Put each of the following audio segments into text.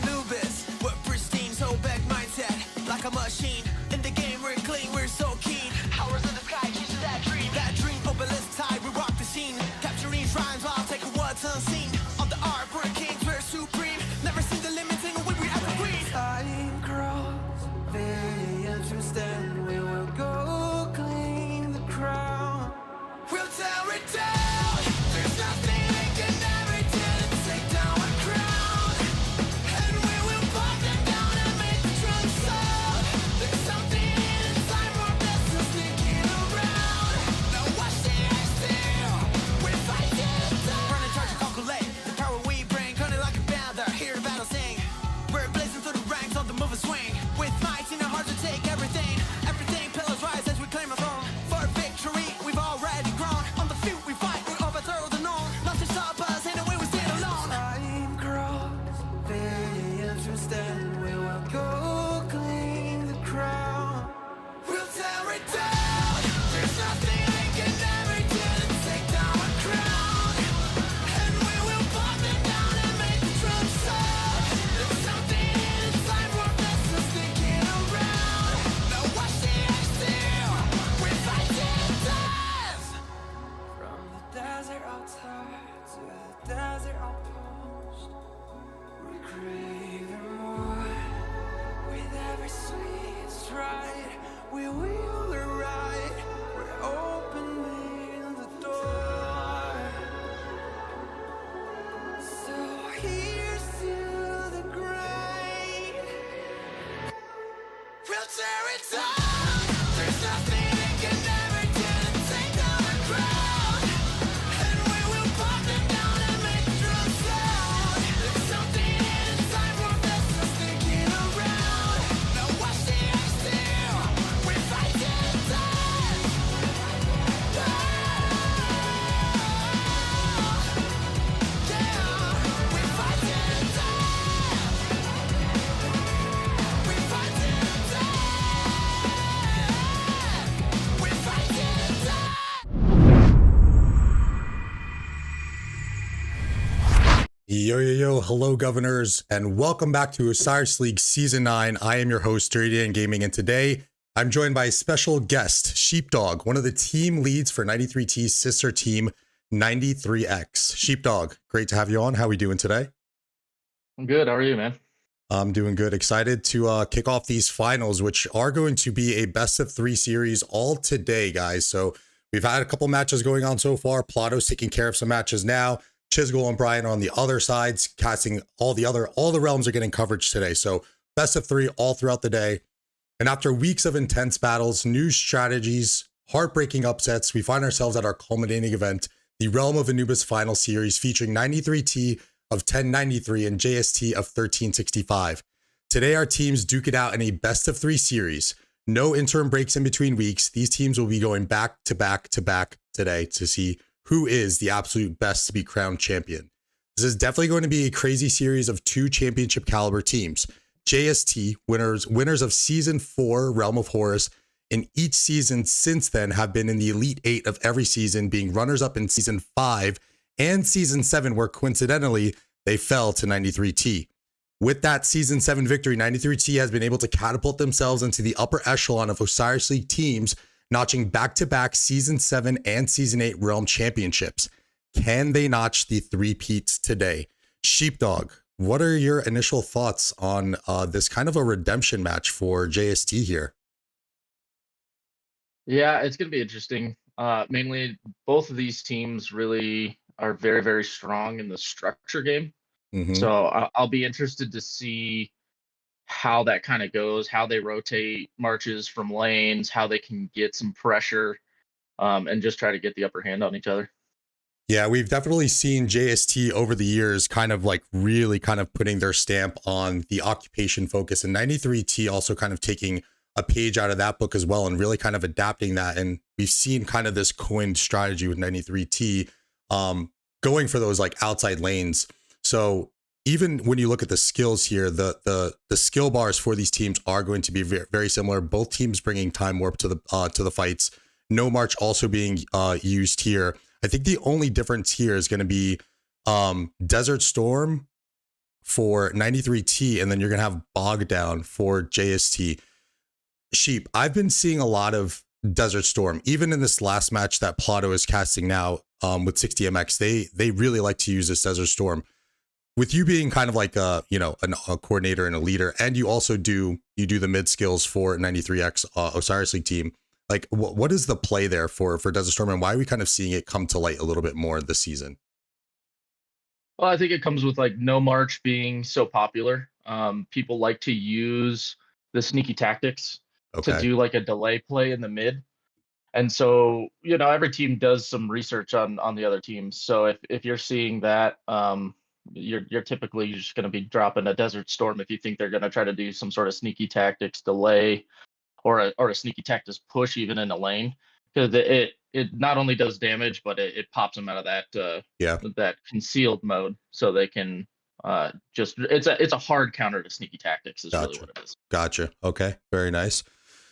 Anubis. We're pristine, so back mindset. Like a machine. In the game, we're clean, we're so keen. Powers in the sky, chasing that dream. That dream, obelisk tide, we rock the scene. Capturing rhymes while taking what's unseen. On the arc, we're kings, we're supreme. Never seen the limiting, we evergreen. Time grows, visions we stand. We will go claim the crown. We'll tear it down. There's nothing they can never do to take down our crown. And we will pop them down and make the drum sound. There's something inside more blessings sneaking around. Now watch the JST. We're fighting down. Run and charge and calculate the power we bring. Running like a panther, hear the battle sing. We're blazing through the ranks on the move and swing. With might in our hearts to take everything. Everything pillars rise as we claim our throne. For victory, we've already grown. On the field we fight, we overthrow the known. Nothing stop us, ain't no way we stand alone. Time grows, visions we stand. We will go claim the crown. We'll tear it down. There's nothing they can never do to take down our crown. And we will pop them down and make the drum sound. There's something inside more blessings sneaking around. Now watch the JST. We're fighting death. From the desert outside to the desert outpost, we crave more. With every sweet stride, we will arrive. We're opening the door. So here's to the grind. We'll tear it down. There's nothing they can never do to take down our crown. And we will pop them down and make the drum sound. There's something inside more blessings sneaking around. Now watch the JST. We're fighting death. Yeah, we're fighting death. We're fighting death. We're fighting death. Yo, hello governors, and welcome back to Osiris League Season 9. I am your host, Dirty Dan Gaming, and today I'm joined by a special guest, Sheepdog, one of the team leads for 93T's sister team, 93X. Sheepdog, great to have you on. How are we doing today? I'm good. How are you, man? I'm doing good. Excited to kick off these finals, which are going to be a best of 3 series all today, guys. So we've had a couple matches going on so far. Plato's taking care of some matches now. Chisgul and Brian are on the other sides, casting all the realms are getting coverage today. So best of 3 all throughout the day. And after weeks of intense battles, new strategies, heartbreaking upsets, we find ourselves at our culminating event, the Realm of Anubis final series featuring 93T of 1093 and JST of 1365. Today, our teams duke it out in a best of 3 series. No interim breaks in between weeks. These teams will be going back to back to back today to see who is the absolute best to be crowned champion. This is definitely going to be a crazy series of 2 championship caliber teams. JST, winners of Season 4 Realm of Horus, in each season since then have been in the Elite 8 of every season, being runners-up in Season 5 and Season 7, where coincidentally, they fell to 93T. With that Season 7 victory, 93T has been able to catapult themselves into the upper echelon of Osiris League teams, notching back-to-back Season 7 and Season 8 Realm Championships. Can they notch the 3-peats today? Sheepdog, what are your initial thoughts on this kind of a redemption match for JST here? Yeah, it's going to be interesting. Mainly, both of these teams really are very, very strong in the structure game. So I'll be interested to see how that kind of goes, how they rotate marches from lanes, how they can get some pressure and just try to get the upper hand on each other. Yeah, we've definitely seen JST over the years kind of like really kind of putting their stamp on the occupation focus, and 93T also kind of taking a page out of that book as well and really kind of adapting that. And we've seen kind of this coined strategy with 93T going for those like outside lanes. So even when you look at the skills here, the skill bars for these teams are going to be very, very similar. Both teams bringing time warp to the fights. No march also being used here. I think the only difference here is going to be Desert Storm for 93T, and then you're going to have Bog Down for JST. Sheep, I've been seeing a lot of Desert Storm, even in this last match that Plato is casting now with 60MX. They really like to use this Desert Storm. With you being kind of like a coordinator and a leader, and you also do the mid skills for 93X Osiris League team. Like, what is the play there for Desert Storm, and why are we kind of seeing it come to light a little bit more this season? Well, I think it comes with like No March being so popular. People like to use the sneaky tactics to do like a delay play in the mid. And so, every team does some research on the other teams. So if you're seeing that, you're typically just going to be dropping a Desert Storm if you think they're going to try to do some sort of sneaky tactics delay or a sneaky tactics push even in a lane, because it not only does damage, but it pops them out of that concealed mode, so they can it's a hard counter to sneaky tactics is really what it is. Gotcha. Okay, very nice.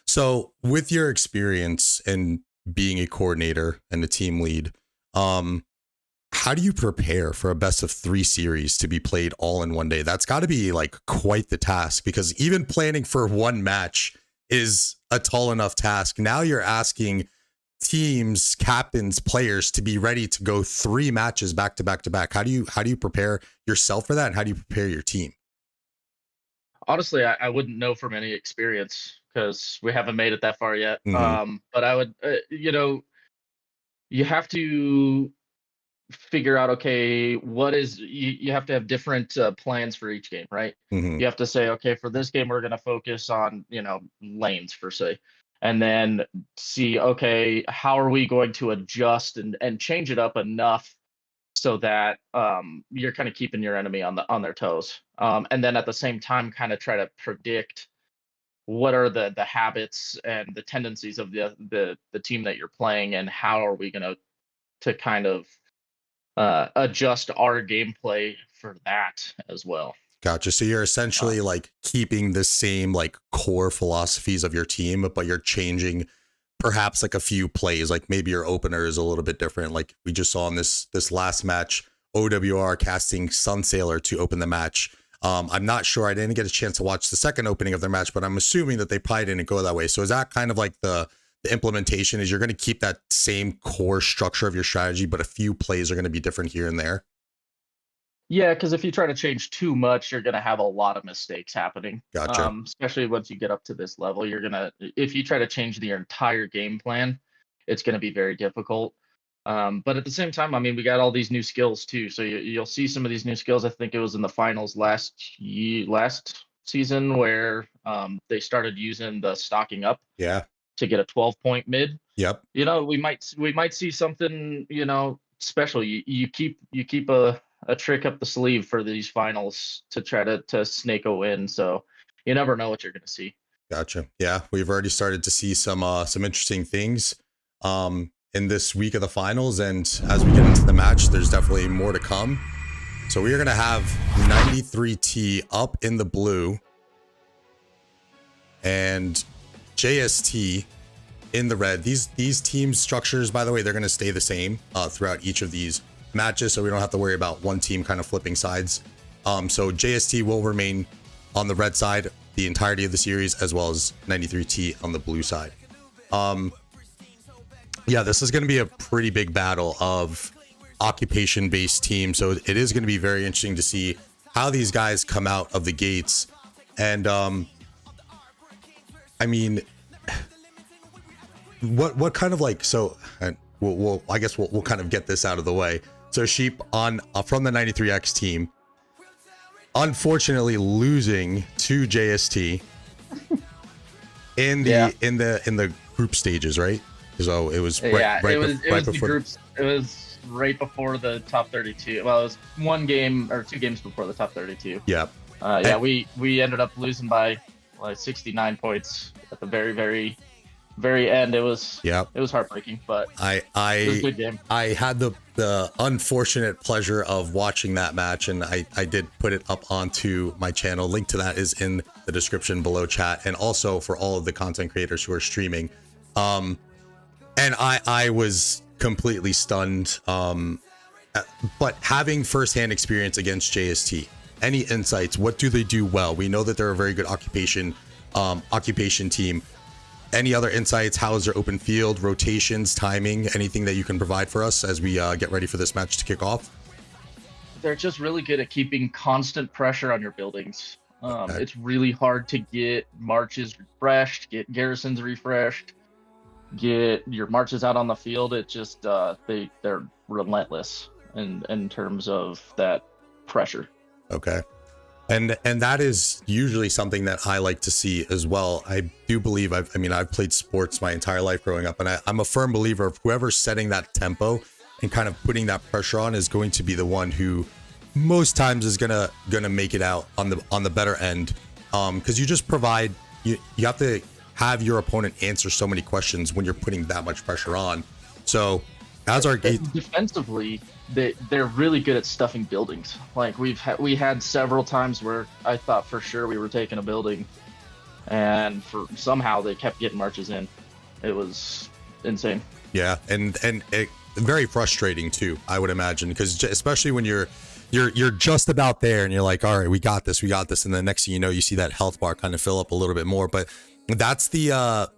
So with your experience in being a coordinator and a team lead, how do you prepare for a best of 3 series to be played all in one day? That's got to be like quite the task, because even planning for one match is a tall enough task. Now you're asking teams, captains, players to be ready to go 3 matches back to back to back. How do you prepare yourself for that, and how do you prepare your team? Honestly, I wouldn't know from any experience, because we haven't made it that far yet. Mm-hmm. But I would, you have to figure out, okay, you have to have different plans for each game, right? Mm-hmm. You have to say, okay, for this game we're going to focus on lanes per se, and then see, okay, how are we going to adjust and change it up enough so that you're kind of keeping your enemy on their toes, and then at the same time kind of try to predict what are the habits and the tendencies of the team that you're playing, and how are we going to kind of adjust our gameplay for that as well. Gotcha. So you're essentially like keeping the same like core philosophies of your team, but you're changing perhaps like a few plays. Like maybe your opener is a little bit different. Like we just saw in this last match, OWR casting Sunsailor to open the match. I'm not sure. I didn't get a chance to watch the second opening of their match, but I'm assuming that they probably didn't go that way. So is that kind of like the implementation, is you're going to keep that same core structure of your strategy, but a few plays are going to be different here and there? Yeah, because if you try to change too much, you're going to have a lot of mistakes happening. Gotcha. Especially once you get up to this level, if you try to change the entire game plan, it's going to be very difficult. But at the same time, I mean, we got all these new skills too. So you'll see some of these new skills. I think it was in the finals last season where they started using the stocking up. Yeah. To get a 12-point mid. Yep. We might see something, special. You keep a trick up the sleeve for these finals to try to snake a win. So you never know what you're going to see. Gotcha. Yeah, we've already started to see some interesting things in this week of the finals, and as we get into the match, there's definitely more to come. So we are going to have 93T up in the blue and JST in the red. These team structures, by the way, they're going to stay the same throughout each of these matches, so we don't have to worry about one team kind of flipping sides. So JST will remain on the red side the entirety of the series, as well as 93T on the blue side. Yeah, this is going to be a pretty big battle of occupation-based teams, so it is going to be very interesting to see how these guys come out of the gates. And I mean, what kind of like, so we'll I guess we'll kind of get this out of the way. So Sheep from the 93X team, unfortunately losing to JST in the group stages, right? So it was it was right before the top 32. Well, it was one game or 2 games before the top 32. Yeah. We ended up losing by like 69 points at the very, very, very end. It was heartbreaking, but it was a good game. I had the unfortunate pleasure of watching that match, and I did put it up onto my channel. Link to that is in the description below, chat, and also for all of the content creators who are streaming. And I was completely stunned. But having firsthand experience against JST, any insights? What do they do well? We know that they're a very good occupation team. Any other insights? How is their open field, rotations, timing, anything that you can provide for us as we get ready for this match to kick off? They're just really good at keeping constant pressure on your buildings. It's really hard to get marches refreshed, get garrisons refreshed, get your marches out on the field. It just they're relentless in terms of that pressure. Okay. And that is usually something that I like to see as well. I do believe I've played sports my entire life growing up, and I'm a firm believer of whoever's setting that tempo and kind of putting that pressure on is going to be the one who most times is gonna make it out on the better end. Because you just provide, you have to have your opponent answer so many questions when you're putting that much pressure on. So as our defensively, they're really good at stuffing buildings. Like we had several times where I thought for sure we were taking a building, and somehow they kept getting marches in. It was insane. Yeah, and it, very frustrating too, I would imagine, because especially when you're just about there and you're like, all right, we got this, and the next thing you know, you see that health bar kind of fill up a little bit more. But that's the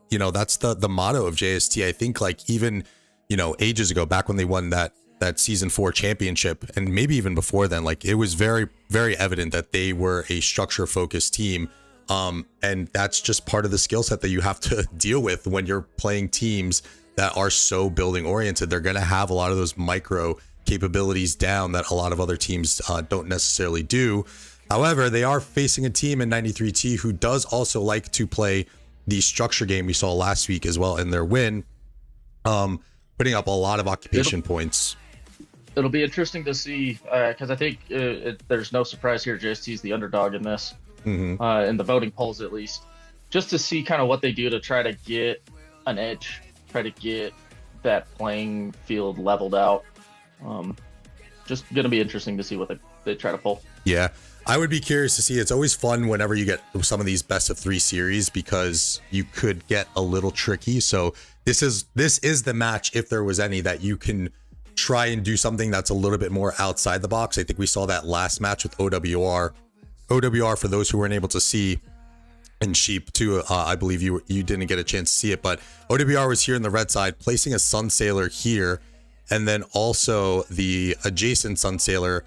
that's the motto of JST. I think, like, even ages ago, back when they won that season 4 championship, and maybe even before then, like, it was very, very evident that they were a structure focused team. And that's just part of the skill set that you have to deal with when you're playing teams that are so building oriented. They're going to have a lot of those micro capabilities down that a lot of other teams don't necessarily do. However, they are facing a team in 93T who does also like to play the structure game. We saw last week as well in their win, putting up a lot of occupation points. It'll be interesting to see, because I think there's no surprise here. JST is the underdog in this, in the voting polls at least. Just to see kind of what they do to try to get an edge, try to get that playing field leveled out. Just going to be interesting to see what they try to pull. Yeah, I would be curious to see. It's always fun whenever you get some of these best of 3 series, because you could get a little tricky. So this is the match, if there was any, that you can try and do something that's a little bit more outside the box. I think we saw that last match with OWR. OWR, for those who weren't able to see, and Sheep too, I believe you didn't get a chance to see it, but OWR was here in the red side, placing a Sun Sailor here, and then also the adjacent Sun Sailor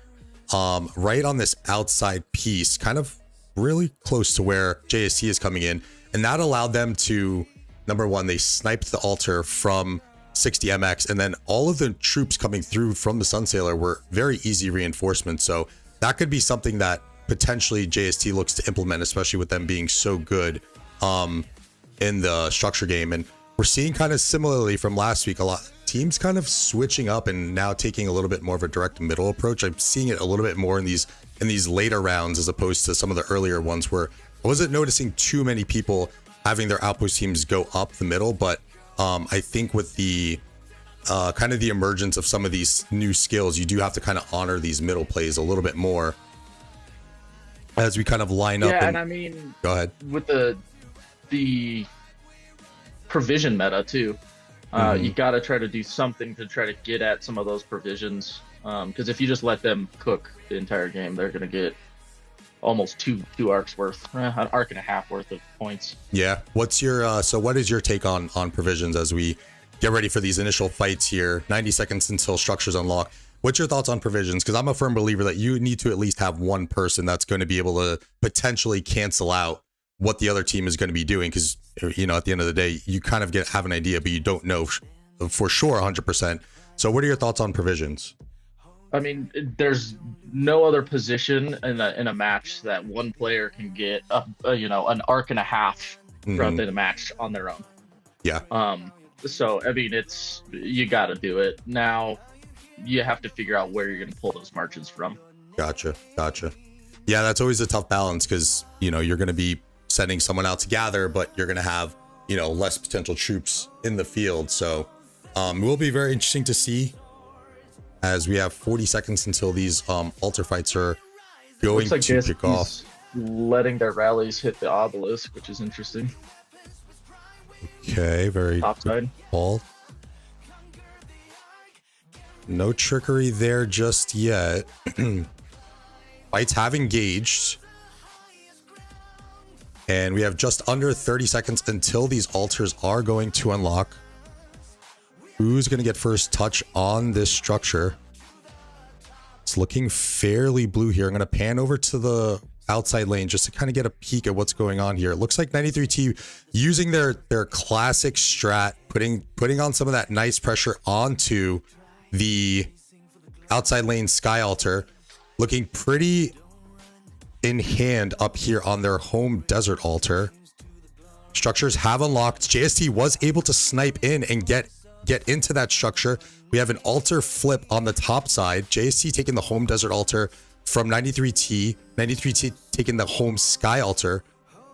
right on this outside piece, kind of really close to where JST is coming in. And that allowed them to, number one, they sniped the altar from 60MX, and then all of the troops coming through from the Sun Sailor were very easy reinforcements. So that could be something that potentially JST looks to implement, especially with them being so good in the structure game. And we're seeing kind of similarly from last week, a lot teams kind of switching up and now taking a little bit more of a direct middle approach. I'm seeing it a little bit more in these later rounds as opposed to some of the earlier ones, where I wasn't noticing too many people having their outpost teams go up the middle. But I think with the kind of the emergence of some of these new skills, you do have to kind of honor these middle plays a little bit more as we kind of line up. Yeah, and I mean, go ahead. With the provision meta too, you got to try to do something to try to get at some of those provisions. Because if you just let them cook the entire game, they're going to get almost two arcs worth, an arc and a half worth of points. Yeah. What's your so what is your take on provisions as we get ready for these initial fights here? 90 seconds until structures unlock. What's your thoughts on provisions? Because I'm a firm believer that you need to at least have one person that's going to be able to potentially cancel out what the other team is going to be doing. Because, at the end of the day, you kind of have an idea, but you don't know for sure 100%. So what are your thoughts on provisions? I mean, there's no other position in a match that one player can get an arc and a half throughout the match on their own. Yeah. So I mean, you got to do it now. You have to figure out where you're going to pull those marches from. Gotcha. Yeah, that's always a tough balance, because you're going to be sending someone out to gather, but you're going to have less potential troops in the field. So it will be very interesting to see, as we have 40 seconds until these altar fights are going to kick off. Letting their rallies hit the obelisk, which is interesting. Okay, very topside ball. No trickery there just yet. fights have engaged. And we have just under 30 seconds until these altars are going to unlock. Who's going to get first touch on this structure? It's looking fairly blue here. I'm going to pan over to the outside lane just to kind of get a peek at what's going on here. It looks like 93T using their classic strat, putting on some of that nice pressure onto the outside lane sky altar, looking pretty in hand up here on their home desert altar. Structures have unlocked. JST was able to snipe in and get into that structure. We have an altar flip on the top side. JST taking the home desert altar from 93T. 93T taking the home sky altar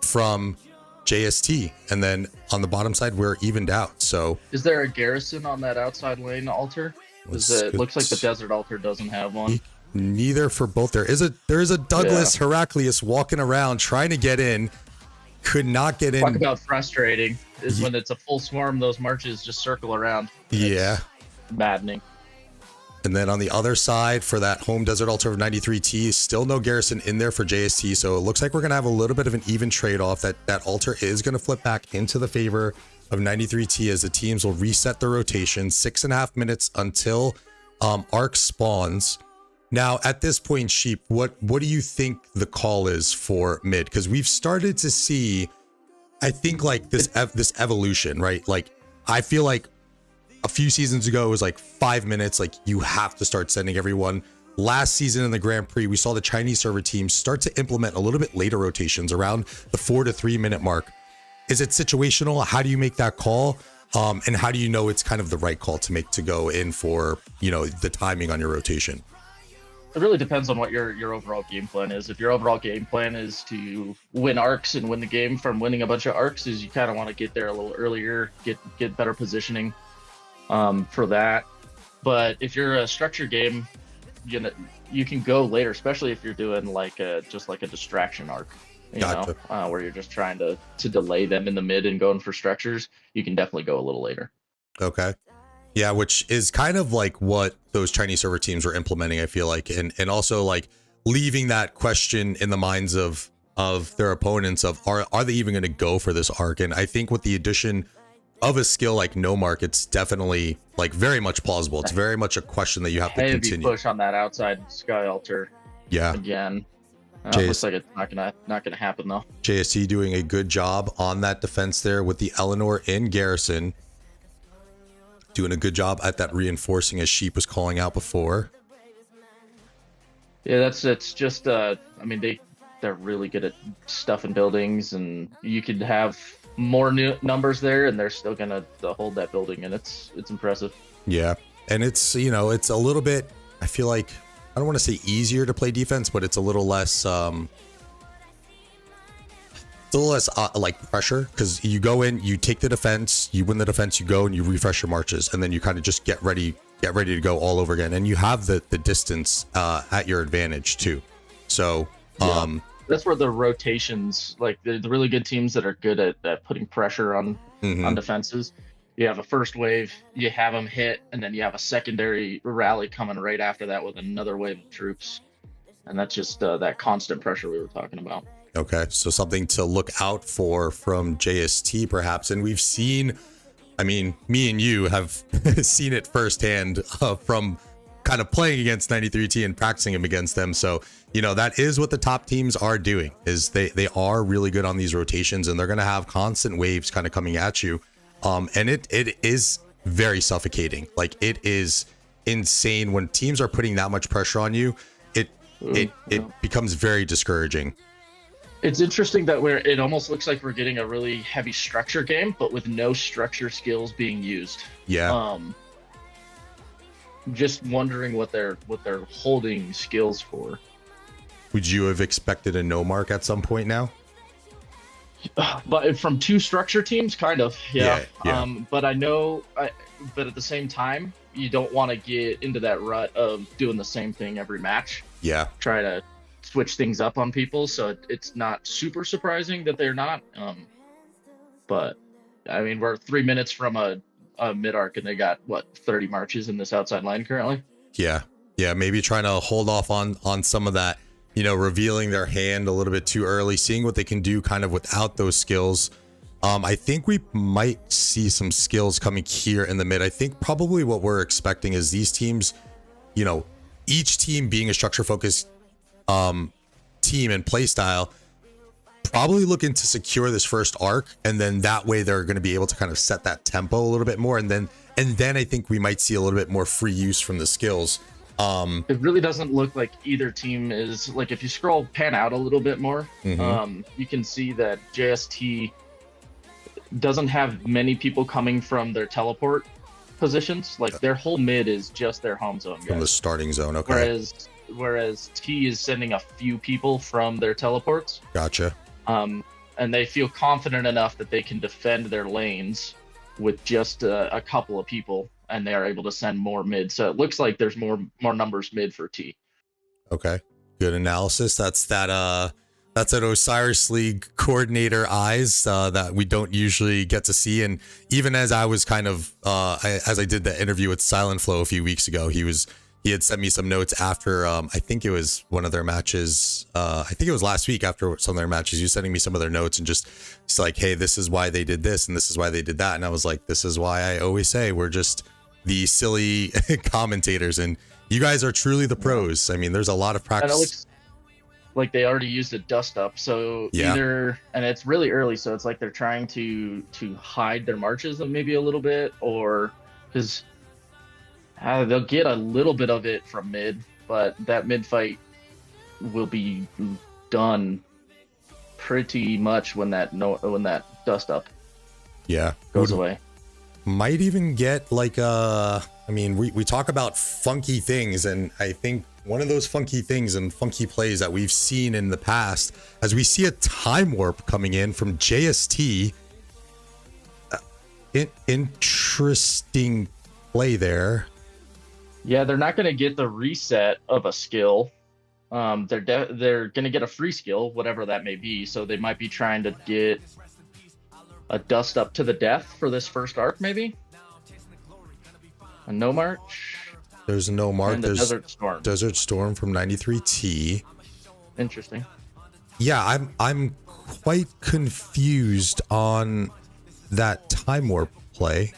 from JST. And then on the bottom side, we're evened out. So is there a garrison on that outside lane altar? It looks like the desert altar doesn't have one. Neither for both. There is a Douglas Heraclius walking around trying to get in. Could not get in. Talk about frustrating is when it's a full swarm, those marches just circle around. Yeah. It's maddening. And then on the other side for that home desert altar of 93T, still no garrison in there for JST. So it looks like we're going to have a little bit of an even trade-off. That altar is going to flip back into the favor of 93T as the teams will reset their rotation. 6.5 minutes until Arc spawns. Now, at this point, Sheep, what do you think the call is for mid? Because we've started to see, I think, like this evolution, right? Like, I feel like a few seasons ago, it was like 5 minutes. Like, you have to start sending everyone. Last season in the Grand Prix, we saw the Chinese server teams start to implement a little bit later rotations around the 4 to 3 minute mark. Is it situational? How do you make that call? And how do you know it's kind of the right call to make to go in for, the timing on your rotation? It really depends on what your overall game plan is. If your overall game plan is to win arcs and win the game from winning a bunch of arcs, is you kind of want to get there a little earlier, get better positioning for that. But if you're a structure game, you can go later, especially if you're doing just like a distraction arc, where you're just trying to delay them in the mid and going for structures. You can definitely go a little later. Okay. Yeah, which is kind of like what those Chinese server teams were implementing, I feel like, and also like leaving that question in the minds of their opponents of are they even going to go for this arc? And I think with the addition of a skill like No Mark, it's definitely like very much plausible. It's very much a question that you have to continue. Push on that outside sky altar. Yeah. Again. Looks like it's not gonna happen though. JST doing a good job on that defense there with the Eleanor in garrison. Doing a good job at that reinforcing, as Sheep was calling out before. Yeah, it's just I mean they're really good at stuffing buildings, and you could have more numbers there, and they're still gonna hold that building, and it's impressive. Yeah, and it's it's a little bit. I feel like I don't want to say easier to play defense, but it's a little less. It's a little less like pressure, because you go in, you take the defense, you win the defense, you go and you refresh your marches, and then you kind of just get ready to go all over again, and you have the distance at your advantage too. So that's where the rotations, like the really good teams that are good at putting pressure on defenses, you have a first wave, you have them hit, and then you have a secondary rally coming right after that with another wave of troops, and that's just that constant pressure we were talking about. Okay, so something to look out for from JST perhaps. And we've seen, I mean, me and you have seen it firsthand from kind of playing against 93T and practicing him against them. So, that is what the top teams are doing, is they are really good on these rotations, and they're going to have constant waves kind of coming at you. And it is very suffocating. Like, it is insane when teams are putting that much pressure on you. It becomes very discouraging. It's interesting that it almost looks like we're getting a really heavy structure game, but with no structure skills being used. Yeah. Just wondering what they're holding skills for. Would you have expected a No Mark at some point now? But from two structure teams, kind of, yeah. Yeah. But but at the same time, you don't want to get into that rut of doing the same thing every match. Yeah. Try to switch things up on people, so it's not super surprising that they're not. But I mean, we're 3 minutes from a mid arc, and they got 30 marches in this outside line currently. Yeah, maybe trying to hold off on some of that you know, revealing their hand a little bit too early, seeing what they can do kind of without those skills. I think we might see some skills coming here in the mid. I think probably what we're expecting is these teams, you know, each team being a structure focused team and play style, probably looking to secure this first arc, and then that way they're going to be able to kind of set that tempo a little bit more, and then I think we might see a little bit more free use from the skills. It really doesn't look like either team is, like, if you pan out a little bit more, you can see that JST doesn't have many people coming from their teleport positions. Like, their whole mid is just their home zone, guys. From the starting zone. Okay. Whereas T is sending a few people from their teleports. Gotcha. And they feel confident enough that they can defend their lanes with just a couple of people, and they are able to send more mid. So it looks like there's more numbers mid for T. Okay, good analysis. That's that Osiris League coordinator eyes that we don't usually get to see. And even as I was kind of as I did the interview with Silent Flow a few weeks ago, he had sent me some notes after I think it was one of their matches. I think it was last week after some of their matches. He was sending me some of their notes and just, it's like, hey, this is why they did this and this is why they did that. And I was like, this is why I always say we're just the silly commentators, and you guys are truly the pros. I mean, there's a lot of practice. And it looks like they already used a dust up, so either, and it's really early, so it's like they're trying to hide their marches maybe a little bit, or because they'll get a little bit of it from mid, but that mid fight will be done pretty much when that dust up goes away. Might even get like I mean, we talk about funky things, and I think one of those funky things and funky plays that we've seen in the past, as we see a time warp coming in from JST. Interesting play there. Yeah, they're not going to get the reset of a skill. They're going to get a free skill, whatever that may be. So they might be trying to get a dust up to the death for this first arc, maybe. A no march. There's a no mark. And there's Desert Storm from 93T. Interesting. Yeah, I'm quite confused on that time warp play.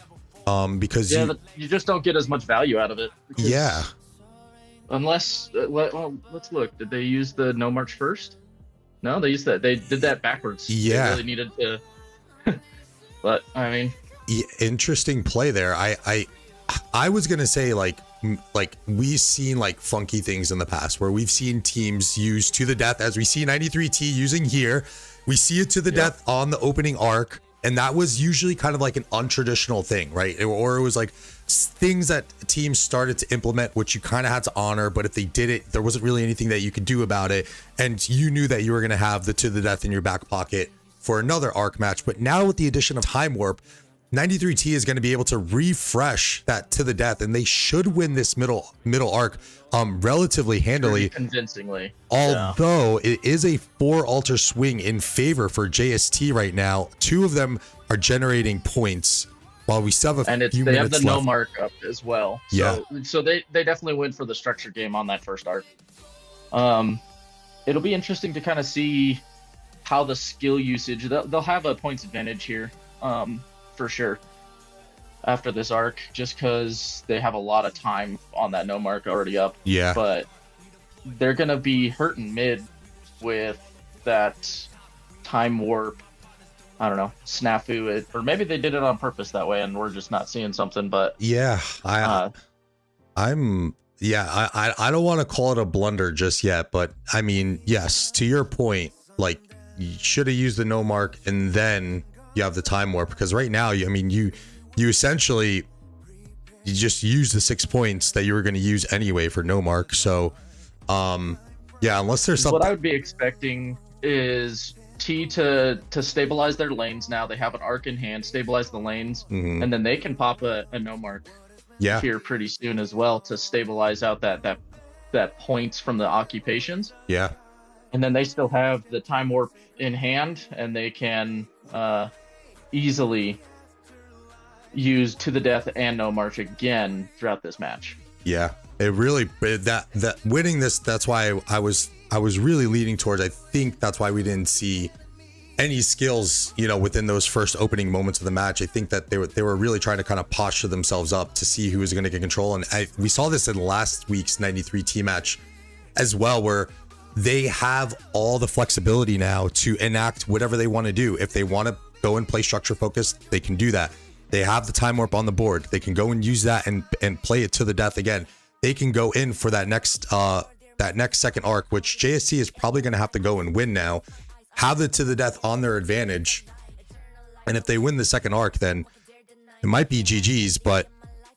Because you just don't get as much value out of it. Yeah. Unless, well, let's look. Did they use the no march first? No, they used that. They did that backwards. Yeah. They really needed to. But I mean, interesting play there. I was gonna say like we've seen like funky things in the past where we've seen teams use to the death, as we see 93T using here. We see it to the death on the opening arc. And that was usually kind of like an untraditional thing, right? Or it was like things that teams started to implement, which you kind of had to honor. But if they did it, there wasn't really anything that you could do about it. And you knew that you were going to have the to the death in your back pocket for another arc match. But now with the addition of time warp, 93T is going to be able to refresh that to the death, and they should win this middle arc relatively handily, pretty convincingly. Although it is a 4 altar swing in favor for JST right now. 2 of them are generating points, while we still have a few they have minutes the left. no mark up as well. So they definitely went for the structure game on that first arc. It'll be interesting to kind of see how the skill usage. They'll have a points advantage here. For sure after this arc, just because they have a lot of time on that no mark already up. But they're gonna be hurting mid with that time warp, I don't know, snafu, or maybe they did it on purpose that way and we're just not seeing something. But I don't want to call it a blunder just yet, but I mean, yes, to your point, like you should have used the no mark and then you have the time warp, because right now, you essentially just use the 6 points that you were going to use anyway for no mark. So, unless there's something. What I would be expecting is T to stabilize their lanes. Now they have an arc in hand, stabilize the lanes, and then they can pop a no mark here pretty soon as well to stabilize out that points from the occupations. And then they still have the time warp in hand, and they can easily use to the death and no march again throughout this match. It really that winning this. That's why I was I was really leaning towards. I think that's why we didn't see any skills, you know, within those first opening moments of the match. I think that they were really trying to kind of posture themselves up to see who was going to get control. And we saw this in last week's 93T match as well, where they have all the flexibility now to enact whatever they want to do. If they want to go and play structure focused, they can do that. They have the time warp on the board. They can go and use that and play it to the death again. They can go in for that next second arc, which JST is probably going to have to go and win now. Have it to the death on their advantage. And if they win the second arc, then it might be GG's, but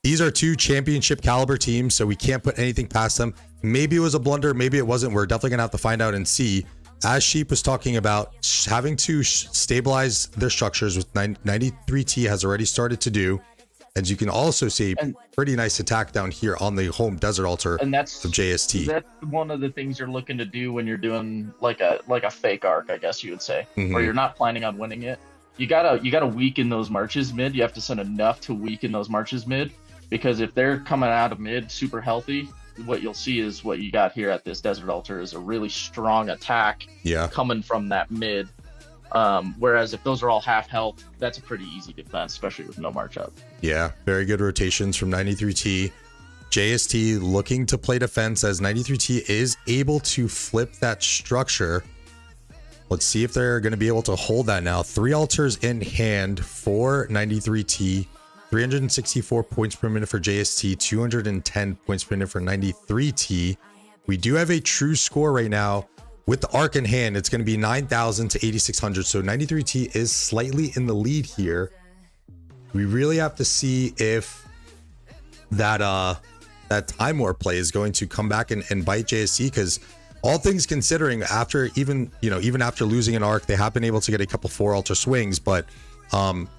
these are two championship caliber teams, so we can't put anything past them. Maybe it was a blunder, maybe it wasn't. We're definitely gonna have to find out and see. As Sheep was talking about, having to stabilize their structures, with 93T has already started to do. As you can also see, pretty nice attack down here on the home desert altar of JST. That's one of the things you're looking to do when you're doing like a fake arc, I guess you would say, or you're not planning on winning it. You gotta weaken those marches mid. You have to send enough to weaken those marches mid, because if they're coming out of mid super healthy, what you'll see is what you got here at this desert altar is a really strong attack coming from that mid. Whereas if those are all half health, that's a pretty easy defense, especially with no march up. Yeah, very good rotations from 93T. JST looking to play defense, as 93T is able to flip that structure. Let's see if they're going to be able to hold that now. 3 altars in hand for 93T. 364 points per minute for JST, 210 points per minute for 93T. We do have a true score right now. With the arc in hand, it's going to be 9,000 to 8,600. So 93T is slightly in the lead here. We really have to see if that time warp play is going to come back and bite JST, because all things considering, after even after losing an arc, they have been able to get a couple 4 altar swings, but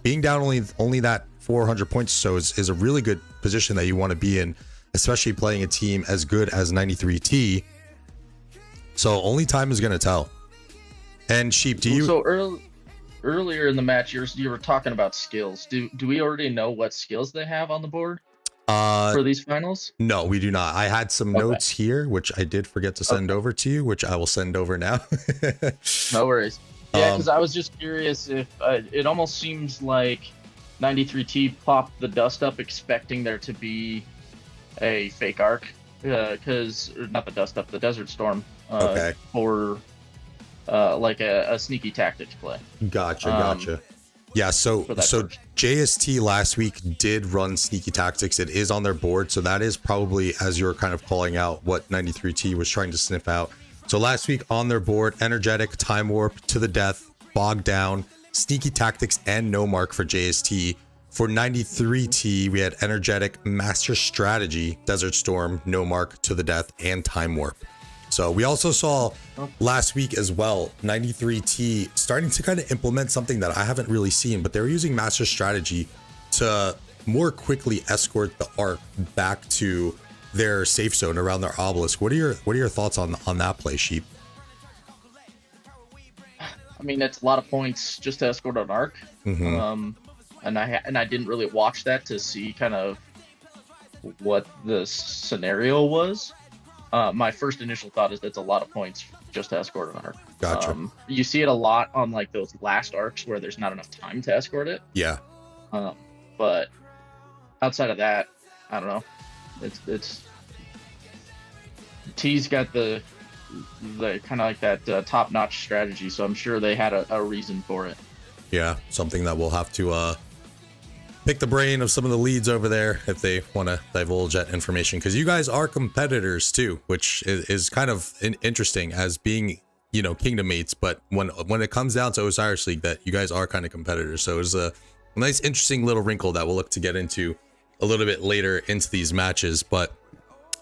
being down only that 400 points or so is a really good position that you want to be in, especially playing a team as good as 93T. So only time is going to tell. And Sheep, do you... So earlier in the match, you were talking about skills. Do we already know what skills they have on the board for these finals? No, we do not. I had some notes here, which I did forget to send over to you, which I will send over now. No worries. Yeah, because I was just curious if it almost seems like 93T popped the dust up expecting there to be a fake arc, because not the dust up, the desert storm. For like a sneaky tactics play. Gotcha. Yeah, so JST last week did run sneaky tactics. It is on their board, so that is probably, as you were kind of calling out, what 93T was trying to sniff out. So last week on their board, energetic, time warp, to the death, bog down, sneaky tactics, and no mark for JST. For 93T, we had energetic, master strategy, desert storm, no mark, to the death, and time warp. So we also saw last week as well, 93T starting to kind of implement something that I haven't really seen, but they were using master strategy to more quickly escort the arc back to their safe zone around their obelisk. What are your thoughts on that play, Sheep? I mean, it's a lot of points just to escort an arc. And I didn't really watch that to see kind of what the scenario was. My first initial thought is that's a lot of points just to escort an arc. Gotcha. You see it a lot on like those last arcs where there's not enough time to escort it. Yeah. But outside of that, I don't know. It's T's got the kind of like that top-notch strategy, so I'm sure they had a reason for it. Yeah, something that we'll have to pick the brain of some of the leads over there if they want to divulge that information, because you guys are competitors too, which is kind of interesting as being, you know, kingdom mates, but when it comes down to Osiris League, that you guys are kind of competitors. So it's a nice interesting little wrinkle that we'll look to get into a little bit later into these matches. But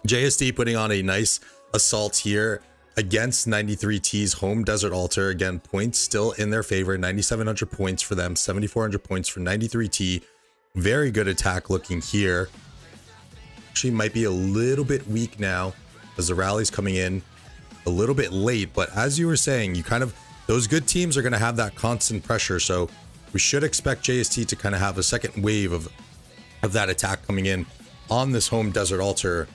JST putting on a nice assault here against 93T's home desert altar. Again, points still in their favor, 9,700 points for them, 7,400 points for 93T. Very good attack looking here. Actually might be a little bit weak now as the rally's coming in a little bit late, but as you were saying, those good teams are going to have that constant pressure, so we should expect JST to kind of have a second wave of that attack coming in on this home desert altar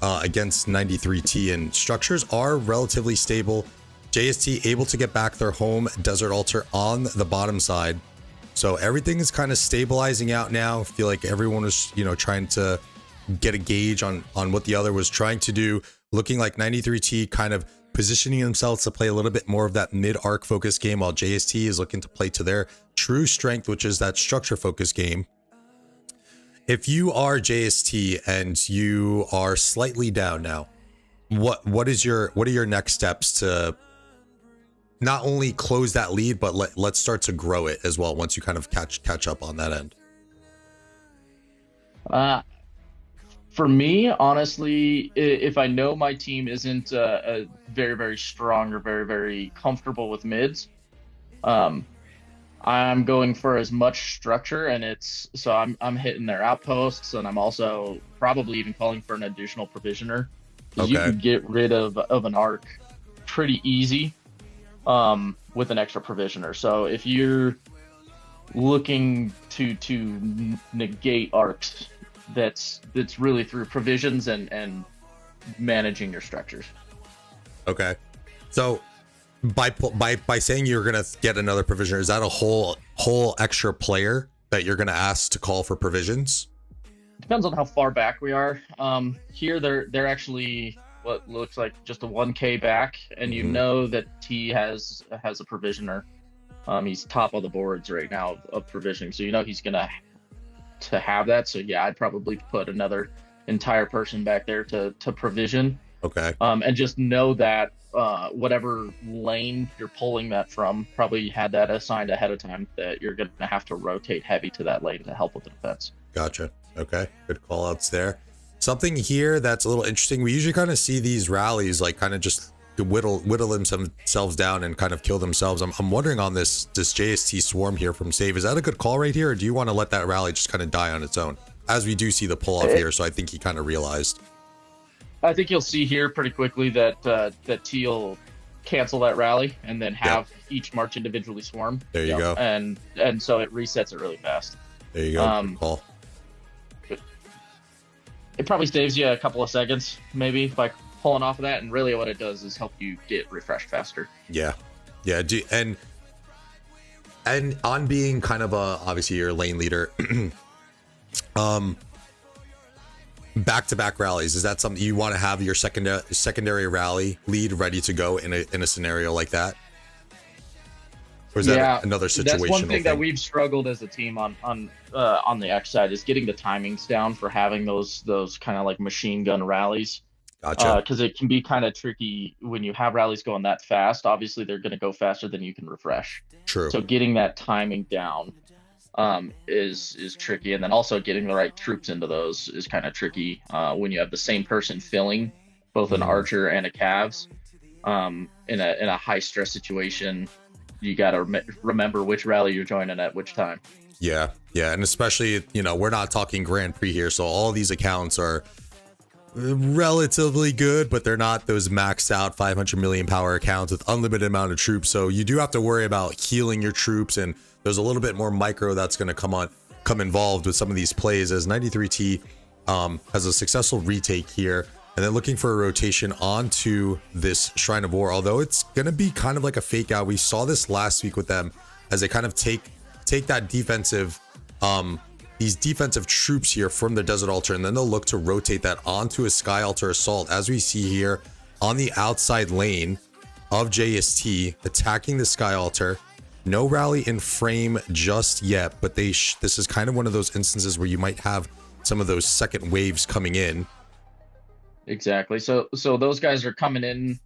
against 93T, and structures are relatively stable. JST able to get back their home desert altar on the bottom side. So everything is kind of stabilizing out now. I feel like everyone was, trying to get a gauge on what the other was trying to do. Looking like 93T kind of positioning themselves to play a little bit more of that mid-arc focus game, while JST is looking to play to their true strength, which is that structure focus game. If you are JST and you are slightly down now, what are your next steps to not only close that lead, but let's start to grow it as well once you kind of catch up on that end? For me, honestly, if I know my team isn't very, very strong or very, very comfortable with mids, I'm going for as much structure, and I'm hitting their outposts, and I'm also probably even calling for an additional provisioner. Okay. You can get rid of an arc pretty easy with an extra provisioner. So if you're looking to negate arcs, that's really through provisions and managing your structures. Okay, so by saying you're gonna get another provisioner, is that a whole extra player that you're gonna ask to call for provisions? Depends on how far back we are. Here they're actually what looks like just a 1K back, and you know that T has a provisioner. He's top of the boards right now of provisioning, so he's gonna to have that. So yeah, I'd probably put another entire person back there to provision. Okay. And just know that whatever lane you're pulling that from, probably had that assigned ahead of time, that you're going to have to rotate heavy to that lane to help with the defense. Gotcha. Okay. Good call outs there. Something here that's a little interesting. We usually kind of see these rallies like kind of just whittle themselves down and kind of kill themselves. I'm wondering on this JST swarm here from Save, is that a good call right here, or do you want to let that rally just kind of die on its own? As we do see the pull off here, so I think he kind of realized. I think you'll see here pretty quickly that T will cancel that rally and then have each march individually swarm. There you go. And so it resets it really fast. There you go. Good call. It probably saves you a couple of seconds, maybe, by pulling off of that. And really what it does is help you get refreshed faster. Yeah. And on being kind of obviously your lane leader, back-to-back rallies, is that something you want to have your secondary rally lead ready to go in a scenario like that? Or is that another situation? That's one thing that we've struggled as a team on the X side, is getting the timings down for having those kind of like machine gun rallies. Gotcha. Because it can be kind of tricky when you have rallies going that fast. Obviously, they're going to go faster than you can refresh. True. So getting that timing down is tricky, and then also getting the right troops into those is kind of tricky when you have the same person filling both an archer and a calves in a high stress situation. You got to remember which rally you're joining at which time. Yeah, and especially we're not talking Grand Prix here, so all these accounts are relatively good, but they're not those maxed out 500 million power accounts with unlimited amount of troops. So you do have to worry about healing your troops, and there's a little bit more micro that's going to come involved with some of these plays, as 93T has a successful retake here, and then looking for a rotation onto this Shrine of War, although it's going to be kind of like a fake out. We saw this last week with them as they kind of take that defensive these defensive troops here from the desert altar, and then they'll look to rotate that onto a sky altar assault, as we see here on the outside lane of JST attacking the sky altar. No rally in frame just yet, but this is kind of one of those instances where you might have some of those second waves coming in. Exactly. So those guys are coming in,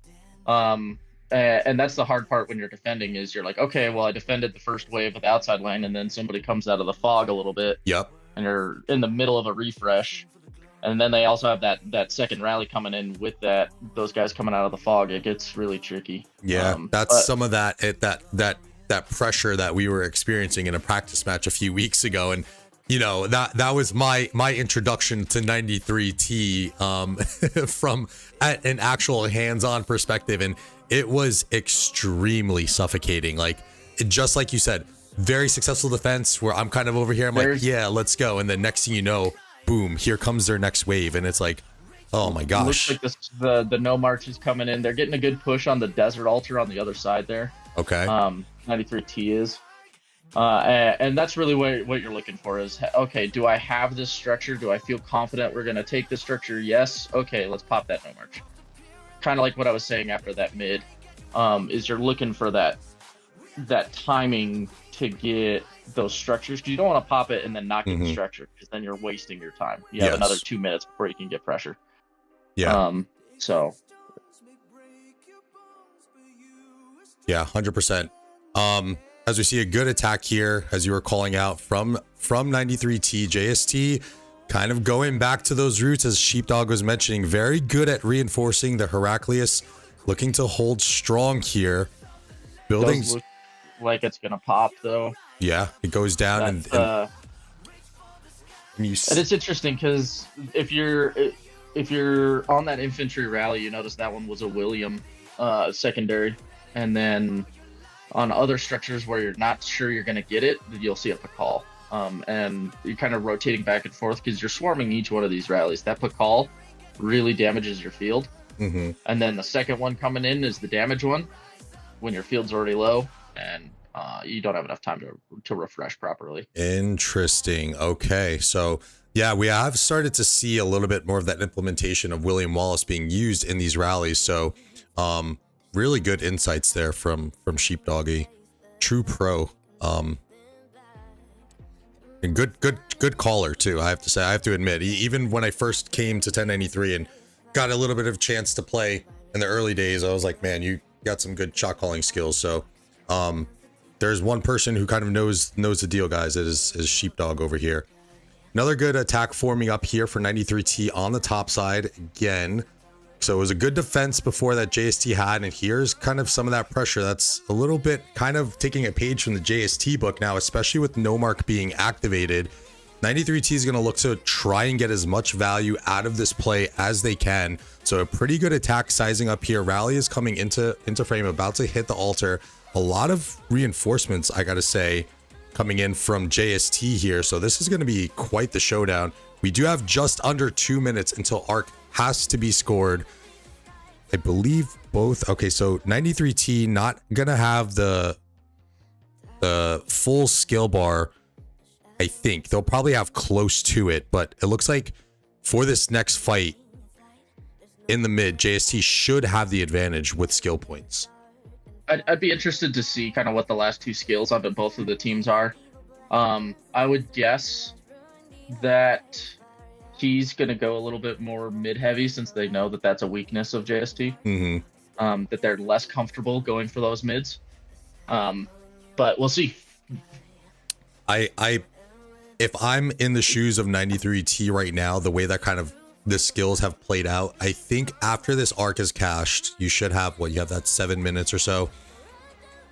and that's the hard part when you're defending, is you're like, okay, well, I defended the first wave of the outside lane, and then somebody comes out of the fog a little bit. Yep. And you're in the middle of a refresh, and then they also have that second rally coming in with those guys coming out of the fog. It gets really tricky. Yeah, that's some of that pressure that we were experiencing in a practice match a few weeks ago, and that was my introduction to 93T from an actual hands-on perspective, and it was extremely suffocating. Like, just like you said, very successful defense where I'm kind of over here, I'm like, yeah, let's go, and then next thing you know, boom, here comes their next wave, and it's like, Oh my Looks gosh. like the no march is coming in. They're getting a good push on the desert altar on the other side there. Okay. 93T is. And that's really what you're looking for is, okay, do I have this structure? Do I feel confident we're going to take this structure? Yes. Okay, let's pop that no march. Kind of like what I was saying after that mid, is you're looking for that timing to get those structures, because you don't want to pop it and then not get the structure, because then you're wasting your time. You have another 2 minutes before you can get pressure. Yeah. So. Yeah, 100%. As we see a good attack here, as you were calling out from 93T, JST kind of going back to those roots, as Sheepdog was mentioning, very good at reinforcing the Heraclius, looking to hold strong here. Buildings look like it's gonna pop though. Yeah, it goes down and it's interesting because if you're on that infantry rally, you notice that one was a William secondary, and then on other structures where you're not sure you're going to get it, you'll see a Pakal. And you're kind of rotating back and forth because you're swarming each one of these rallies. That Pakal really damages your field. And then the second one coming in is the damage one when your field's already low and you don't have enough time to refresh properly. Interesting. Okay. So yeah, we have started to see a little bit more of that implementation of William Wallace being used in these rallies. So really good insights there from Sheepdoggy, true pro, and good caller too. I have to say, I have to admit, even when I first came to 1093 and got a little bit of chance to play in the early days, I was like, man, you got some good shot calling skills. So there's one person who kind of knows the deal, guys. It is Sheepdog over here. Another good attack forming up here for 93T on the top side again. So it was a good defense before that JST had, and here's kind of some of that pressure. That's a little bit kind of taking a page from the JST book now, especially with no mark being activated. 93T is going to look to try and get as much value out of this play as they can. So a pretty good attack sizing up here. Rally is coming into frame, about to hit the altar. A lot of reinforcements, I got to say, coming in from JST here. So this is going to be quite the showdown. We do have just under 2 minutes until Arc has to be scored. I believe both. Okay, so 93T not gonna have the full skill bar. I think they'll probably have close to it, but it looks like for this next fight in the mid, JST should have the advantage with skill points. I'd be interested to see kind of what the last two skills on both of the teams are. I would guess that he's going to go a little bit more mid-heavy, since they know that that's a weakness of JST. That they're less comfortable going for those mids. But we'll see. If I'm in the shoes of 93T right now, the way that kind of the skills have played out, I think after this arc is cached, you should have you have that 7 minutes or so.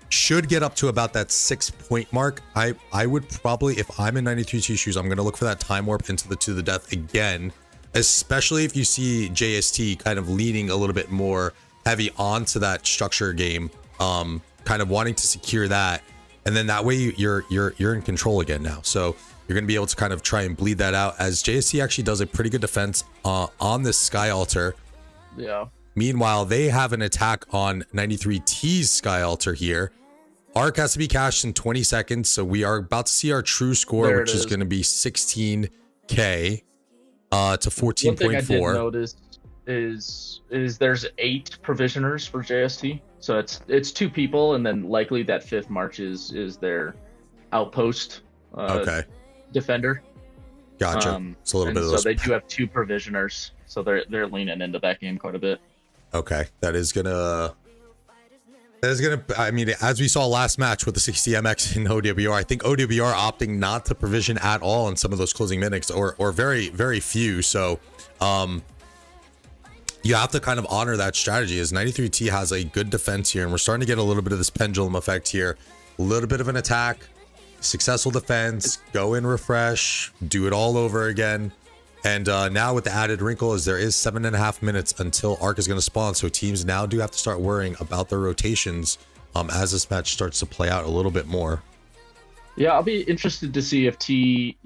Should get up to about that 6 point mark. I would probably, if I'm in 93T shoes, I'm going to look for that time warp into the to the death again, especially if you see JST kind of leaning a little bit more heavy onto that structure game, kind of wanting to secure that, and then that way you're in control again now. So you're going to be able to kind of try and bleed that out, as JST actually does a pretty good defense on this Sky Altar. Yeah. Meanwhile, they have an attack on 93T's Sky Altar here. Arc has to be cashed in 20 seconds, so we are about to see our true score, which is going to be 16K to 14.4. One thing I did notice is there's 8 provisioners for JST, so it's 2 people, and then likely that 5th march is their outpost defender. Gotcha. It's a little bit of those. So they do have 2 provisioners, so they're leaning into that game quite a bit. Okay, that is gonna. I mean, as we saw last match with the 60MX in OWR, I think OWR opting not to provision at all in some of those closing minutes, or very, very few. So you have to kind of honor that strategy, as 93T has a good defense here, and we're starting to get a little bit of this pendulum effect here. A little bit of an attack, successful defense, go in, refresh, do it all over again. And now with the added wrinkle is there is 7.5 minutes until Arc is going to spawn. So teams now do have to start worrying about their rotations as this match starts to play out a little bit more. Yeah, I'll be interested to see if T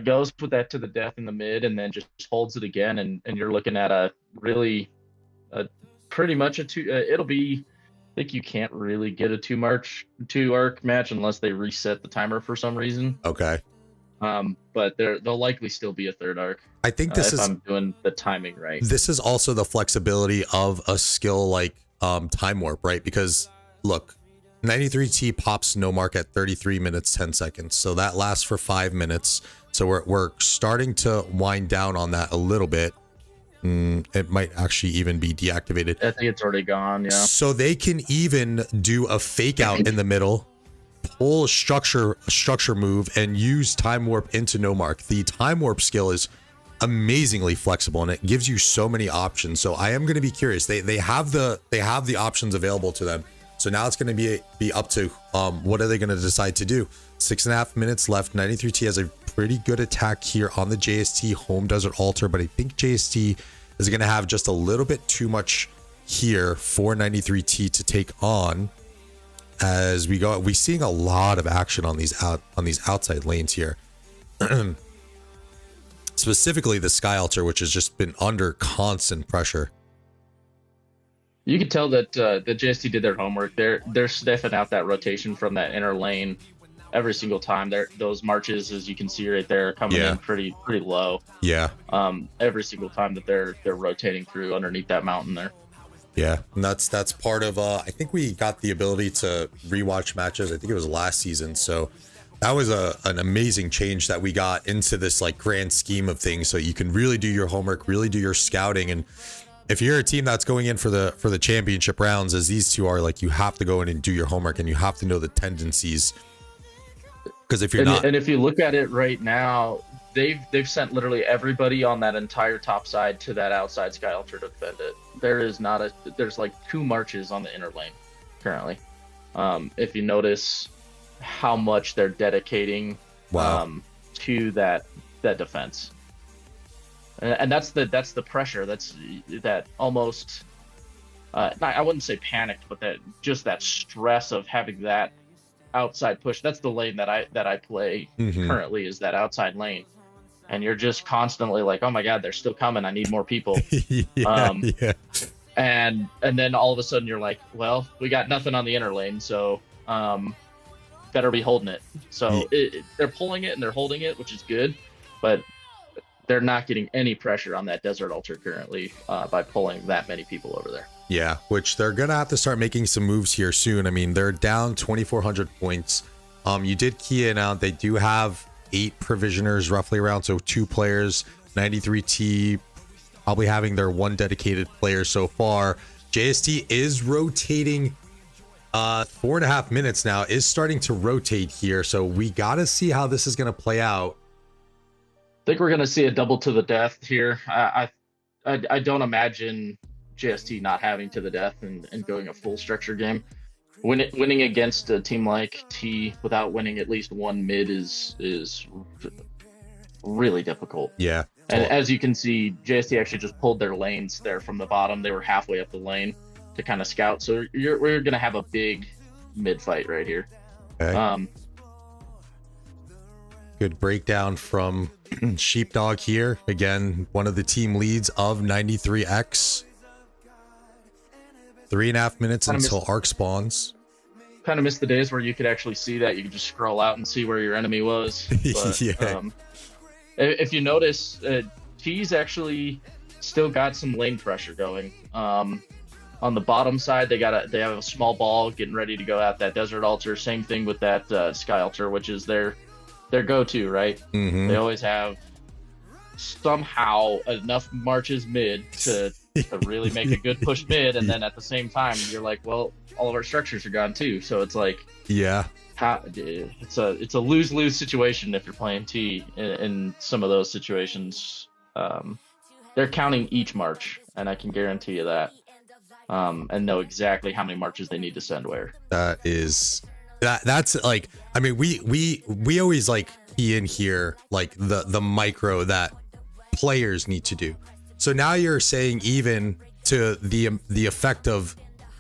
goes with that to the death in the mid and then just holds it again. And you're looking at a really pretty much a two. It'll be. I think you can't really get a two arc match unless they reset the timer for some reason. Okay. But there'll likely still be a third arc. I think this if is I'm doing the timing right. This is also the flexibility of a skill like time warp, right? Because look, 93T pops no mark at 33 minutes 10 seconds, so that lasts for 5 minutes. So we're starting to wind down on that a little bit. It might actually even be deactivated. I think it's already gone. Yeah. So they can even do a fake out in the middle, pull a structure move, and use time warp into no mark. The time warp skill is amazingly flexible, and it gives you so many options. So I am going to be curious. They have the options available to them. So now it's going to be up to what are they going to decide to do. 6.5 minutes left. 93T has a pretty good attack here on the JST home desert altar, but I think JST is going to have just a little bit too much here for 93T to take on. As we're seeing a lot of action on these outside lanes here. Specifically the Sky Altar, which has just been under constant pressure. You could tell that the JST did their homework. They're sniffing out that rotation from that inner lane every single time. Those marches, as you can see right there, are coming in pretty low. Yeah. Every single time that they're rotating through underneath that mountain there. Yeah, and that's part of I think we got the ability to rewatch matches. I think it was last season, so that was an amazing change that we got into this like grand scheme of things. So you can really do your homework, really do your scouting, and if you're a team that's going in for the championship rounds, as these two are, like, you have to go in and do your homework, and you have to know the tendencies. Because if you're not, and if you look at it right now, they've sent literally everybody on that entire top side to that outside Sky Altar to defend it. There's like 2 marches on the inner lane currently. If you notice how much they're dedicating to that defense. And that's the pressure. That's that almost I wouldn't say panicked, but that stress of having that outside push. That's the lane that I play currently, is that outside lane. And you're just constantly like, oh my God, they're still coming. I need more people. And then all of a sudden you're like, well, we got nothing on the inner lane, so better be holding it. So they're pulling it and they're holding it, which is good, but they're not getting any pressure on that desert altar currently by pulling that many people over there. Yeah, which they're gonna have to start making some moves here soon. I mean, they're down 2,400 points. You did key in out. They do have 8 provisioners roughly around, so 2 players. 93T probably having their 1 dedicated player so far. JST is rotating 4.5 minutes now, is starting to rotate here, so we gotta see how this is gonna play out. I think we're gonna see a double to the death here. I don't imagine JST not having to the death and going a full structure game. Winning against a team like T without winning at least 1 mid is really difficult. Yeah. And as you can see, JST actually just pulled their lanes there from the bottom. They were halfway up the lane to kind of scout. So we're going to have a big mid fight right here. Okay. Good breakdown from Sheepdog here. Again, one of the team leads of 93X. 3.5 minutes until arc spawns. Kind of missed the days where you could actually see that. You could just scroll out and see where your enemy was. But, if you notice, T's actually still got some lane pressure going. On the bottom side, they have a small ball getting ready to go at that desert altar. Same thing with that Sky Altar, which is their go-to, right? They always have somehow enough marches mid to really make a good push mid, and then at the same time you're like, well, all of our structures are gone too. So it's like, it's a lose-lose situation if you're playing T in some of those situations. They're counting each march, and I can guarantee you that, and know exactly how many marches they need to send where. That's like, I mean, we always like key in here like the micro that players need to do. So now you're saying even to the effect of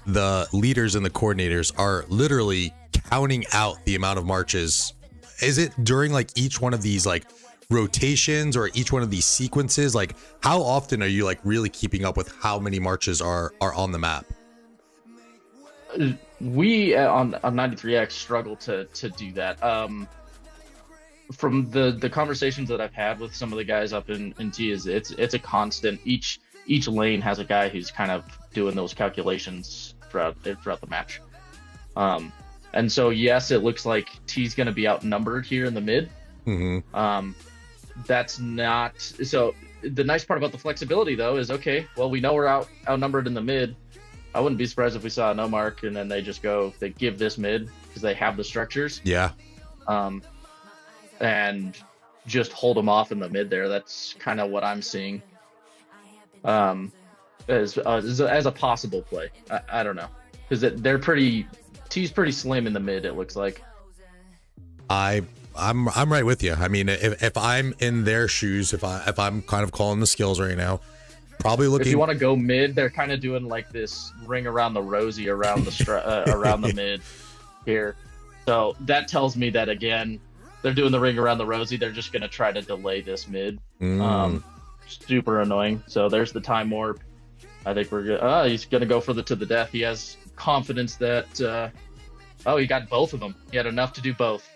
the leaders and the coordinators are literally counting out the amount of marches. Is it during like each one of these like rotations or each one of these sequences? Like, how often are you like really keeping up with how many marches are on the map? We on 93X struggle to do that. From the conversations that I've had with some of the guys up in T, is it's a constant. Each lane has a guy who's kind of doing those calculations throughout the match. And so yes, it looks like T's going to be outnumbered here in the mid. That's not so. The nice part about the flexibility though is, okay, well, we know we're outnumbered in the mid. I wouldn't be surprised if we saw a no mark and then they give this mid because they have the structures. Yeah. And just hold them off in the mid there. That's kind of what I'm seeing. As a possible play. I don't know, because T's pretty slim in the mid. It looks like. I'm right with you. I mean, if I'm in their shoes, if I'm kind of calling the skills right now, probably looking. If you want to go mid, they're kind of doing like this ring around the rosy around the around the mid here. So that tells me that again, they're doing the ring around the rosy. They're just going to try to delay this mid. Super annoying. So there's the time warp. I think we're good. He's going to go for the to the death. He has confidence that. He got both of them. He had enough to do both.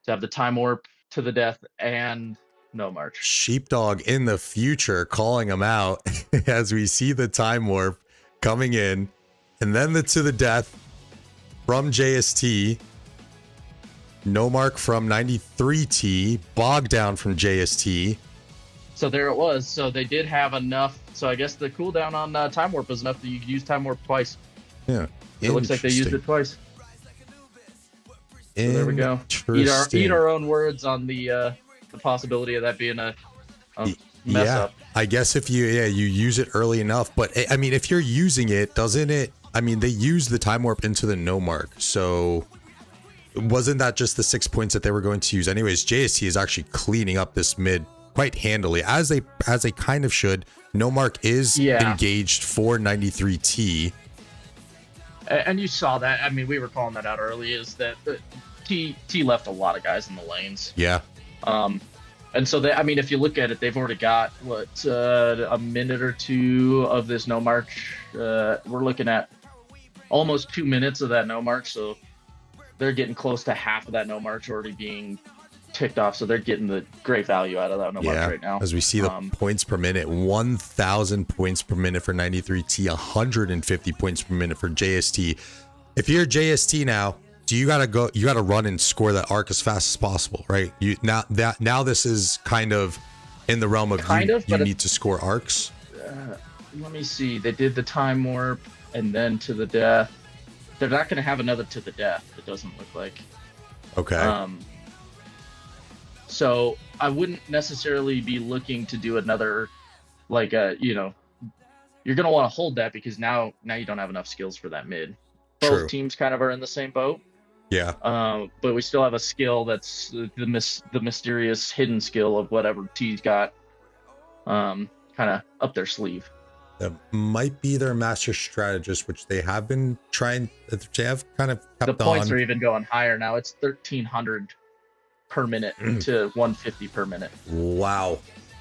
To have the time warp to the death and no march. Sheepdog in the future calling him out as we see the time warp coming in, and then the to the death from JST. No mark from 93T, bog down from JST. So there it was. So they did have enough. So I guess the cooldown on time warp was enough that you could use time warp twice. Yeah, it looks like they used it twice. So there we go. Eat our own words on the possibility of that being a mess up. I guess if you use it early enough, but I mean, if you're using it, doesn't it? I mean, they use the time warp into the no mark, so wasn't that just the 6 points that they were going to use? Anyways, JST is actually cleaning up this mid quite handily, as they kind of should. No mark is engaged for 93T. And you saw that. I mean, we were calling that out early. Is that T left a lot of guys in the lanes. Yeah. And so I mean, if you look at it, they've already got a minute or two of this no march. We're looking at almost 2 minutes of that no march. So they're getting close to half of that no march already being ticked off. So they're getting the great value out of that no march right now. As we see the points per minute, 1,000 points per minute for 93T, 150 points per minute for JST. If you're JST now, you gotta run and score that arc as fast as possible, right? Now this is kind of in the realm of you need to score arcs. Let me see. They did the time warp and then to the death. They're not going to have another to the death. It doesn't look like. Okay. So I wouldn't necessarily be looking to do another, like you're going to want to hold that because now you don't have enough skills for that mid. Both teams kind of are in the same boat. Yeah. But we still have a skill that's the mysterious hidden skill of whatever T's got, kind of up their sleeve. That might be their master strategist, which they have been trying. They have kind of kept the points are even going higher now. It's 1,300 per minute to 150 per minute. Wow,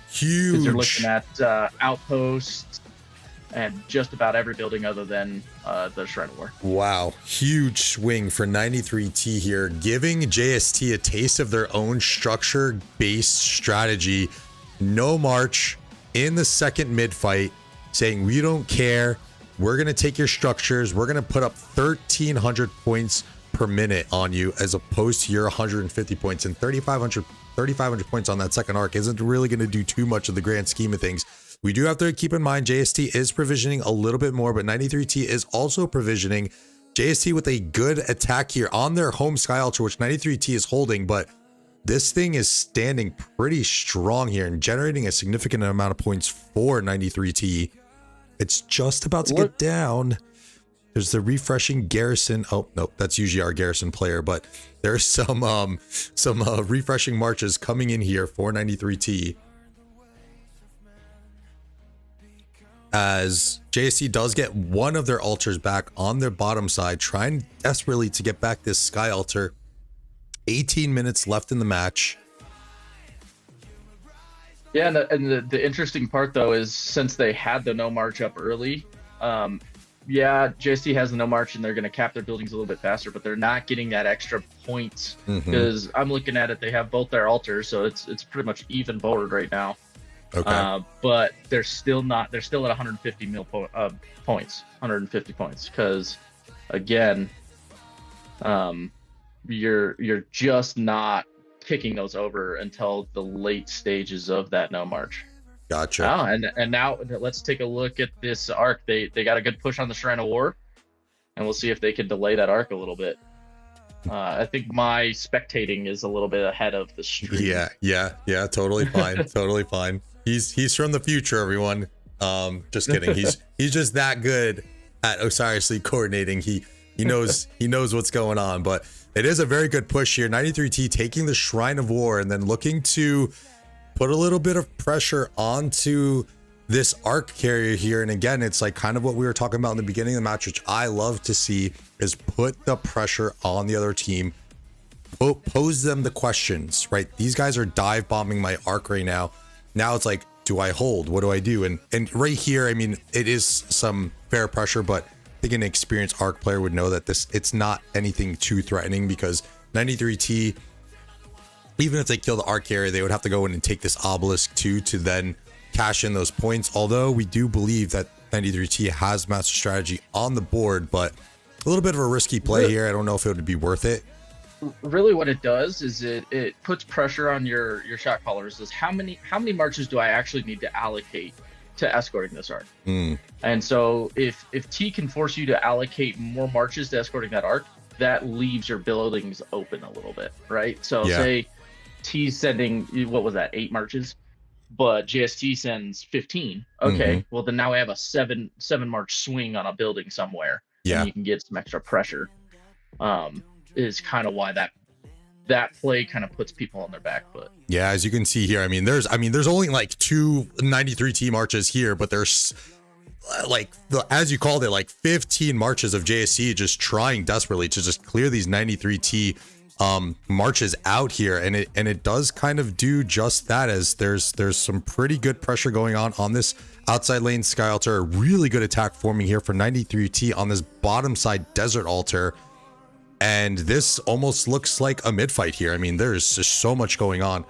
huge! Because you're looking at outposts and just about every building other than the Shrine of War. Wow, huge swing for 93T here, giving JST a taste of their own structure-based strategy. No march in the second mid fight, saying we don't care. We're going to take your structures. We're going to put up 1,300 points per minute on you as opposed to your 150 points, and 3,500 points on that second arc isn't really going to do too much of the grand scheme of things. We do have to keep in mind JST is provisioning a little bit more, but 93T is also provisioning. JST with a good attack here on their home Sky Altar, which 93T is holding, but this thing is standing pretty strong here and generating a significant amount of points for 93T. It's just about to get down. There's the refreshing garrison. Oh, no, that's usually our garrison player, but there's some refreshing marches coming in here for 93T. As JST does get one of their altars back on their bottom side, trying desperately to get back this Sky Altar. 18 minutes left in the match. Yeah, and the interesting part though is since they had the no march up early, yeah, JST has the no march and they're going to cap their buildings a little bit faster, but they're not getting that extra points because I'm looking at it. They have both their altars, so it's pretty much even board right now. Okay. But they're still not. They're still at 150 points, 150 points, because again, you're just not kicking those over until the late stages of that no march. Gotcha. Oh, and now let's take a look at this arc. They got a good push on the Shrine of War, and we'll see if they can delay that arc a little bit. I think my spectating is a little bit ahead of the stream. Yeah. Totally fine. Totally fine. He's from the future, everyone. Just kidding. He's just that good at Osiris League coordinating. He knows what's going on. But it is a very good push here. 93T taking the Shrine of War and then looking to put a little bit of pressure onto this arc carrier here. And again, it's like kind of what we were talking about in the beginning of the match, which I love to see, is put the pressure on the other team, pose them the questions, right? These guys are dive bombing my arc right now. Now it's like, do I hold? What do I do? And right here, I mean, it is some fair pressure, but I think an experienced arc player would know that it's not anything too threatening, because 93T, even if they kill the arc carrier, they would have to go in and take this obelisk too to then cash in those points. Although we do believe that 93T has master strategy on the board, but a little bit of a risky play here. I don't know if it would be worth it. Really what it does is it puts pressure on your shot callers. Is how many marches do I actually need to allocate to escorting this arc? And so if T can force you to allocate more marches to escorting that arc, that leaves your buildings open a little bit, right? So say T's sending, what was that, 8 marches, but JST sends 15. Okay, well then now we have a 7 march swing on a building somewhere. Yeah, and you can get some extra pressure. Is kind of why that play kind of puts people on their back foot. Yeah, as you can see here, I mean, there's only like 2 93T marches here, but there's like as you called it, like 15 marches of JSC just trying desperately to just clear these 93T marches out here, and it does kind of do just that, as there's some pretty good pressure going on this outside lane Sky Altar. A really good attack forming here for 93T on this bottom side Desert Altar. And this almost looks like a mid fight here. I mean, there's just so much going on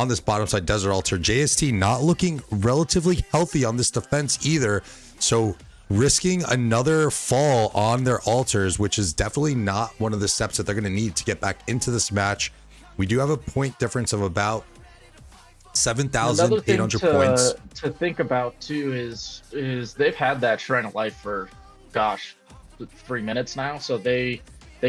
this bottom side Desert Altar. JST not looking relatively healthy on this defense either. So risking another fall on their altars, which is definitely not one of the steps that they're going to need to get back into this match. We do have a point difference of about 7,800 points. To think about too is they've had that Shrine of Life for, gosh, 3 minutes now. So they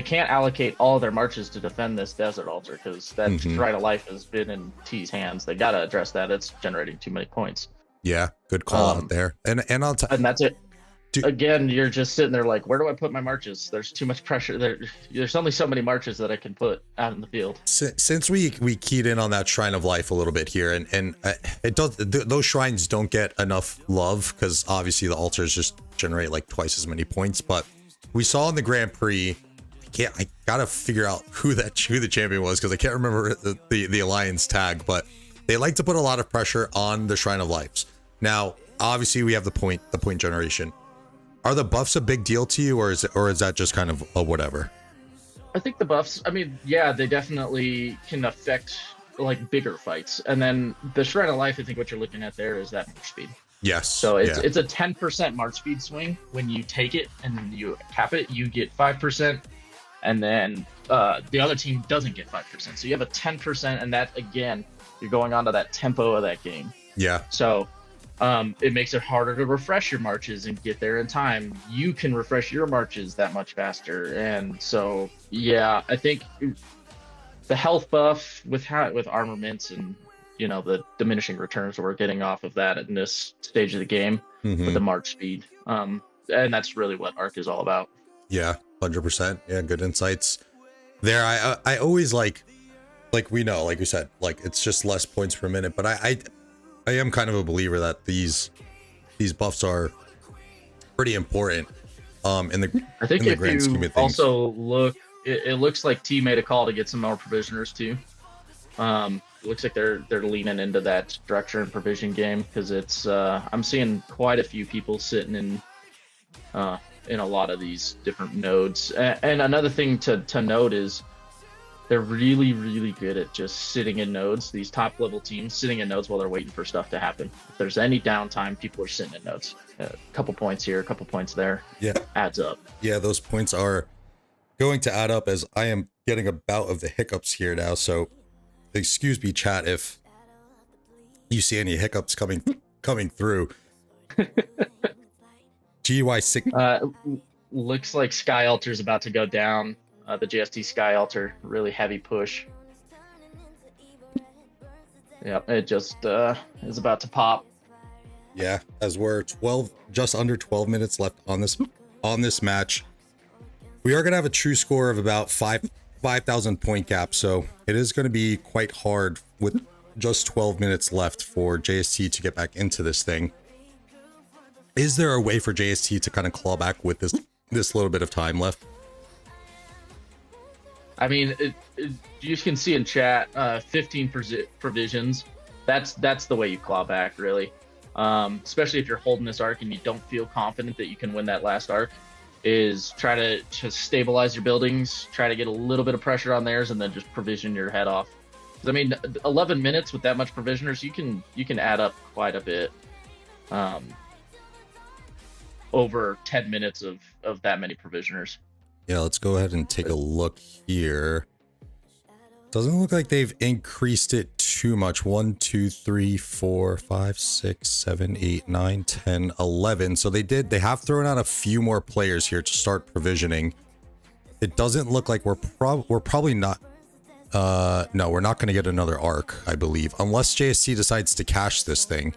can't allocate all their marches to defend this Desert Altar, because that Shrine of Life has been in T's hands. They got to address that. It's generating too many points. Yeah, good call out there. And that's it. Again, you're just sitting there like, where do I put my marches? There's too much pressure. There's only so many marches that I can put out in the field. Since we keyed in on that Shrine of Life a little bit here, and it does, those shrines don't get enough love because obviously the altars just generate like twice as many points. But we saw in the Grand Prix, I gotta figure out who the champion was, because I can't remember the alliance tag, but they like to put a lot of pressure on the Shrine of Lives. Now, obviously, we have the point generation. Are the buffs a big deal to you, or is that just kind of a whatever? I think the buffs, I mean, yeah, they definitely can affect like bigger fights. And then the Shrine of Life, I think what you're looking at there is that march speed. Yes. So it's a 10% march speed swing. When you take it and then you cap it, you get 5%. And then the other team doesn't get 5%. So you have a 10%, and that, again, you're going on to that tempo of that game. Yeah. So it makes it harder to refresh your marches and get there in time. You can refresh your marches that much faster. And so, yeah, I think the health buff with armaments and, you know, the diminishing returns we're getting off of that in this stage of the game with the march speed. And that's really what Arc is all about. Yeah, 100%. Yeah, good insights there. I always like we know, like you said, like it's just less points per minute, but I am kind of a believer that these buffs are pretty important in the grand scheme of things. Also look, it looks like T made a call to get some more provisioners too. Looks like they're leaning into that structure and provision game because it's I'm seeing quite a few people sitting in a lot of these different nodes. And another thing to note is they're really, really good at just sitting in nodes. These top level teams sitting in nodes while they're waiting for stuff to happen. If there's any downtime, people are sitting in nodes. A couple points here, a couple points there. Yeah, adds up. Yeah, those points are going to add up as I am getting a bout of the hiccups here now. So excuse me, chat, if you see any hiccups coming through. GY6 looks like Sky Alter's about to go down. The JST Sky Alter, really heavy push. Yep, it just is about to pop. Yeah, as we're just under 12 minutes left on this match. We are gonna have a true score of about 5,000 point gap, so it is going to be quite hard with just 12 minutes left for JST to get back into this thing. Is there a way for JST to kind of claw back with this little bit of time left? I mean, you can see in chat 15 provisions. That's the way you claw back, really. Especially if you're holding this arc and you don't feel confident that you can win that last arc. Is try to just stabilize your buildings, try to get a little bit of pressure on theirs, and then just provision your head off. I mean, 11 minutes with that much provisioners, you can add up quite a bit. Over 10 minutes of that many provisioners. Yeah, let's go ahead and take a look here. Doesn't look like they've increased it too much. 1, 2, 3, 4, 5, 6, 7, 8, 9, 10, 11. So they have thrown out a few more players here to start provisioning. It doesn't look like we're probably not. No, we're not going to get another arc, I believe, unless JST decides to cash this thing.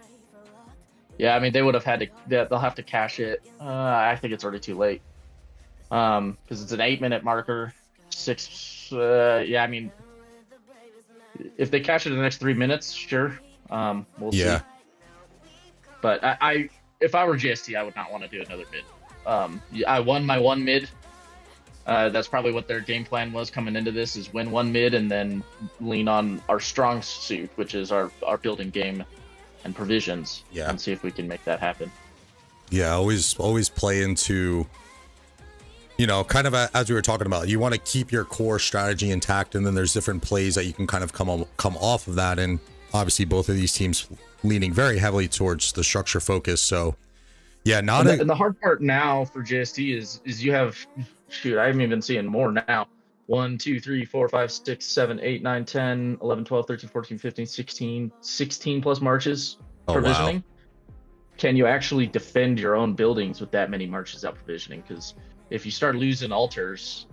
Yeah, I mean, they would have had to. They'll have to cash it. I think it's already too late. Because it's an 8-minute marker. 6. Yeah, I mean, if they cash it in the next 3 minutes, sure. We'll see. But if I were JST, I would not want to do another mid. I won my one mid. That's probably what their game plan was coming into this: is win one mid and then lean on our strong suit, which is our building game and provisions. Yeah. And see if we can make that happen. Yeah, always play into, you know, kind of as we were talking about, you want to keep your core strategy intact, and then there's different plays that you can kind of come off of that. And obviously both of these teams leaning very heavily towards the structure focus. So yeah, and the hard part now for JST is you have, shoot, I'm even seeing more now. 1, 2, 3, 4, 5, 6, 7, 8, 9, 10, 11, 12, 13, 14, 15, 16 plus marches provisioning. Wow. Can you actually defend your own buildings with that many marches out provisioning? Because if you start losing altars,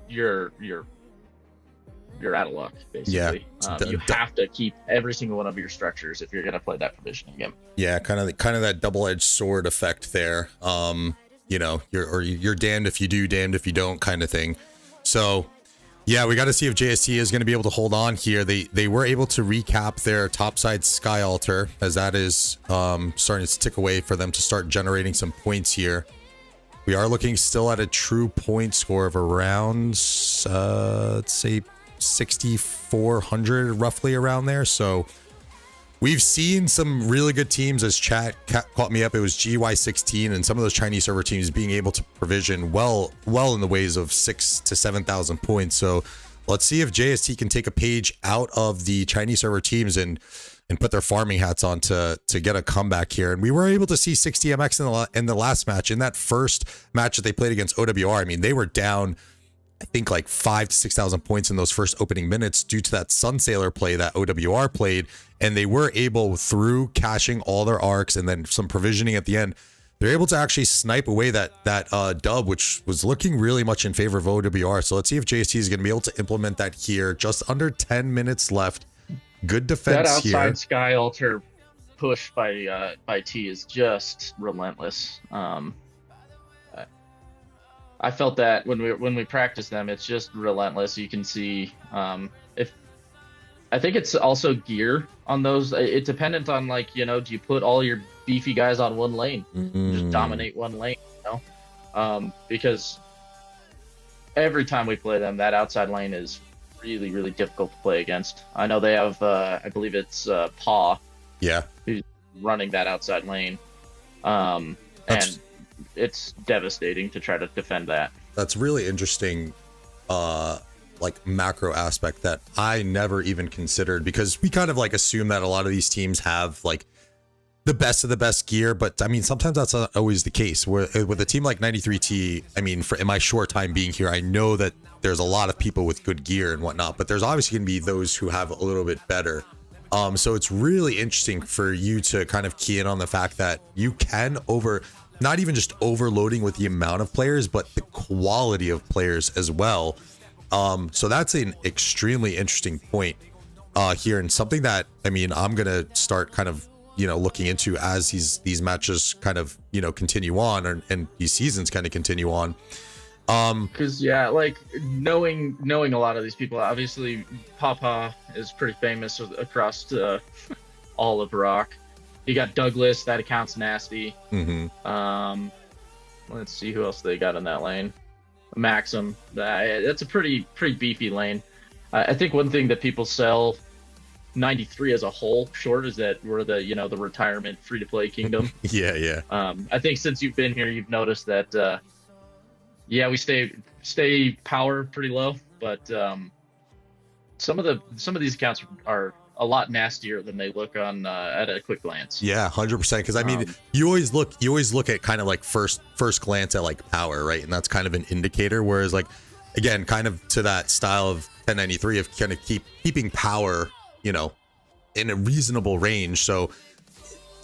you're out of luck, basically. Yeah, you have to keep every single one of your structures if you're going to play that provisioning game. Yeah, kind of that double-edged sword effect there. You know, you're damned if you do, damned if you don't, kind of thing. So yeah, we got to see if JST is going to be able to hold on here. They were able to recap their topside Sky Altar, as that is starting to tick away for them to start generating some points here. We are looking still at a true point score of around, let's say 6,400, roughly around there. So we've seen some really good teams, as chat caught me up. It was GY16 and some of those Chinese server teams being able to provision well in the ways of 6,000 to 7,000 points. So let's see if JST can take a page out of the Chinese server teams and put their farming hats on to get a comeback here. And we were able to see 60MX in the last match. In that first match that they played against OWR, I mean, they were down, I think, like 5,000 to 6,000 points in those first opening minutes due to that Sun Sailor play that OWR played. And they were able, through caching all their arcs and then some provisioning at the end, they're able to actually snipe away that dub, which was looking really much in favor of OWR. So let's see if JST is going to be able to implement that here. Just under 10 minutes left. Good defense that outside here. Sky Altar push by T is just relentless. I felt that when we practice them, it's just relentless. You can see if I think it's also gear on those. It's dependent on, like, you know, do you put all your beefy guys on one lane, just dominate one lane, you know? Because every time we play them, that outside lane is really, really difficult to play against. I know they have, I believe it's Paw. Yeah. Who's running that outside lane. And it's devastating to try to defend that. That's really interesting, like macro aspect that I never even considered, because we kind of like assume that a lot of these teams have like the best of the best gear, but I mean, sometimes that's not always the case. With a team like 93T, I mean, in my short time being here, I know that there's a lot of people with good gear and whatnot, but there's obviously going to be those who have a little bit better. So it's really interesting for you to kind of key in on the fact that you can not even just overloading with the amount of players, but the quality of players as well. So that's an extremely interesting point here, and something that, I mean, I'm going to start kind of, looking into as these matches kind of, continue on, and these seasons kind of continue on. Because like knowing a lot of these people, obviously Papa is pretty famous across all of Rock. You got Douglas, that account's nasty. Let's see who else they got in that lane. Maxim, that's a pretty beefy lane. I think one thing that people sell 93 as a whole short is that we're the the retirement free-to-play kingdom. yeah. I think since you've been here, you've noticed that we stay power pretty low, but some of these accounts are a lot nastier than they look on at a quick glance. Yeah, 100%. Because I mean, you always look at kind of like first glance at like power, right? And that's kind of an indicator. Whereas like, again, kind of to that style of 1093 of kind of keeping power, in a reasonable range. So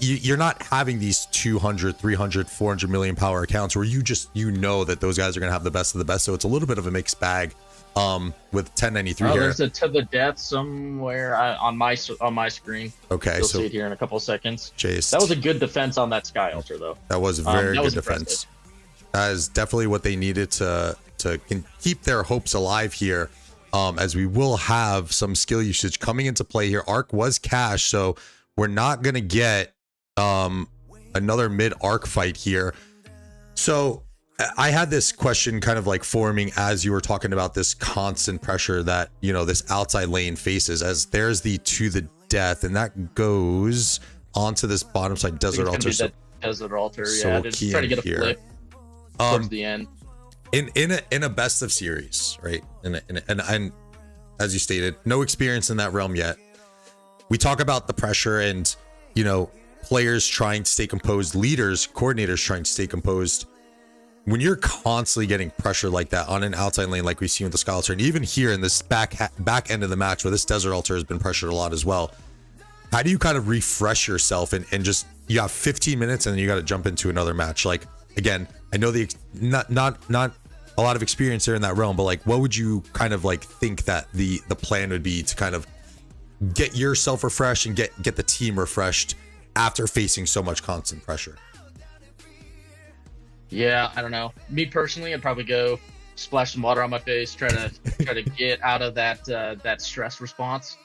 you're not having these 200, 300, 400 million power accounts where you just, that those guys are going to have the best of the best. So it's a little bit of a mixed bag with 1093 here. There's a to the death somewhere on my screen. Okay, you'll so see it here in a couple of seconds. JST. That was a good defense on that Sky Ultra, though. That was very good defense. Impressive. That is definitely what they needed to keep their hopes alive here. As we will have some skill usage coming into play here. Arc was cash, so we're not going to get another mid arc fight here. So I had this question kind of like forming as you were talking about this constant pressure that, this outside lane faces, as there's the to the death, and that goes onto this bottom side desert altar. Desert altar, so yeah. we'll Just try to get a flip towards the end. In a best of series, right? And as you stated, no experience in that realm yet. We talk about the pressure and, players trying to stay composed, leaders, coordinators trying to stay composed. When you're constantly getting pressure like that on an outside lane, like we've seen with the Sky Altar, and even here in this back end of the match where this Desert Altar has been pressured a lot as well, how do you kind of refresh yourself and just, you have 15 minutes and then you got to jump into another match? Like, again, I know not a lot of experience there in that realm, but like, what would you kind of like think that the plan would be to kind of get yourself refreshed and get the team refreshed after facing so much constant pressure? Yeah, I don't know. Me personally, I'd probably go splash some water on my face, try to get out of that stress response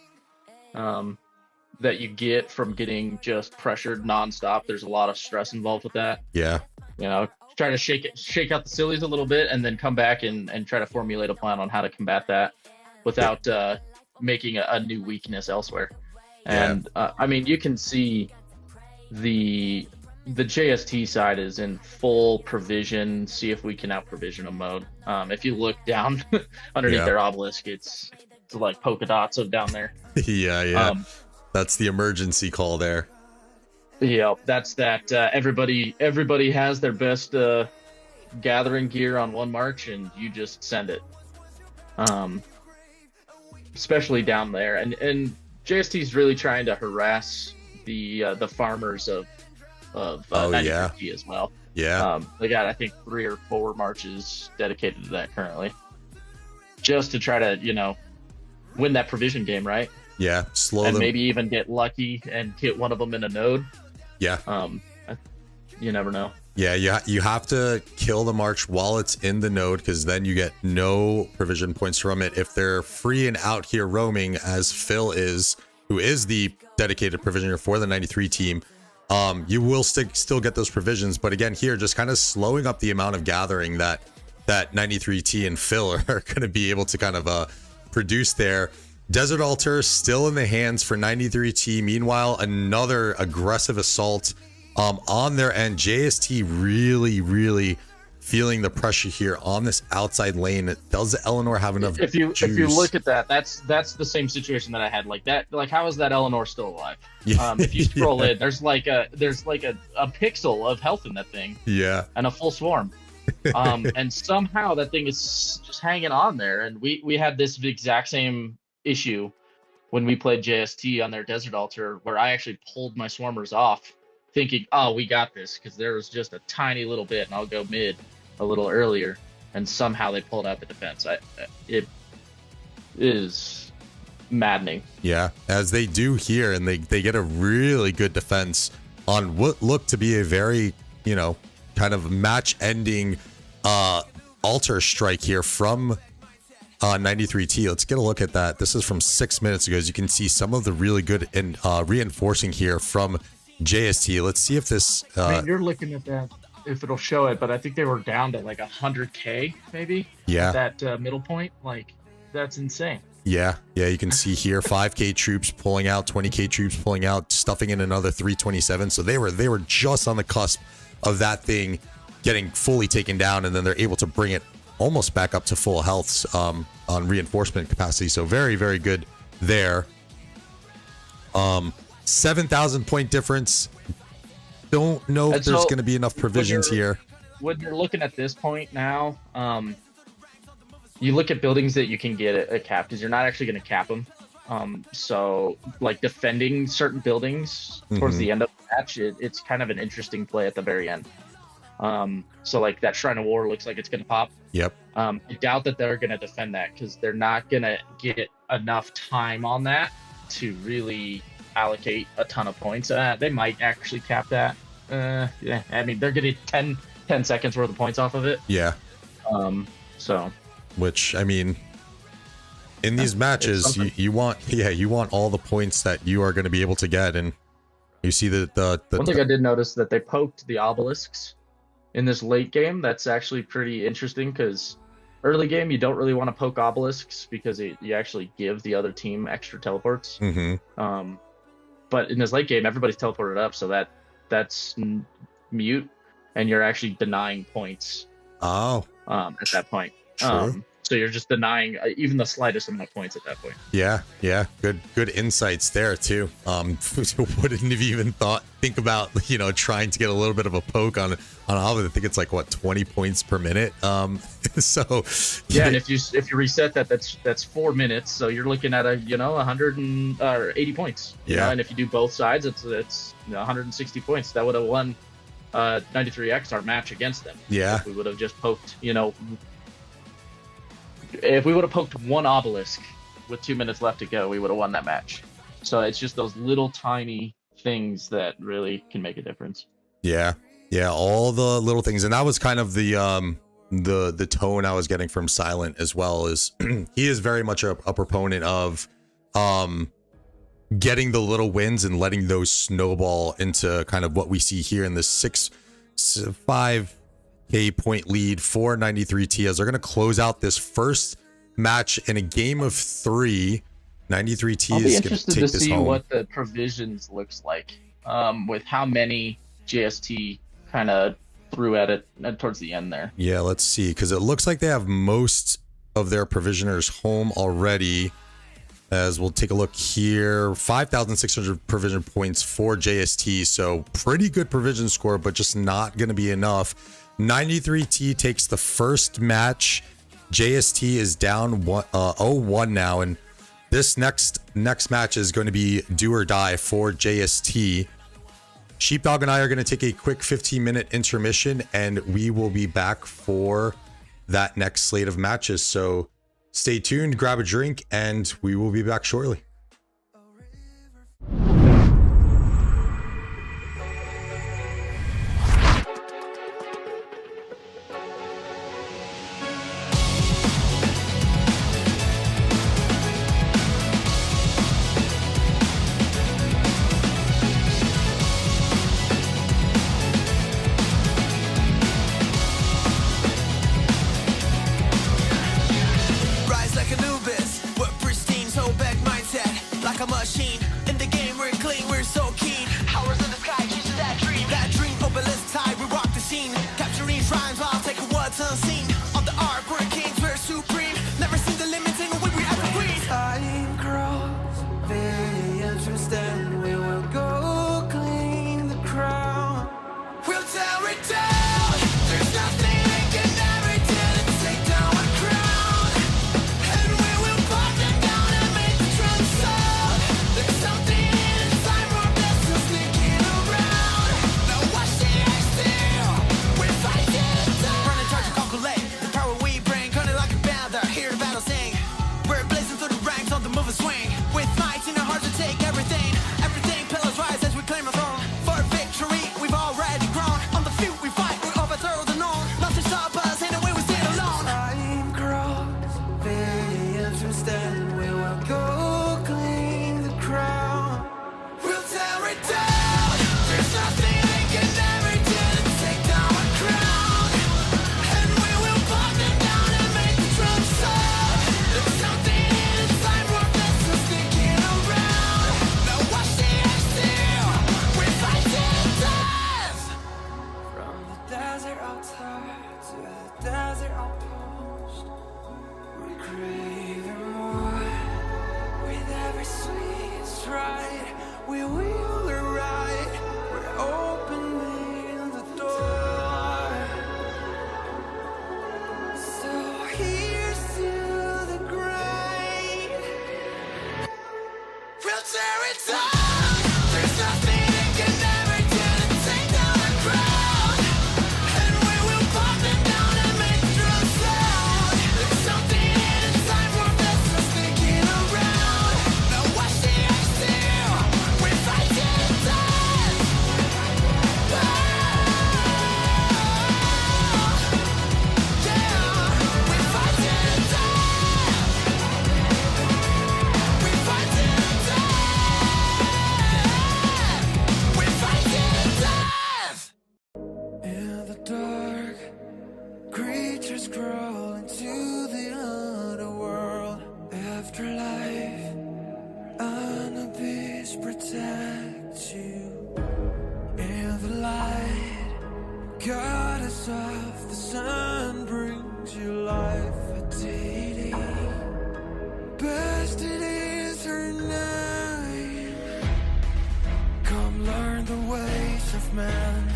that you get from getting just pressured nonstop. There's a lot of stress involved with that. Yeah. Try to shake out the sillies a little bit, and then come back and try to formulate a plan on how to combat that without making a new weakness elsewhere. And I mean, you can see the JST side is in full provision. See if we can out provision them mode. If you look down underneath their obelisk, it's like polka dots down there. Yeah. That's the emergency call there. Yeah, that's that. Everybody has their best gathering gear on one march, and you just send it. Especially down there, and JST's really trying to harass the farmers of 93 as well. Yeah. They got, I think, 3 or 4 marches dedicated to that currently, just to try to win that provision game, right? Yeah, slow and them. Maybe even get lucky and hit one of them in a node. Yeah. You never know. Yeah, you have to kill the march while it's in the node, because then you get no provision points from it. If they're free and out here roaming, as Phil is, who is the dedicated provisioner for the 93 team, you will still get those provisions. But again, here, just kind of slowing up the amount of gathering that 93T and Phil are going to be able to kind of produced there. Desert Altar still in the hands for 93T. Meanwhile, another aggressive assault on their end. JST really feeling the pressure here on this outside lane. Does Eleanor have enough if you juice? look at that, that's the same situation that I had. Like that, like how is that Eleanor still alive? If you scroll in, there's like a pixel of health in that thing. Yeah. And a full swarm. And somehow that thing is just hanging on there. And we had this exact same issue when we played JST on their Desert Altar, where I actually pulled my swarmers off thinking, oh, we got this, because there was just a tiny little bit and I'll go mid a little earlier, and somehow they pulled out the defense. It is maddening. Yeah, as they do here, and they get a really good defense on what looked to be a very, you know, kind of match-ending altar strike here from 93T. Let's get a look at that. This is from 6 minutes ago. As you can see, some of the really good and reinforcing here from JST. Let's see if this... I mean, you're looking at that, if it'll show it, but I think they were down to like 100K, maybe? Yeah. At that middle point. Like, that's insane. Yeah, you can see here 5K troops pulling out, 20K troops pulling out, stuffing in another 327. So they were just on the cusp of that thing getting fully taken down, and then they're able to bring it almost back up to full health on reinforcement capacity. So very good there. 7,000 point difference. Don't know if there's going to be enough provisions here. When you're looking at this point now, you look at buildings that you can get a cap, because you're not actually going to cap them. So like defending certain buildings towards the end of the match, it's kind of an interesting play at the very end. So like that Shrine of War looks like it's going to pop. Yep. I doubt that they're going to defend that, because they're not going to get enough time on that to really allocate a ton of points. They might actually cap that. Yeah, I mean, they're getting 10 seconds worth of points off of it. Yeah. So. Which, I mean, in these matches, you want all the points that you are going to be able to get, and you see the one thing I did notice that they poked the obelisks in this late game. That's actually pretty interesting, because early game you don't really want to poke obelisks, because you actually give the other team extra teleports. But in this late game, everybody's teleported up, so that's mute, and you're actually denying points. Oh. At that point. True. So you're just denying even the slightest amount of points at that point. Yeah. Good insights there too. Wouldn't have even think about, you know, trying to get a little bit of a poke on Alba. I think it's like what, 20 points per minute. So yeah, and if you reset that's 4 minutes, so you're looking at 180 points. Yeah, and if you do both sides, it's 160 points. That would have won 93X our match against them. Yeah, if we would have just poked, if we would have poked one obelisk with 2 minutes left to go, we would have won that match. So it's just those little tiny things that really can make a difference. Yeah, all the little things, and that was kind of the tone I was getting from Silent as well. Is he is very much a proponent of getting the little wins and letting those snowball into kind of what we see here in the 5K point lead for 93T, as they're going to close out this first match in a game of 3. 93T is going to take this home. I'll be interested to see what the provisions looks like with how many JST kind of threw at it towards the end there. Yeah, let's see, because it looks like they have most of their provisioners home already. As we'll take a look here, 5,600 provision points for JST, so pretty good provision score, but just not going to be enough. 93T takes the first match. JST is down 0-1 now, and this next match is going to be do or die for JST. Sheepdog and I are going to take a quick 15-minute intermission, and we will be back for that next slate of matches. So stay tuned, grab a drink, and we will be back shortly. Rise like Anubis, work like a machine. In the game we're clean, we're so keen. Hours in the sky, chasing that dream. That dream, obelisk tide, we rock the scene. Capturing rhymes while taking what's unseen. On the arc, we're kings, we're supreme. Never seen the limits in what we ever breathe. Time cross, the entrance, then we will go clean the crown. We'll tear it down. There's nothing they can ever do to take down our crown. And we will pop them down and make the drum sound. There's something inside more vessels sneaking around. Now watch the still. We're fighting it down. Running, charge, and calculate the power we bring. Running like a band, hear the battle sing. We're blazing through the ranks on the move and swing. With might in our hearts to take everything. Everything pillars rise as we claim our throne. For victory, we've already grown. On the field we fight, we overthrow the norm. Nothing stop us, ain't no way we stand alone. Time cross, the entrance, then we will go clean the crown. We'll tear it down. There's nothing they can ever do to take down our crown. And we will pop them down and make the drum sound. There's something inside more vessels sneaking around. Now watch the still. We're fighting death. From the desert altar to the desert outpost, we're craving more. With every sweet stride, we will arrive. We're opening the door. So here's to the grind. We'll tear it down. There's nothing they can ever do to take down our crown. And we will pop them down and make the drum sound. There's something inside more vessels sneaking around. Now watch the still. We're fighting death. Yeah, we're fighting death. We're fighting death. We're fighting death. In the dark, creatures crawl into the underworld. Afterlife, an abyss protects you. In the light, goddess of the sun brings you life. A deity, best it is her name. Come learn the ways of man.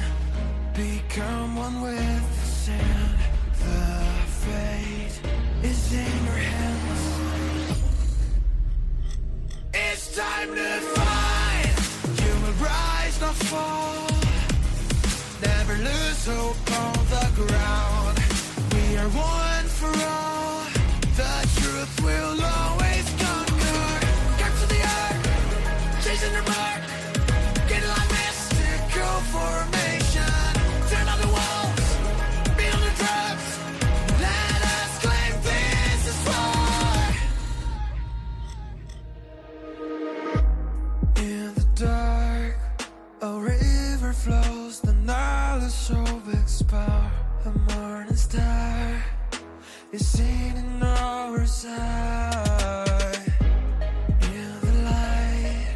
Become one with the sand. The fate is in your hands. It's time to fight. You will rise, not fall. Never lose hope on the ground. We are one for all. The truth will always conquer. Capture the arc, chasing their mark. Get like mystical formation. Turn on the walls, beat on the drums. Let us claim this is war. In the dark, a river flows. The Nile is so expound. A morning star is seen in our side. In the light,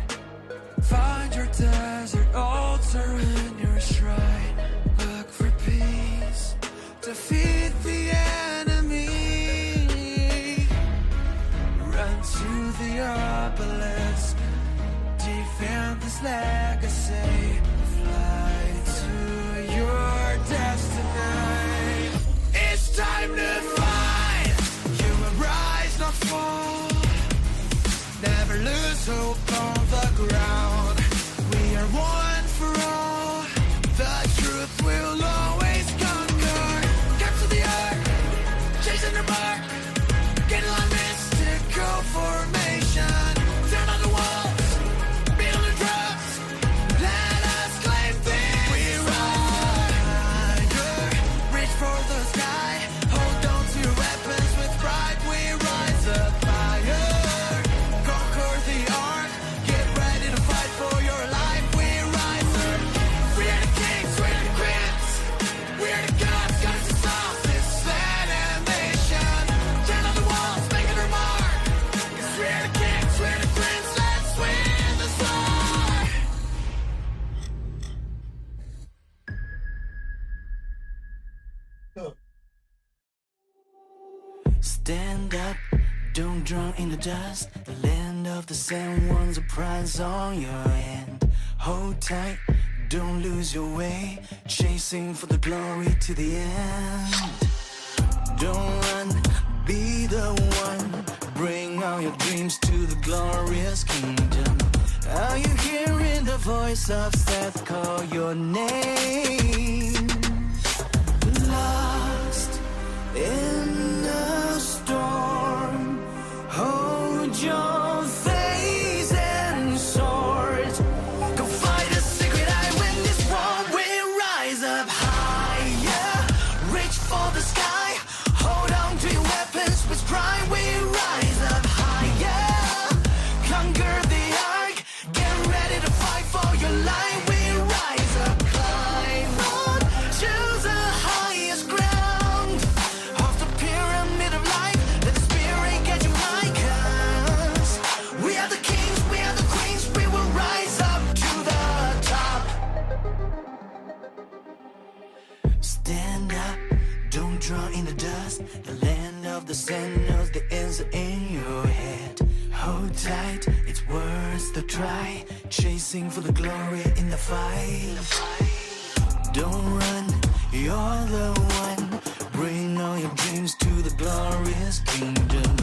find your desert altar and your shrine. Look for peace, defeat the enemy. Run to the obelisk, defend this legacy. Fly to your destiny. It's time to fight. You will rise, not fall. Never lose hope on the ground. We are one for all. The truth will always conquer. Capture the arc, chasing their mark. Get like mystical formation. Turn on the walls, beat on the drums. Let us claim this. We rise. Reach for the sky. Hold on to your weapons with pride. We rise up higher. Conquer the arc. Stand up, don't drown in the dust. The land of the sand one's a prize on your hand. Hold tight, don't lose your way. Chasing for the glory to the end. Don't run, be the one. Bring all your dreams to the glorious kingdom. Are you hearing the voice of Seth call your name? Lost in the storm, hold your face and sword. Go fight a secret, I win this war. We rise up higher, reach for the sky. Hold on to your weapons with pride. We rise up higher, conquer the ark. Get ready to fight for your life. We rise up, climb on, choose the highest ground. Off the pyramid of life, let the spirit get you like us. We are the kings, we are the queens. We will rise up to the top. Stand up, don't draw in the dust. The land of the sand knows the answer in your head. Hold tight, it's worth the try. Chasing for the glory in the fight. Don't run, you're the one. Bring all your dreams to the glorious kingdom.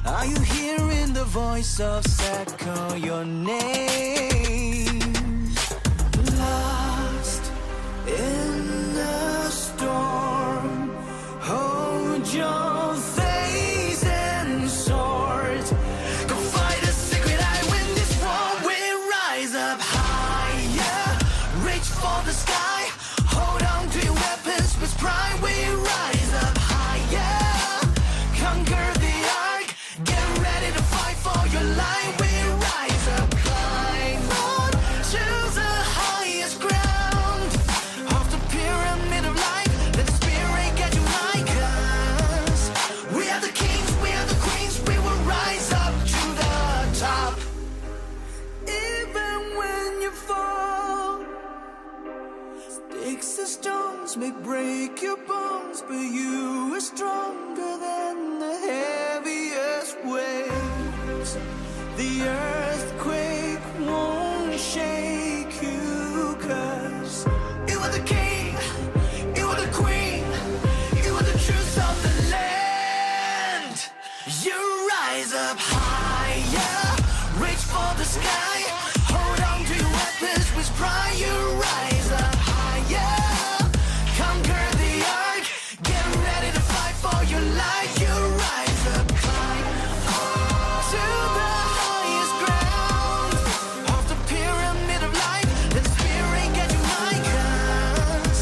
Are you hearing the voice of Seth call your name? Lost in the storm, hold your face and sword. Go fight a secret, I win this war. We rise up higher, reach for the sky. Hold on to your weapons with pride. We rise up higher, conquer the ark. Get ready to fight for your life. We rise up, climb on, choose the highest ground. Off the pyramid of life, let the spirit get you like us. We are the kings, we are the queens. We will rise up to the top. Even when you fall, sticks and stones may break your bones, but you are stronger than the heaviest waves. The earthquake won't shake you, 'cause you are the king, you are the queen, you are the truth of the land. You rise up higher, reach for the sky. Hold on to your weapons with pride. You rise up higher, conquer the ark. Get ready to fight for your life. You rise up, climb to the highest ground. Off the pyramid of life, let the spirit get you like us.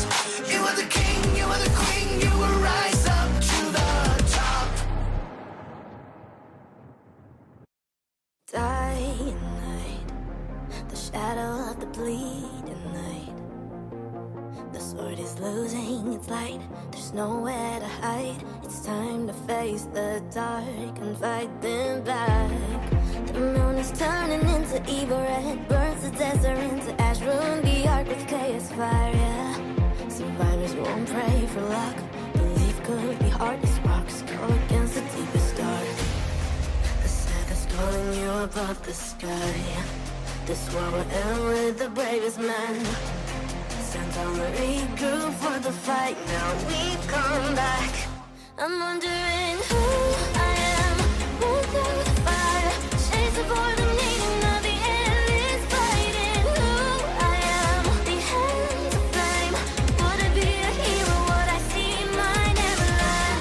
You are the king, you are the queen. You will rise up to the top. Dying night, the shadow of the bleeding night. The sword is losing its light, there's nowhere to hide. It's time to face the dark and fight them back. The moon is turning into evil red, burns the desert into ash, ruin the ark with chaos fire, yeah. Survivors won't pray for luck, belief could be hard as rocks, go against the deepest dark. The sad is calling you above the sky. This war will end with the bravest man. Santa Marie grew for the fight, now we've come back. I'm wondering who I am, born through the fire, chasing for the meaning of the endless fighting. Who I am, the hands of flame, would I be a hero, would I see my neverland?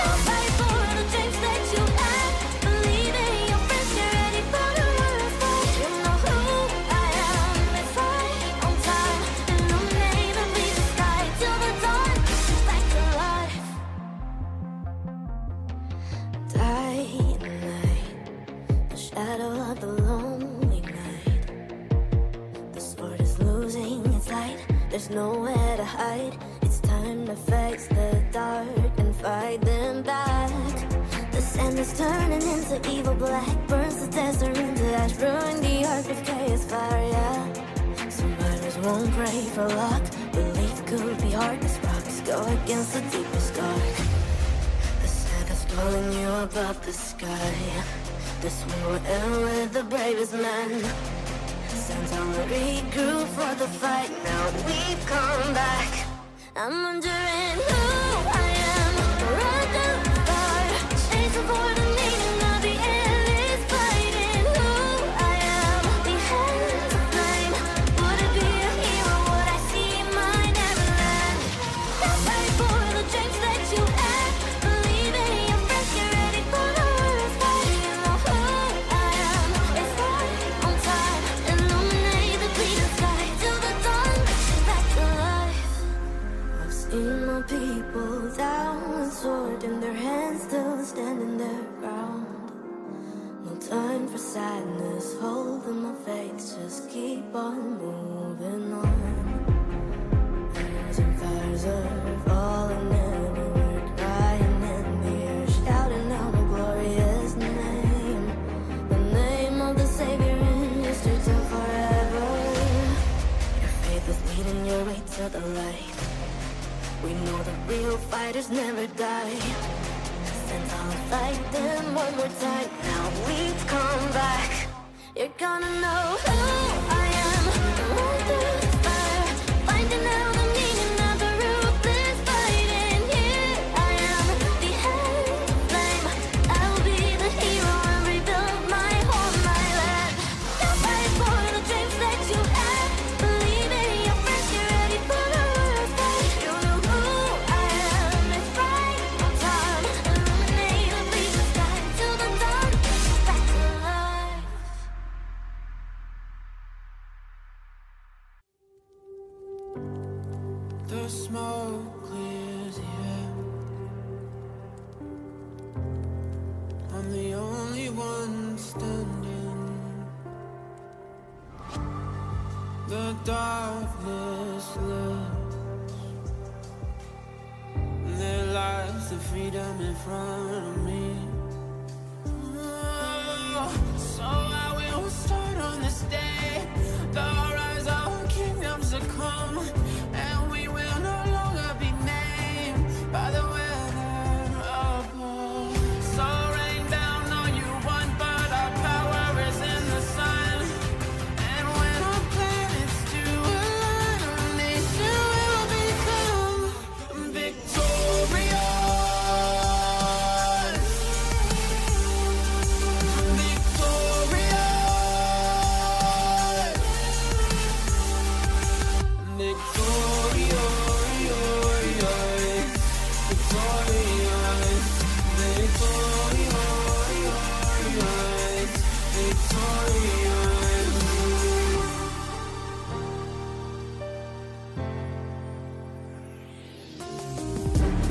I'll fight for the dreams that you have, believe in your friends, get ready for the world's fight. You know who I am, let's fight on time, illuminate and lead the sky till the dawn, back to life. Dying night, the shadow of the lonely night. The sword is losing its light, there's nowhere to hide. It's time to face the dark and fight them back. The sand is turning into evil black, burns the desert into ash, ruin the ark with chaos fire, yeah. Survivors won't pray for luck, belief could be hard as rocks, go against the deepest dark. The sad is Calling you above the sky. This we will end with the bravest men. Since I'm regroup for the fight, now we've come back. I'm wondering who I am. Run through the fire, chasing for the meaning of the endless fighting. Who I am, the hands of flame. Would it be a hero? Would I see my neverland? I'll fight for the dreams that you had. Believe in your friends, get ready for the worst fight. You know who I am. It's right on time. Illuminate the bleeding sky till the dawn brings back to life. I've seen my people down with sword in their hands, still standing their ground. No time for sadness, holding my faith, just keep on moving on. As and fires are falling everywhere, crying in the air, shouting out a glorious name. The name of the Savior in history till forever. Your faith is leading your way to the light. We know the real fighters never die. And I'll fight them one more time. Now we've come back. You're gonna know who I am. Run through the fire, finding out the meaning of the ruthless fighting. Here I am, the hand of flame. I'll be the hero and rebuild my home, my land. I'll fight for the dreams that you had. Believe in your friends, get ready for the worst fight. You know who I am. It's right on time. Illuminate the bleeding sky till the dawn brings back to life. The smoke clears the air. I'm the only one standing. The darkness lifts. There lies the freedom in front of me. So I will start on this day. The rise of kingdoms to come, and we will no longer be named by the weather above. So rain down all you want, but our power is in the sun. And when our planets do align, our nation will become victorious.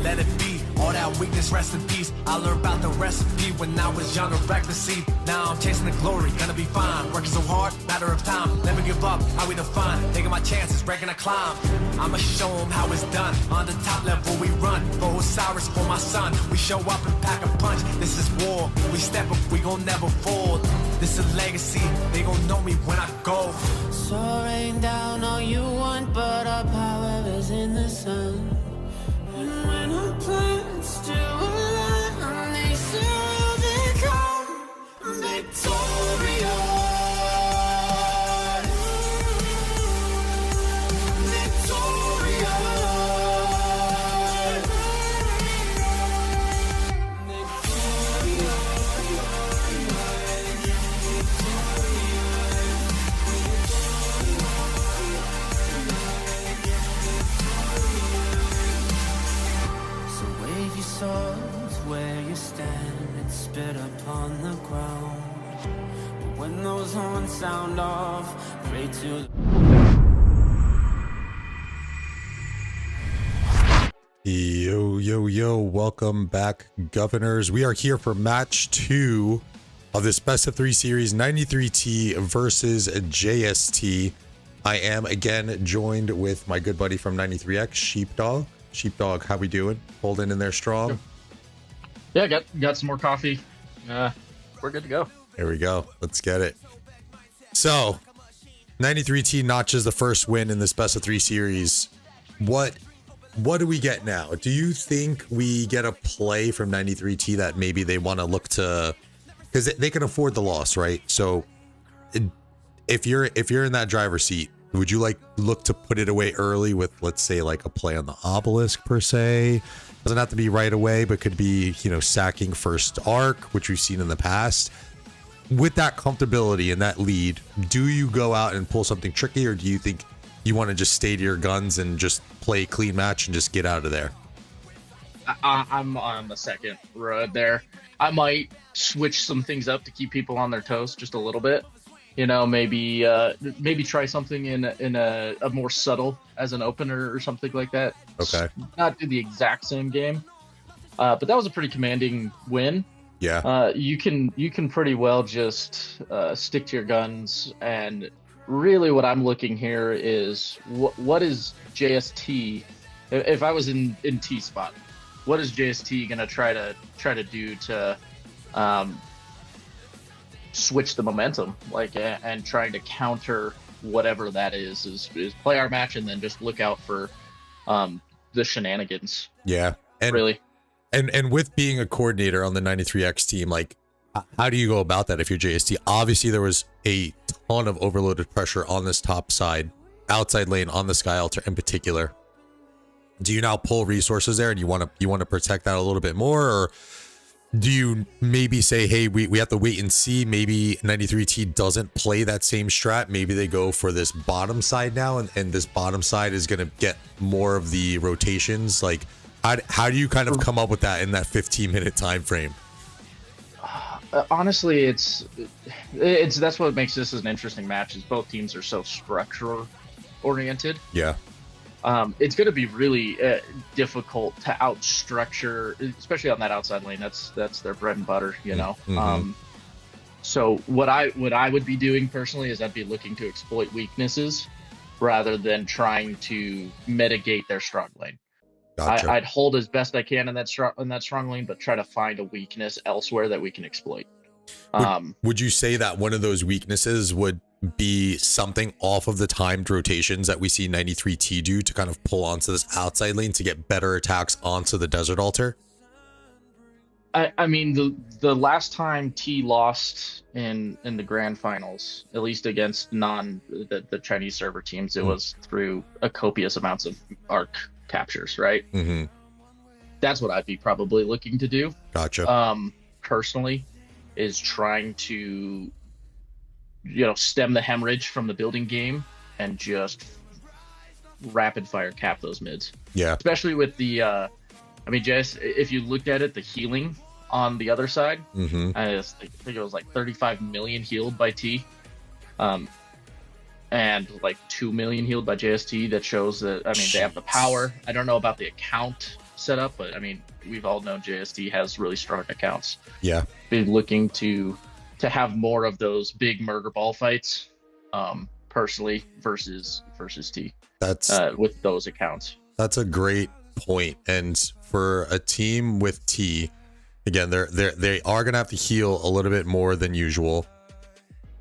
Let it be, all that weakness, rest in peace. I learned about the recipe when I was young and recklessly. Now I'm chasing the glory, gonna be fine. Working so hard, matter of time. Never give up, how we define. Taking my chances, breaking a climb. I'ma show them how it's done. On the top level we run. For Osiris, for my son. We show up and pack a punch. This is war. We step up, we gon' never fold. This is legacy, they gon' know me when I go. So rain down all you want, but our power is in the sun. And when our plans do align, our nation will become victorious. Swords where you stand and spit upon the ground. But when those horns sound off, pray to Yo, welcome back, governors. We are here for match 2 of this best of 3 series, 93T versus JST. I am again joined with my good buddy from 93X, Sheepdog. Sheepdog, how we doing? Holding in there strong? Yeah, got some more coffee. We're good to go. There we go. Let's get it. So, 93T notches the first win in this best of 3 series. What what do we get now? Do you think we get a play from 93T that maybe they want to look to, because they can afford the loss, right? So if you're in that driver's seat, would you like look to put it away early with, let's say, like a play on the obelisk per se? Doesn't have to be right away, but could be, you know, sacking first arc, which we've seen in the past. With that comfortability and that lead, do you go out and pull something tricky, or do you think you want to just stay to your guns and just play a clean match and just get out of there? I'm on the second road there. I might switch some things up to keep people on their toes just a little bit. You know, maybe try something in a more subtle as an opener or something like that. Okay. Not do the exact same game, but that was a pretty commanding win. Yeah. You can pretty well just stick to your guns, and really what I'm looking here is what is JST? If I was in T spot, what is JST gonna try to do to switch the momentum, like, and trying to counter whatever that is play our match and then just look out for the shenanigans. Yeah. And really. And with being a coordinator on the 93X team, like, how do you go about that if you're JST? Obviously, there was a ton of overloaded pressure on this top side, outside lane on the Sky Altar in particular. Do you now pull resources there and you want to protect that a little bit more, or do you maybe say, hey, we have to wait and see? Maybe 93T doesn't play that same strat. Maybe they go for this bottom side now, and this bottom side is going to get more of the rotations. Like, how do you kind of come up with that in that 15-minute time frame? Honestly, it's that's what makes this an interesting match, is both teams are so structure oriented. Yeah. It's going to be really difficult to outstructure, especially on that outside lane. That's their bread and butter, you know. Mm-hmm. So what I would be doing personally is I'd be looking to exploit weaknesses rather than trying to mitigate their strong lane. Gotcha. I'd hold as best I can in that strong lane, but try to find a weakness elsewhere that we can exploit. Would you say that one of those weaknesses would be something off of the timed rotations that we see 93T do to kind of pull onto this outside lane to get better attacks onto the desert altar? I mean, the last time T lost in the grand finals, at least against the Chinese server teams, it was through a copious amounts of arc captures, right? Mm-hmm. That's what I'd be probably looking to do. Gotcha. Personally, is trying to, you know, stem the hemorrhage from the building game and just rapid fire cap those mids. Yeah. Especially with the, I mean, just if you looked at it, the healing on the other side, Mm-hmm. I think it was like 35 million healed by T, and like 2 million healed by JST. That shows that, I mean, they have the power. I don't know about the account setup, but I mean, we've all known JST has really strong accounts. Yeah. Been looking to have more of those big murder ball fights, personally, versus T. That's with those accounts. That's a great point. And for a team with T, again, they are gonna have to heal a little bit more than usual.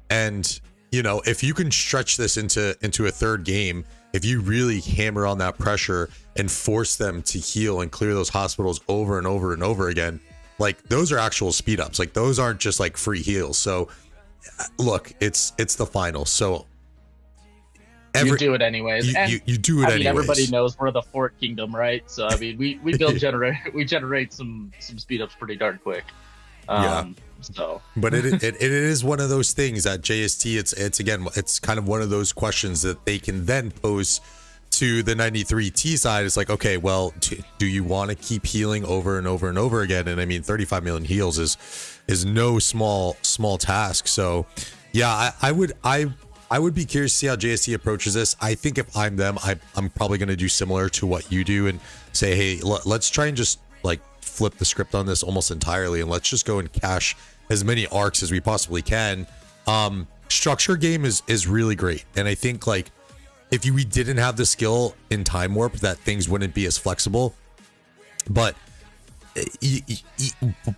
And you know, if you can stretch this into a third game, if you really hammer on that pressure and force them to heal and clear those hospitals over and over and over again, like, those are actual speed ups. Like, those aren't just like free heals. So look, it's the final. So you do it anyways. You do it anyways. I mean, everybody knows we're the Fort Kingdom, right? So I mean, we generate some speed ups pretty darn quick. Yeah. So, but it is one of those things that JST, it's kind of one of those questions that they can then pose to the 93T side. It's like, okay, well, do you want to keep healing over and over and over again? And I mean, 35 million heals is no small task. So yeah, I would be curious to see how JST approaches this. I think if I'm them, I'm probably going to do similar to what you do and say, hey, let's try and just like flip the script on this almost entirely, and let's just go and cash as many arcs as we possibly can. Structure game is really great, and I think, like, if we didn't have the skill in Time Warp, that things wouldn't be as flexible. But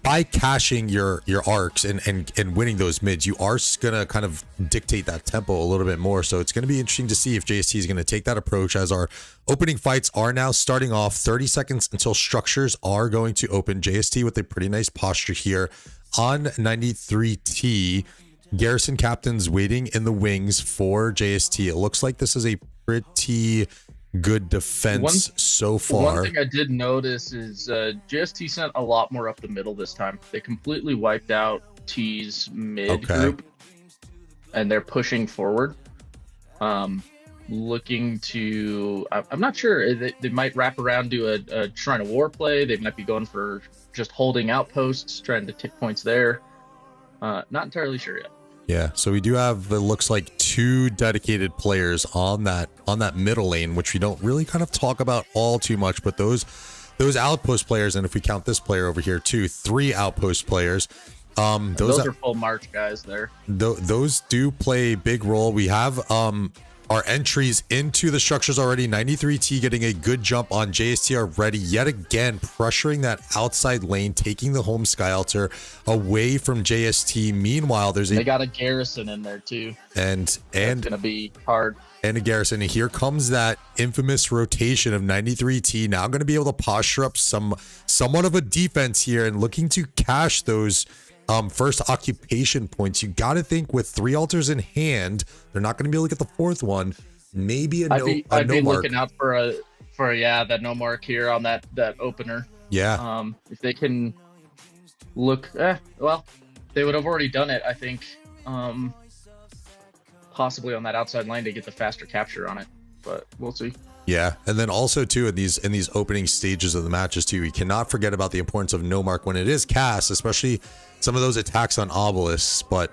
by cashing your arcs and winning those mids, you are gonna kind of dictate that tempo a little bit more. So it's gonna be interesting to see if JST is gonna take that approach, as our opening fights are now starting off. 30 seconds until structures are going to open. JST with a pretty nice posture here on 93T. Garrison captains waiting in the wings for JST. It looks like this is a pretty good defense so far. One thing I did notice is JST sent a lot more up the middle this time. They completely wiped out T's mid group, and they're pushing forward. Looking to, I'm not sure, they might wrap around to a Shrine of War play. They might be going for just holding outposts, trying to take points there. Not entirely sure yet. Yeah, so we do have, it looks like, 2 dedicated players on that middle lane, which we don't really kind of talk about all too much, but those outpost players, and if we count this player over here too, 3 outpost players. Those are full March guys there. Those do play a big role. We have our entries into the structures already. 93T getting a good jump on JST already, yet again pressuring that outside lane, taking the home Sky Altar away from JST. Meanwhile, they got a Garrison in there too, and it's gonna be hard. And a Garrison, and here comes that infamous rotation of 93T, now going to be able to posture up somewhat of a defense here and looking to cash those first occupation points. You got to think with 3 altars in hand, they're not going to be able to get the 4th one. Maybe I'd be no mark. looking out for that no mark here on that opener. Yeah. If they can look, well, they would have already done it, I think. Possibly on that outside lane to get the faster capture on it, but we'll see. Yeah, and then also too in these opening stages of the matches too, we cannot forget about the importance of no mark when it is cast, especially some of those attacks on obelisks, but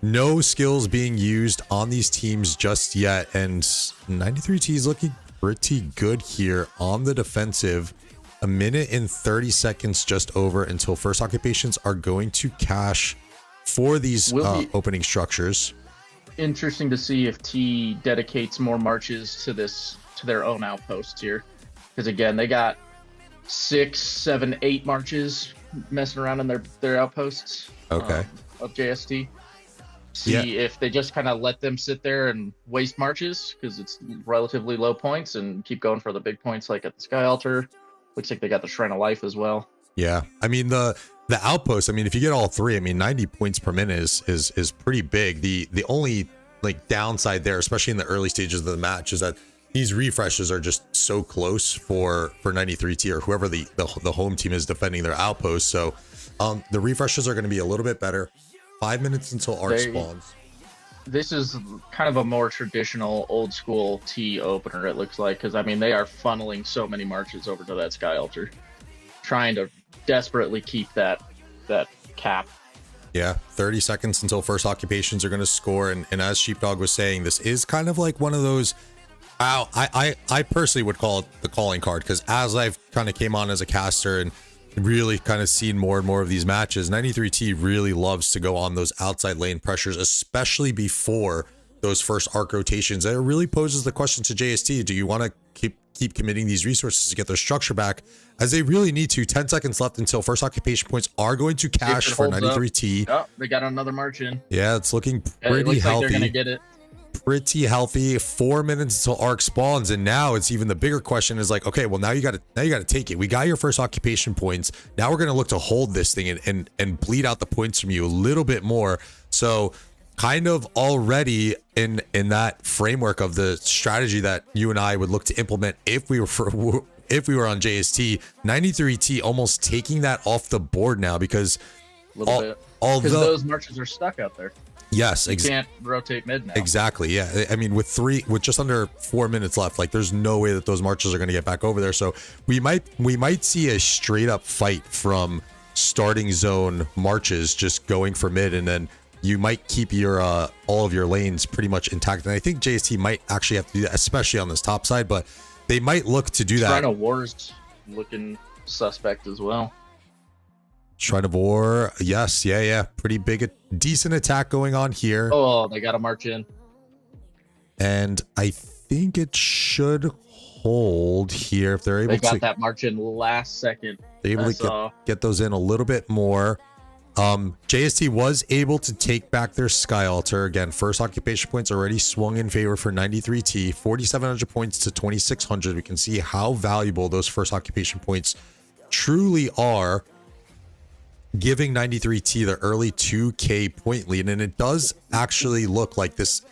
no skills being used on these teams just yet, and 93T is looking pretty good here on the defensive. 1 minute and 30 seconds just over until first occupations are going to cash for these opening structures. Interesting to see if T dedicates more marches to their own outposts here, because again they got 6, 7, 8 marches messing around in their outposts. Okay. Of JST. See if they just kind of let them sit there and waste marches because it's relatively low points, and keep going for the big points like at the Sky Altar. Looks like they got the Shrine of Life as well. Yeah, I mean the outpost, I mean if you get all 3, I mean 90 points per minute is pretty big. The only like downside there, especially in the early stages of the match, is that these refreshes are just so close for 93T or whoever the home team is defending their outpost. So the refreshes are going to be a little bit better. 5 minutes until arc spawns. This is kind of a more traditional old school T opener, it looks like, because I mean they are funneling so many marches over to that Sky Altar, trying to desperately keep that cap. Yeah, 30 seconds until first occupations are going to score, and as Sheepdog was saying, this is kind of like one of those, I personally would call it the calling card, because as I've kind of came on as a caster and really kind of seen more and more of these matches, 93T really loves to go on those outside lane pressures, especially before those first arc rotations. And it really poses the question to JST, do you want to keep committing these resources to get their structure back, as they really need to? 10 seconds left until first occupation points are going to cash for 93T. Oh, they got another march in. Yeah, it's looking pretty healthy. Like they're gonna get it. Pretty healthy. 4 minutes until arc spawns, and now it's even the bigger question is like, okay, well now you got to take it. We got your first occupation points. Now we're gonna look to hold this thing and bleed out the points from you a little bit more. So kind of already in that framework of the strategy that you and I would look to implement if we were on JST, 93T almost taking that off the board now, because although those marches are stuck out there. Yes, you can't rotate mid now. Exactly. Yeah, I mean with just under 4 minutes left, like there's no way that those marches are going to get back over there. So we might see a straight up fight from starting zone marches just going for mid, and then you might keep your all of your lanes pretty much intact. And I think JST might actually have to do that, especially on this top side, but they might look to do that. Shrine of War's looking suspect as well. Shrine of War, yes, yeah, pretty big, decent attack going on here. Oh, they got to march in, and I think it should hold here if they're able to. They got that march in last second. They're able to get those in a little bit more. JST was able to take back their Sky Altar. Again, first occupation points already swung in favor for 93T. 4,700 points to 2,600. We can see how valuable those first occupation points truly are, giving 93T the early 2K point lead. And it does actually look like this.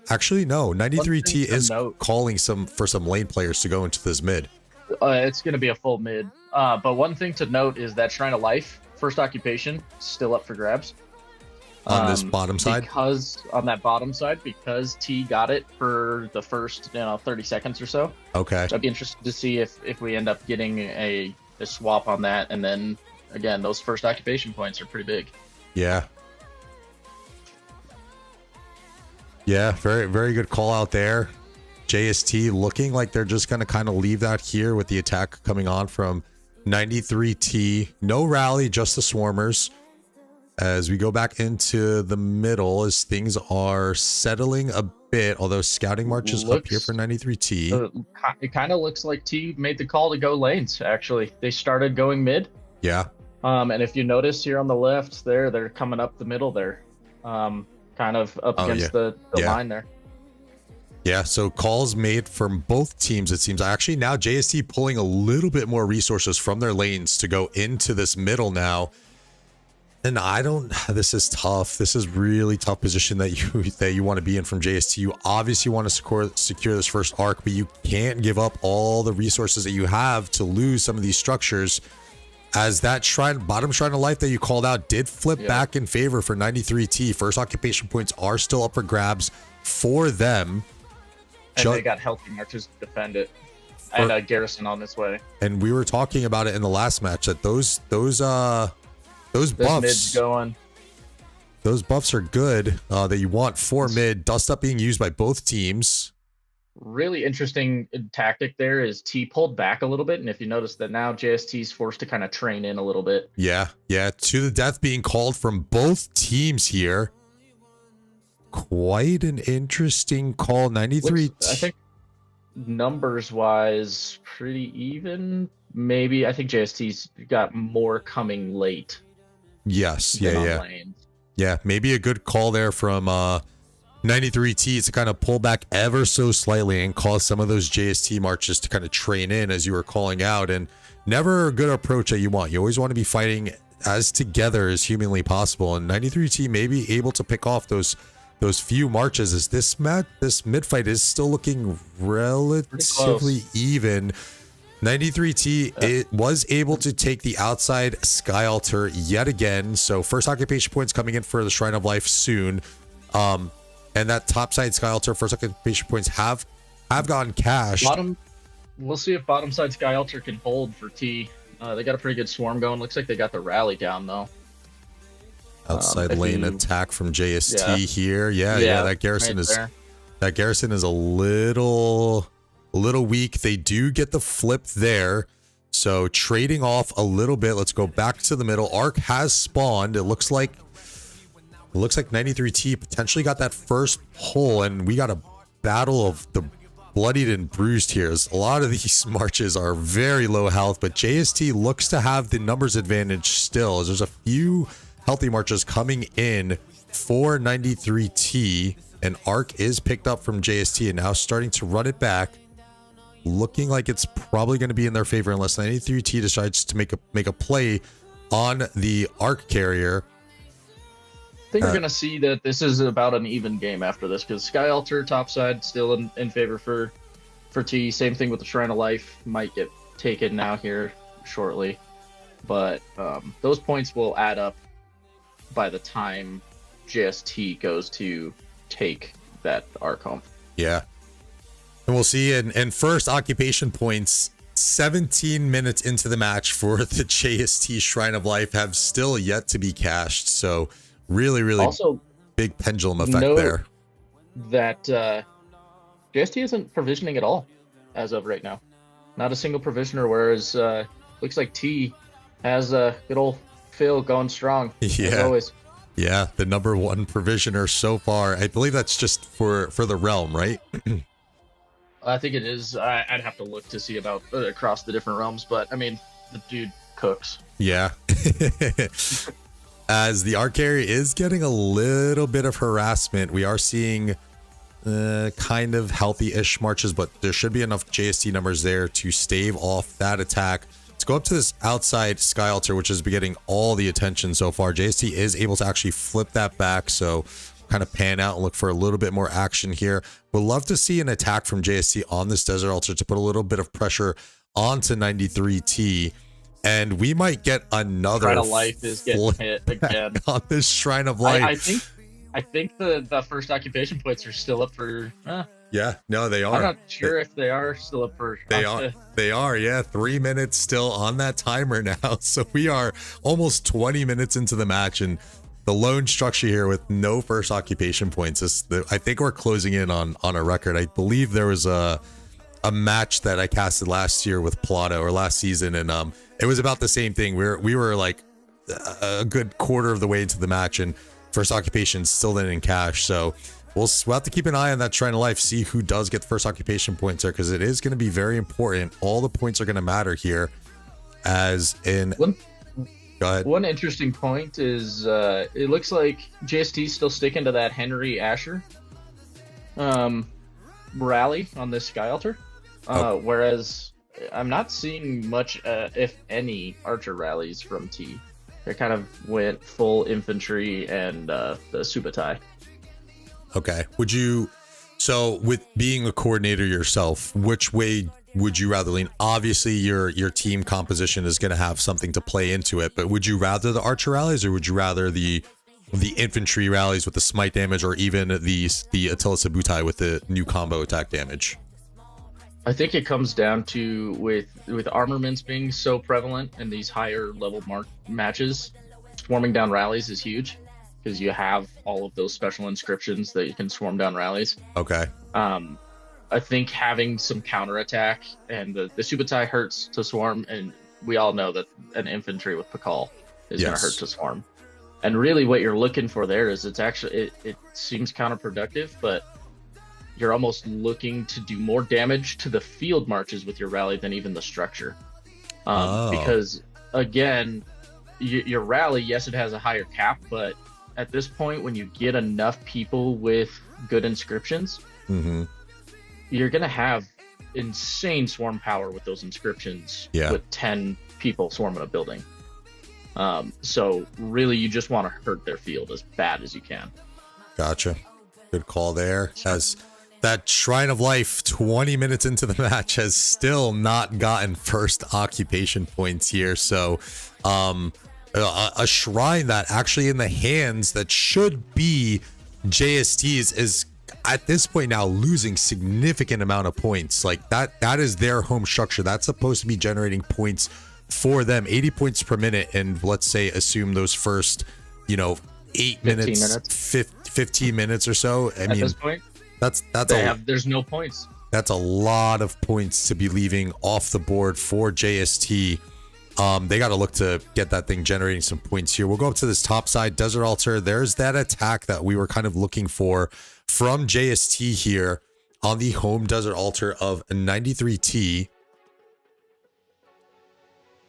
Actually, no, 93T is calling for some lane players to go into this mid. It's going to be a full mid. But one thing to note is that Shrine of Life, first occupation, still up for grabs. On this bottom side? Because on that bottom side, because T got it for the first 30 seconds or so. Okay. So I'd be interested to see if we end up getting a swap on that. And then, again, those first occupation points are pretty big. Yeah. Yeah, very, very good call out there. JST looking like they're just going to kind of leave that here with the attack coming on from 93T. No rally, just the Swarmers. As we go back into the middle, as things are settling a bit, although scouting marches up here for 93T. It kind of looks like T made the call to go lanes, actually. They started going mid. Yeah. And if you notice here on the left there, they're coming up the middle there. Kind of up against the line there. Yeah, so calls made from both teams, it seems. Actually, now JST pulling a little bit more resources from their lanes to go into this middle now. And this is tough. This is really tough position that you want to be in from JST. You obviously want to secure this first arc, but you can't give up all the resources that you have to lose some of these structures. As that bottom Shrine of Life that you called out did flip back in favor for 93T. First occupation points are still up for grabs for them. And they got healthy marches to defend it. And a garrison on this way. And we were talking about it in the last match that those buffs going. Those buffs are good that you want for mid. Dust up being used by both teams. Really interesting tactic there is T pulled back a little bit, and if you notice that now JST is forced to kind of train in a little bit. Yeah, to the death being called from both teams here. Quite an interesting call. 93. I think numbers wise, pretty even. Maybe I think JST's got more coming late. Yes, yeah. Maybe a good call there from 93T to kind of pull back ever so slightly and cause some of those JST marches to kind of train in, as you were calling out. And never a good approach that you want. You always want to be fighting as together as humanly possible. And 93T may be able to pick off those few marches, as this mid fight is still looking relatively even. 93T it was able to take the outside Sky Altar yet again. So first occupation points coming in for the Shrine of Life soon. And that topside Sky Altar first occupation points have gotten cashed. We'll see if bottom side Sky Altar can hold for T. They got a pretty good swarm going. Looks like they got the rally down though. Outside lane attack from JST here. Yeah, that garrison is a little weak. They do get the flip there. So trading off a little bit. Let's go back to the middle. Arc has spawned. It looks like 93T potentially got that first pull, and we got a battle of the bloodied and bruised here. A lot of these marches are very low health, but JST looks to have the numbers advantage still, as there's a few healthy marches coming in for 93T, and Arc is picked up from JST and now starting to run it back. Looking like it's probably going to be in their favor unless 93T decides to make a play on the Arc carrier. I think we're going to see that this is about an even game after this, because Sky Altar topside still in favor for T. Same thing with the Shrine of Life, might get taken now here shortly, but those points will add up by the time JST goes to take that Arc home. Yeah. And we'll see in first occupation points, 17 minutes into the match for the JST Shrine of Life have still yet to be cashed. So really also big pendulum effect there. That JST isn't provisioning at all as of right now. Not a single provisioner, whereas looks like T has a good old Phil going strong as always. Yeah, the number one provisioner so far. I believe that's just for the realm, right? I think it is. I'd have to look to see about across the different realms, but I mean, the dude cooks. Yeah. As the arc carry is getting a little bit of harassment, we are seeing kind of healthy-ish marches, but there should be enough JST numbers there to stave off that attack. Let's go up to this outside Sky Altar, which has been getting all the attention so far. JST is able to actually flip that back, so kind of pan out and look for a little bit more action here. Would love to see an attack from JST on this Desert Altar to put a little bit of pressure onto 93T. And we might get another Shrine of Life is getting hit again on this Shrine of Life. I think the first occupation points are still up for. Yeah, no, they are. I'm not sure if they are still up for. They are. Yeah, 3 minutes still on that timer now. So we are almost 20 minutes into the match, and the lone structure here with no first occupation points. I think we're closing in on a record. I believe there was a match that I casted last year with Plato, or last season, and it was about the same thing. We were like a good quarter of the way into the match, and first occupation still didn't cash. So we'll have to keep an eye on that Shrine of Life, see who does get the first occupation points there, because it is going to be very important. All the points are going to matter here. As in, go ahead. One interesting point is it looks like JST still sticking to that Henry Asher rally on this Sky Altar, whereas I'm not seeing much, if any, Archer rallies from T. They kind of went full infantry and the Subutai. Okay. So with being a coordinator yourself, which way would you rather lean? Obviously, your team composition is going to have something to play into it, but would you rather the Archer rallies, or would you rather the infantry rallies with the smite damage, or even the Attila Subutai with the new combo attack damage? I think it comes down to with armaments being so prevalent in these higher level matches, swarming down rallies is huge, because you have all of those special inscriptions that you can swarm down rallies. Okay. I think having some counterattack, and the Subutai hurts to swarm, and we all know that an infantry with Pakal is going to hurt to swarm. And really what you're looking for there is it seems counterproductive, but you're almost looking to do more damage to the field marches with your rally than even the structure. Because, again, your rally, yes, it has a higher cap, but at this point, when you get enough people with good inscriptions, you're going to have insane swarm power with those inscriptions with 10 people swarming a building. So, really, you just want to hurt their field as bad as you can. Gotcha. Good call there. As that Shrine of Life, 20 minutes into the match, has still not gotten first occupation points here. So a shrine that actually in the hands that should be JST's is at this point now losing significant amount of points. Like that is their home structure. That's supposed to be generating points for them, 80 points per minute. And let's say assume those first 8 minutes, 15 minutes or so. I mean, this point, there's no points. That's a lot of points to be leaving off the board for JST. They got to look to get that thing generating some points here. We'll go up to this top side Desert Altar. There's that attack that we were kind of looking for from JST here on the home Desert Altar of 93T.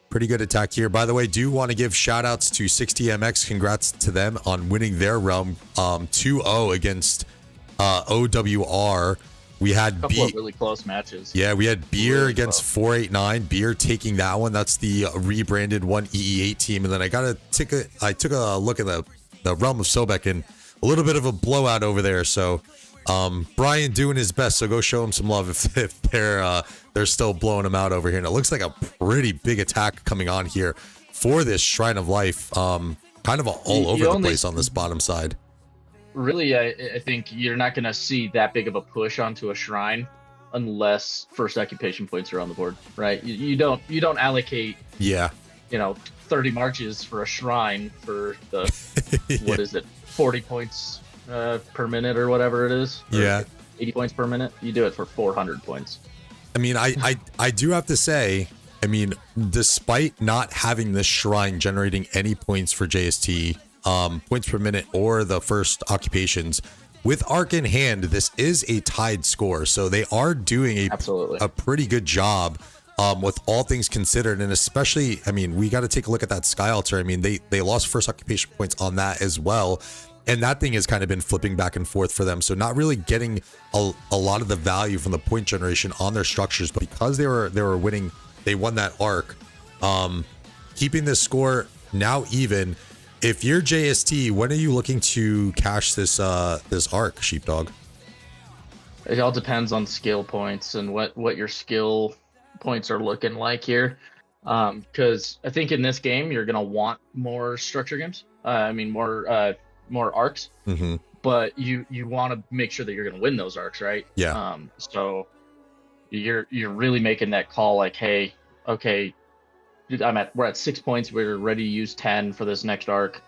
Pretty good attack here. By the way, do want to give shout outs to 60MX. Congrats to them on winning their realm 2-0 against OWR. We had a couple of really close matches. Yeah, we had Beer really against 489. Beer taking that one. That's the rebranded 1EE8 team. And then I took a look at the realm of Sobek, and a little bit of a blowout over there. So Brian doing his best. So go show him some love if they're still blowing him out over here. And it looks like a pretty big attack coming on here for this Shrine of Life. Kind of all over the place on this bottom side. Really, I think you're not going to see that big of a push onto a shrine unless first occupation points are on the board, right? You don't allocate 30 marches for a shrine for the what is it, 40 points per minute or whatever it is, 80 points per minute. You do it for 400 points. I mean, I do have to say, I mean, despite not having this shrine generating any points for JST, points per minute or the first occupations, with Arc in hand, this is a tied score. So they are doing a pretty good job with all things considered, and especially, I mean, we got to take a look at that Sky Altar. I mean, they lost first occupation points on that as well, and that thing has kind of been flipping back and forth for them. So not really getting a lot of the value from the point generation on their structures, but because they were winning, they won that arc, keeping this score now even. If you're JST, when are you looking to cash this this arc, Sheepdog? It all depends on skill points and what your skill points are looking like here. Because I think in this game you're gonna want more structure games. I mean more arcs. Mm-hmm. But you want to make sure that you're gonna win those arcs, right? Yeah. So you're really making that call like, hey, okay, we're at 6 points. We're ready to use 10 for this next arc.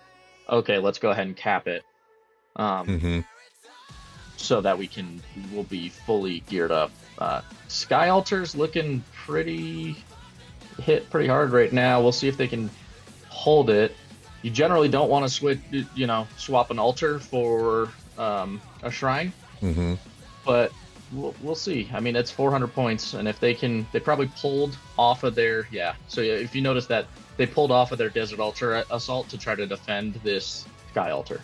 Okay, let's go ahead and cap it. So that we'll be fully geared up. Sky Altar's looking hit pretty hard right now. We'll see if they can hold it. You generally don't want to swap an altar for a shrine. But we'll see. I mean, it's 400 points, and if they probably pulled off of their, So if you notice that they pulled off of their Desert Altar assault to try to defend this Sky Altar.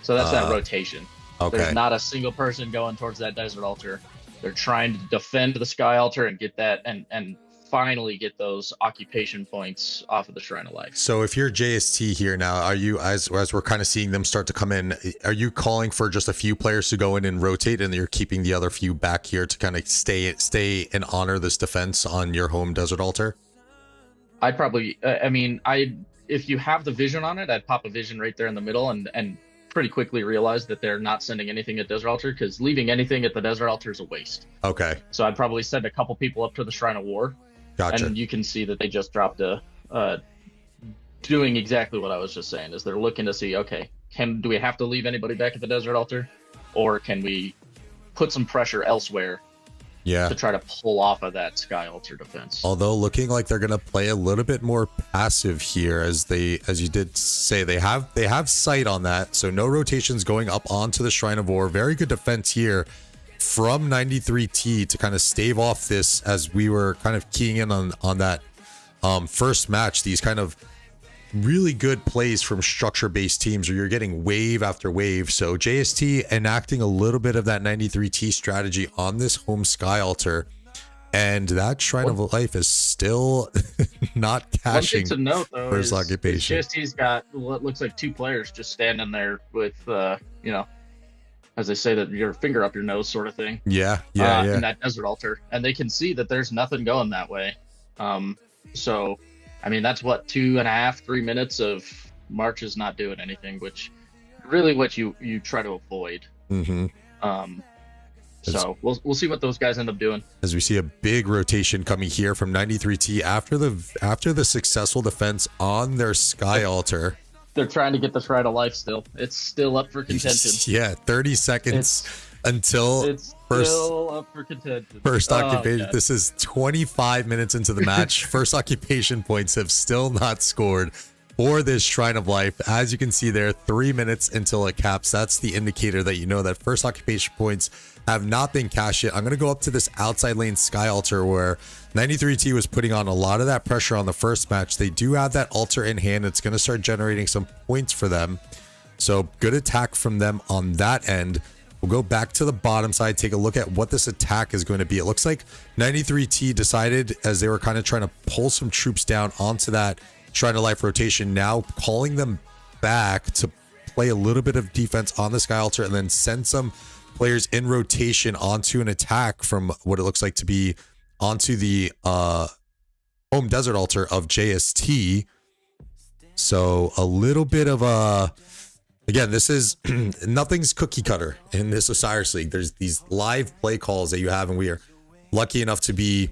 So that's that rotation. Okay. There's not a single person going towards that Desert Altar. They're trying to defend the Sky Altar and get that, and finally get those occupation points off of the Shrine of Life. So if you're JST here now, are you, as we're kind of seeing them start to come in, are you calling for just a few players to go in and rotate, and you're keeping the other few back here to kind of stay and honor this defense on your home Desert Altar? I'd probably, if you have the vision on it, I'd pop a vision right there in the middle and pretty quickly realize that they're not sending anything at Desert Altar, because leaving anything at the Desert Altar is a waste. Okay. So I'd probably send a couple people up to the Shrine of War. Gotcha. And you can see that they just dropped doing exactly what I was just saying, is they're looking to see, okay, do we have to leave anybody back at the Desert Altar, or can we put some pressure elsewhere to try to pull off of that Sky Altar defense? Although looking like they're going to play a little bit more passive here, as you did say, they have sight on that, so no rotations going up onto the Shrine of War. Very good defense here from 93T to kind of stave off this, as we were kind of keying in on that first match. These kind of really good plays from structure-based teams where you're getting wave after wave. So JST enacting a little bit of that 93T strategy on this home Sky Altar, and that Shrine of Life is still not cashing. One thing to note, though, first occupation. JST's got what looks like two players just standing there with, as they say, that your finger up your nose sort of thing. Yeah. In that Desert Altar, and they can see that there's nothing going that way. So, I mean, that's what 2.5-3 minutes of marches not doing anything, which really what you try to avoid. So we'll see what those guys end up doing. As we see a big rotation coming here from 93T after the successful defense on their Sky Altar. They're trying to get the Shrine of Life still. It's still up for contention. 30 seconds until still up for contention. First occupation. This is 25 minutes into the match. First occupation points have still not scored for this Shrine of Life. As you can see there, 3 minutes until it caps. That's the indicator that you know that first occupation points have not been cashed yet. I'm going to go up to this outside lane Sky Altar where 93T was putting on a lot of that pressure on the first match. They do have that altar in hand. It's going to start generating some points for them. So good attack from them on that end. We'll go back to the bottom side, take a look at what this attack is going to be. It looks like 93T decided, as they were kind of trying to pull some troops down onto that Shrine of Life rotation, now calling them back to play a little bit of defense on the Sky Altar and then send some players in rotation onto an attack from what it looks like to be onto the home Desert Altar of JST. So a little bit of a, again, this is nothing's cookie cutter in this Osiris League. There's these live play calls that you have, and we are lucky enough to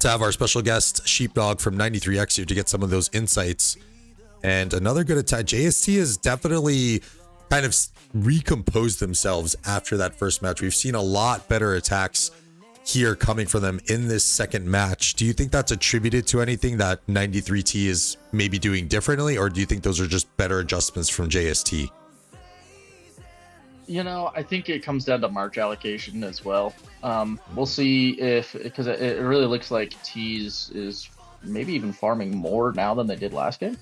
have our special guest Sheepdog from 93X here to get some of those insights. And another good attack. JST is definitely kind of recomposed themselves after that first match. We've seen a lot better attacks here coming from them in this second match. Do you think that's attributed to anything that 93T is maybe doing differently, or do you think those are just better adjustments from JST? I think it comes down to March allocation as well. We'll see because it really looks like T's is maybe even farming more now than they did last game.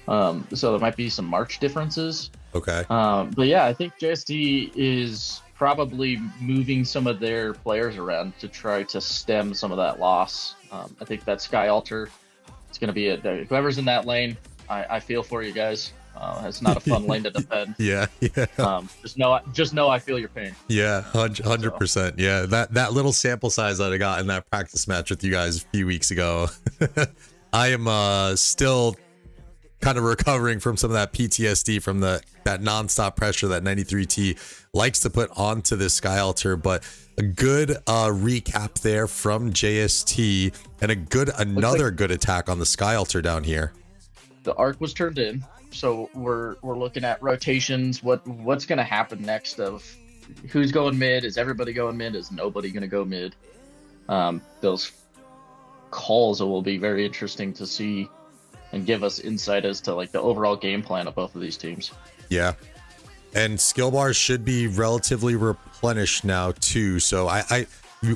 So there might be some March differences. Okay. But yeah, I think JST is probably moving some of their players around to try to stem some of that loss. I think that Sky Altar, it's going to be whoever's in that lane. I feel for you guys. It's not a fun lane to defend. Yeah. Just know I feel your pain. Yeah, 100%. Yeah, that little sample size that I got in that practice match with you guys a few weeks ago, I am still kind of recovering from some of that PTSD from that nonstop pressure that 93T likes to put onto this Sky Altar. But a good recap there from JST, and another good attack on the Sky Altar down here. The arc was turned in, so we're looking at rotations. What's going to happen next? Of who's going mid? Is everybody going mid? Is nobody going to go mid? Those calls will be very interesting to see and give us insight as to like the overall game plan of both of these teams. Yeah. And skill bars should be relatively replenished now too. So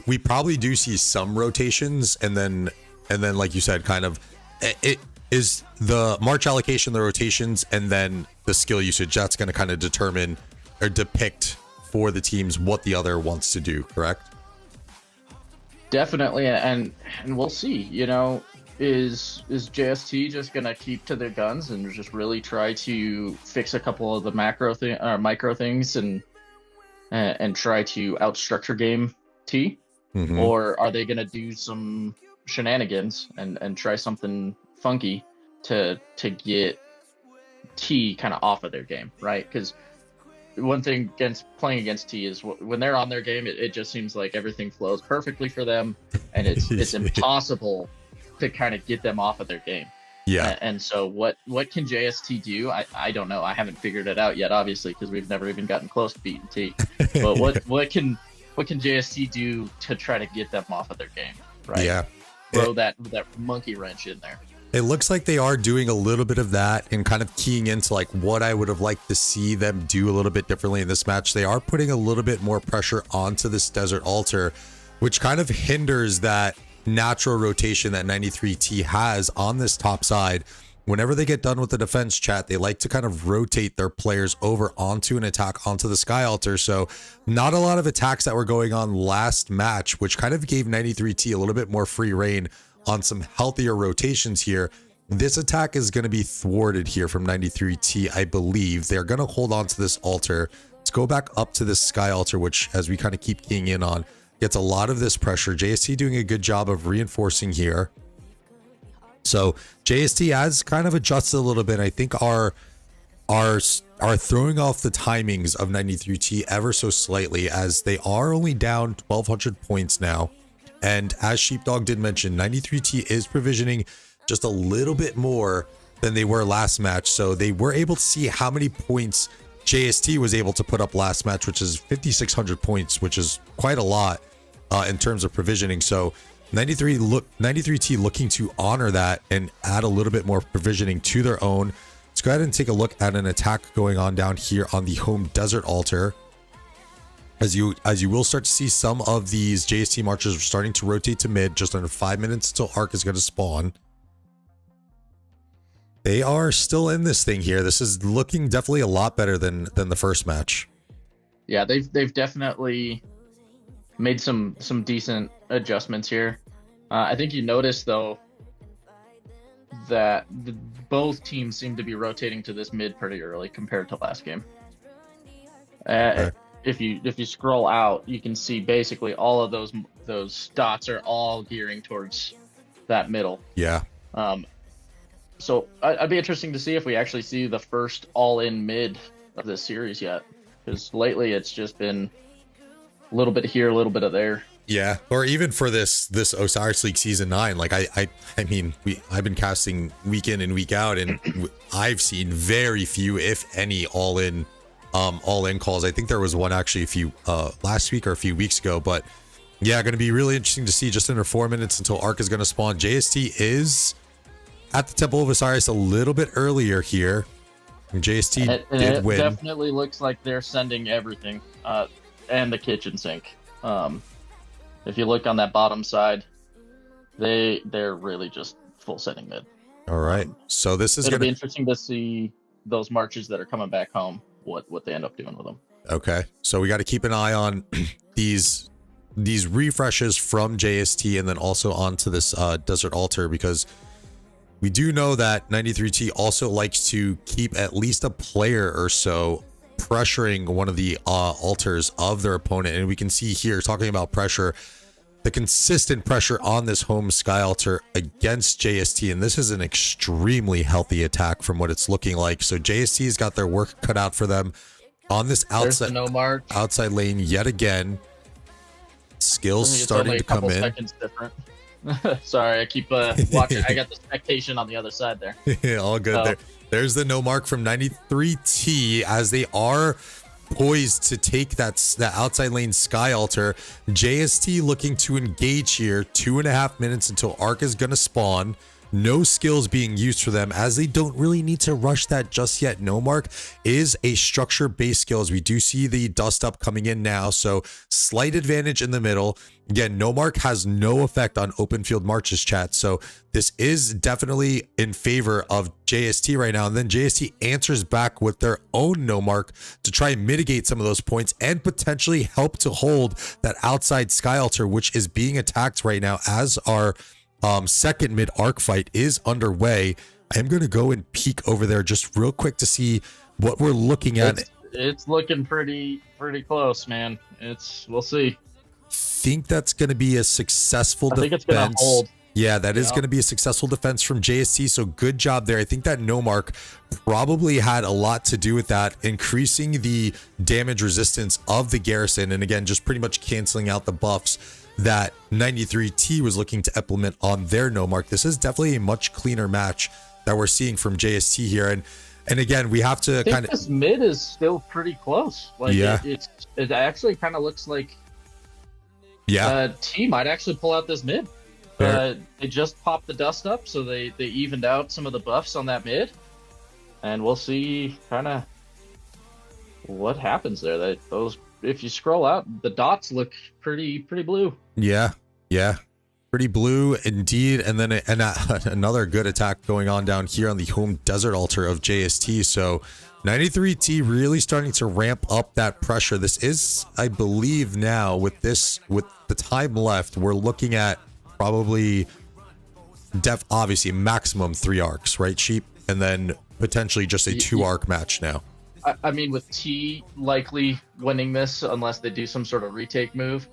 we probably do see some rotations, and then like you said, kind of it is the March allocation, the rotations, and then the skill usage. That's going to kind of determine or depict for the teams what the other wants to do, correct? Definitely, and we'll see. Is JST just gonna keep to their guns and just really try to fix a couple of the micro things and try to outstructure game T, or are they gonna do some shenanigans and try something funky to get T kind of off of their game, right? Because one thing playing against T is when they're on their game, it just seems like everything flows perfectly for them, and it's impossible to kind of get them off of their game. Yeah. And so what can JST do? I don't know. I haven't figured it out yet, obviously, because we've never even gotten close to beating T. But what can JST do to try to get them off of their game? Right. Yeah. Throw that monkey wrench in there. It looks like they are doing a little bit of that and kind of keying into like what I would have liked to see them do a little bit differently in this match. They are putting a little bit more pressure onto this Desert Altar, which kind of hinders that natural rotation that 93T has on this top side. Whenever they get done with the defense, chat, they like to kind of rotate their players over onto an attack onto the Sky Altar. So not a lot of attacks that were going on last match, which kind of gave 93T a little bit more free reign on some healthier rotations here. This attack is going to be thwarted here from 93T, I believe. They're going to hold on to this altar. Let's go back up to this Sky Altar, which, as we kind of keep keying in on, gets a lot of this pressure. JST doing a good job of reinforcing here. So JST has kind of adjusted a little bit. I think are throwing off the timings of 93T ever so slightly, as they are only down 1,200 points now. And as Sheepdog did mention, 93T is provisioning just a little bit more than they were last match. So they were able to see how many points JST was able to put up last match, which is 5,600 points, which is quite a lot in terms of provisioning. So 93T looking to honor that and add a little bit more provisioning to their own. Let's go ahead and take a look at an attack going on down here on the home Desert Altar. As you will start to see some of these JST marchers starting to rotate to mid just under 5 minutes until Arc is going to spawn. They are still in this thing here. This is looking definitely a lot better than the first match. Yeah, they've definitely made some decent adjustments here. I think you noticed though that both teams seem to be rotating to this mid pretty early compared to last game. Okay. If you scroll out, you can see basically all of those dots are all gearing towards that middle. Yeah. So I'd be interesting to see if we actually see the first all-in mid of this series yet, because lately it's just been a little bit here, a little bit of there. Yeah, or even for this Osiris League Season 9, like I mean, I've been casting week in and week out, and I've seen very few, if any, all-in calls. I think there was one actually a few last week or a few weeks ago, but yeah, going to be really interesting to see just under 4 minutes until Arc is going to spawn. JST is at the Temple of Osiris a little bit earlier here. JST And did it win. definitely looks like they're sending everything, and the kitchen sink. If you look on that bottom side, they're really just full sending mid. All right, so this is It'll gonna be interesting to see those marches that are coming back home, what they end up doing with them. okay. So we got to keep an eye on these refreshes from JST, and then also onto this Desert Altar, because we do know that 93T also likes to keep at least a player or so pressuring one of the altars of their opponent. And we can see here, talking about pressure, the consistent pressure on this home Sky Altar against JST. And this is an extremely healthy attack from what it's looking like. So JST's got their work cut out for them on this There's the no mark. outside lane yet again. Skills I think it's starting only to a come couple in. seconds different. Sorry, I keep watching. I got the spectation on the other side there. Yeah, all good So- there. There's the no mark from 93T as they are poised to take that outside lane Sky Altar. JST looking to engage here. 2.5 minutes until Arc is going to spawn. No skills being used for them, as they don't really need to rush that just yet. No mark is a structure based skills. We do see the dust up coming in now, so slight advantage in the middle. Again, no mark has no effect on open field marches, chat, so this is definitely in favor of JST right now. And then JST answers back with their own no mark to try and mitigate some of those points and potentially help to hold that outside Sky Altar, which is being attacked right now as our second mid arc fight is underway. I'm going to go and peek over there just real quick to see what we're looking at. It's looking pretty close, man. We'll see. Think that's going to be a successful I defense. think it's gonna hold. Yeah, that is Yeah. going to be a successful defense from JST. So good job there. I think that no mark probably had a lot to do with that, increasing the damage resistance of the garrison. And again, just pretty much canceling out the buffs that 93T was looking to implement on their no mark. This is definitely a much cleaner match that we're seeing from JST here. And again, we have to I think kind of, this mid is still pretty close. Like Yeah. it actually kind of looks like T might actually pull out this mid. Fair. They just popped the dust up, so they evened out some of the buffs on that mid, and we'll see kind of what happens there. If you scroll out, the dots look pretty blue. yeah, pretty blue indeed. And then another good attack going on down here on the home Desert Altar of JST. So 93T really starting to ramp up that pressure. This is, I believe now with the time left, we're looking at probably obviously maximum 3 arcs, right, Sheep? And then potentially just a 2-arc match now. I mean, with T likely winning this, unless they do some sort of retake move,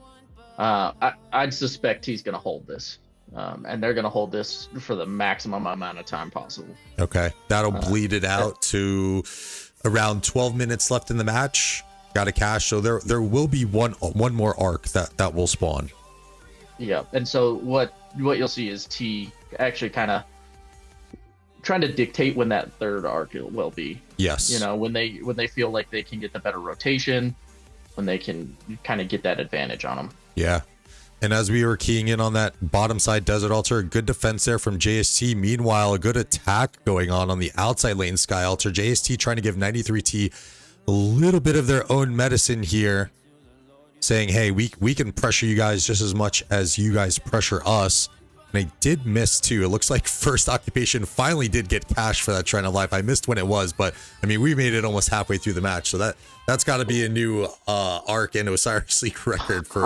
I'd suspect T's going to hold this. And they're going to hold this for the maximum amount of time possible. Okay. That'll bleed it out to around 12 minutes left in the match. Got a cash. So there will be one more arc that will spawn. Yeah. And so what you'll see is T actually kind of trying to dictate when that third arc will be. Yes. When they feel like they can get the better rotation, when they can kind of get that advantage on them. Yeah. And as we were keying in on that bottom side Desert Altar, good defense there from JST. Meanwhile, a good attack going on the outside lane Sky Altar. JST trying to give 93T a little bit of their own medicine here, saying, hey, we can pressure you guys just as much as you guys pressure us. And I did miss too. It looks like First Occupation finally did get cash for that Trend of Life. I missed when it was, but I mean, we made it almost halfway through the match. So that's got to be a new arc and Osiris League record for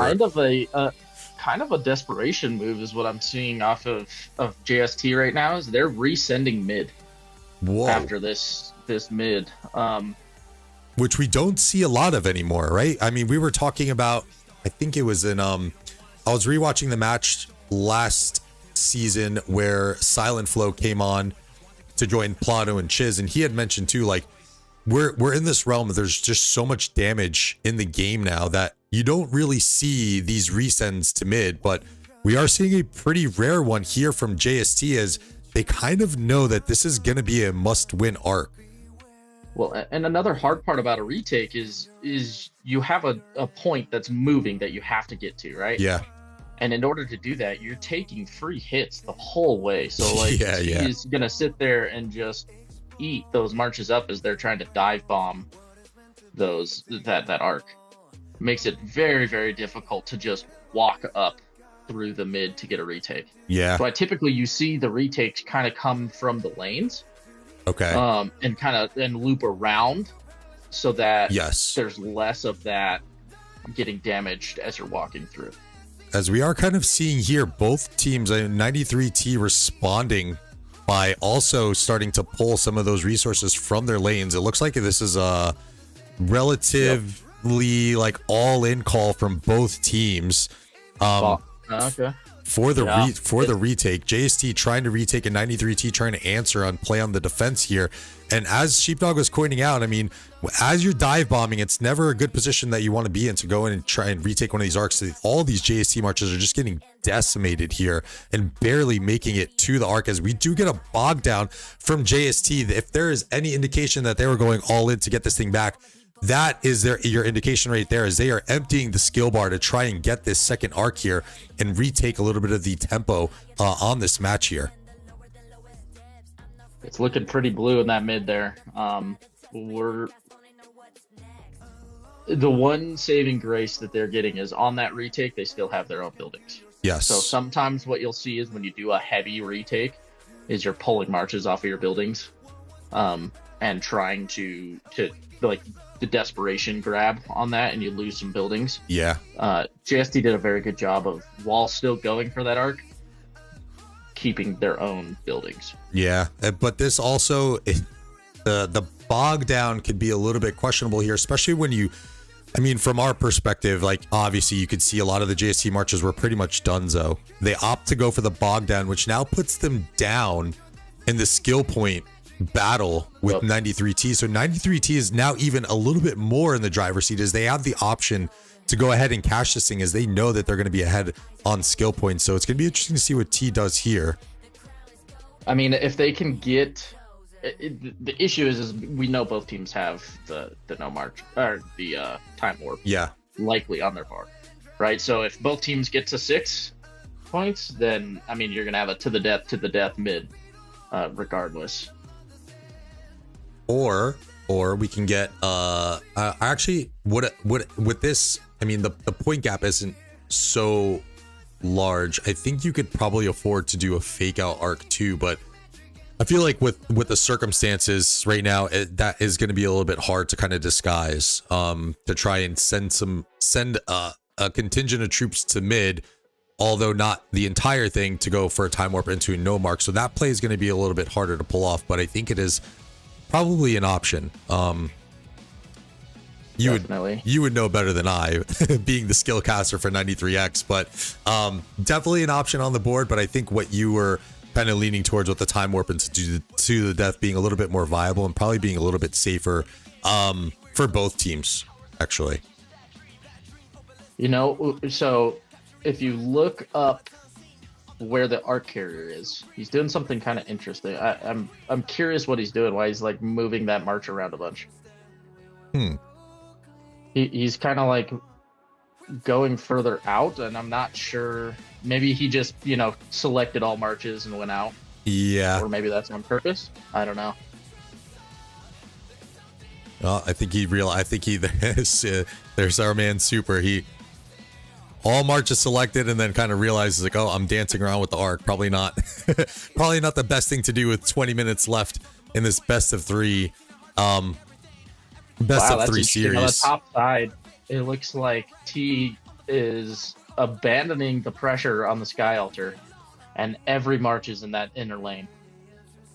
kind of a desperation move is what I'm seeing off of JST right now. Is they're resending mid. Whoa. After this mid, which we don't see a lot of anymore, right? I mean, we were talking about, I think it was in I was rewatching the match last season where Silent Flow came on to join Plato and Chiz, and he had mentioned too, like, we're in this realm, there's just so much damage in the game now that you don't really see these resends to mid, but we are seeing a pretty rare one here from JST as they kind of know that this is going to be a must-win arc. Well, and another hard part about a retake is you have a point that's moving that you have to get to, right? Yeah. And in order to do that, you're taking free hits the whole way. So like yeah. he's gonna sit there and just eat those marches up as they're trying to dive bomb that arc. Makes it very, very difficult to just walk up through the mid to get a retake. Yeah. So typically you see the retakes kind of come from the lanes. Okay. And loop around so that yes, there's less of that getting damaged as you're walking through. As we are kind of seeing here, both teams, 93T responding by also starting to pull some of those resources from their lanes. It looks like this is a relatively like all-in call from both teams. Okay. For the retake, JST trying to retake and 93T trying to answer on play on the defense here. And as Sheepdog was pointing out, I mean, as you're dive bombing, it's never a good position that you want to be in to go in and try and retake one of these arcs. All these JST marches are just getting decimated here and barely making it to the arc, as we do get a bog down from JST. If there is any indication that they were going all in to get this thing back, that is your indication right there, as they are emptying the skill bar to try and get this second arc here and retake a little bit of the tempo on this match here. It's looking pretty blue in that mid there. The one saving grace that they're getting is on that retake, they still have their own buildings. Yes. So sometimes what you'll see is when you do a heavy retake is you're pulling marches off of your buildings and trying to like the desperation grab on that, and you lose some buildings. Yeah. JST did a very good job of, while still going for that arc, keeping their own buildings. Yeah, but this also, the bog down could be a little bit questionable here, especially when you, I mean, from our perspective, like obviously you could see a lot of the JST marches were pretty much donezo. They opt to go for the bog down, which now puts them down in the skill point battle with 93T. So 93T is now even a little bit more in the driver's seat, as they have the option to go ahead and cash this thing, as they know that they're going to be ahead on skill points. So it's going to be interesting to see what T does here. I mean, if they can get the issue is we know both teams have the no march or the time warp likely on their part, right? So if both teams get to 6 points, then I mean you're gonna have a to the death mid regardless. Or we can get actually what with this, I mean the point gap isn't so large. I think you could probably afford to do a fake out arc too, but I feel like with the circumstances right now, that is going to be a little bit hard to kind of disguise, to try and send a contingent of troops to mid, although not the entire thing, to go for a time warp into a no mark. So that play is going to be a little bit harder to pull off, but I think it is probably an option. You would know better than I, being the skill caster for 93X, but definitely an option on the board. But I think what you were kind of leaning towards with the time warp into to the death being a little bit more viable and probably being a little bit safer for both teams, actually. You know, so if you look up where the arc carrier is, he's doing something kind of interesting. I'm curious what he's doing, why he's like moving that march around a bunch. He's kind of like going further out, and I'm not sure. Maybe he just, selected all marches and went out. Yeah. Or maybe that's on purpose. I don't know. Well, I think there's our man Super. All marches selected and then kind of realizes like, oh, I'm dancing around with the arc. Probably not the best thing to do with 20 minutes left in this best of three series. On the top side, it looks like T is abandoning the pressure on the Sky Altar, and every march is in that inner lane.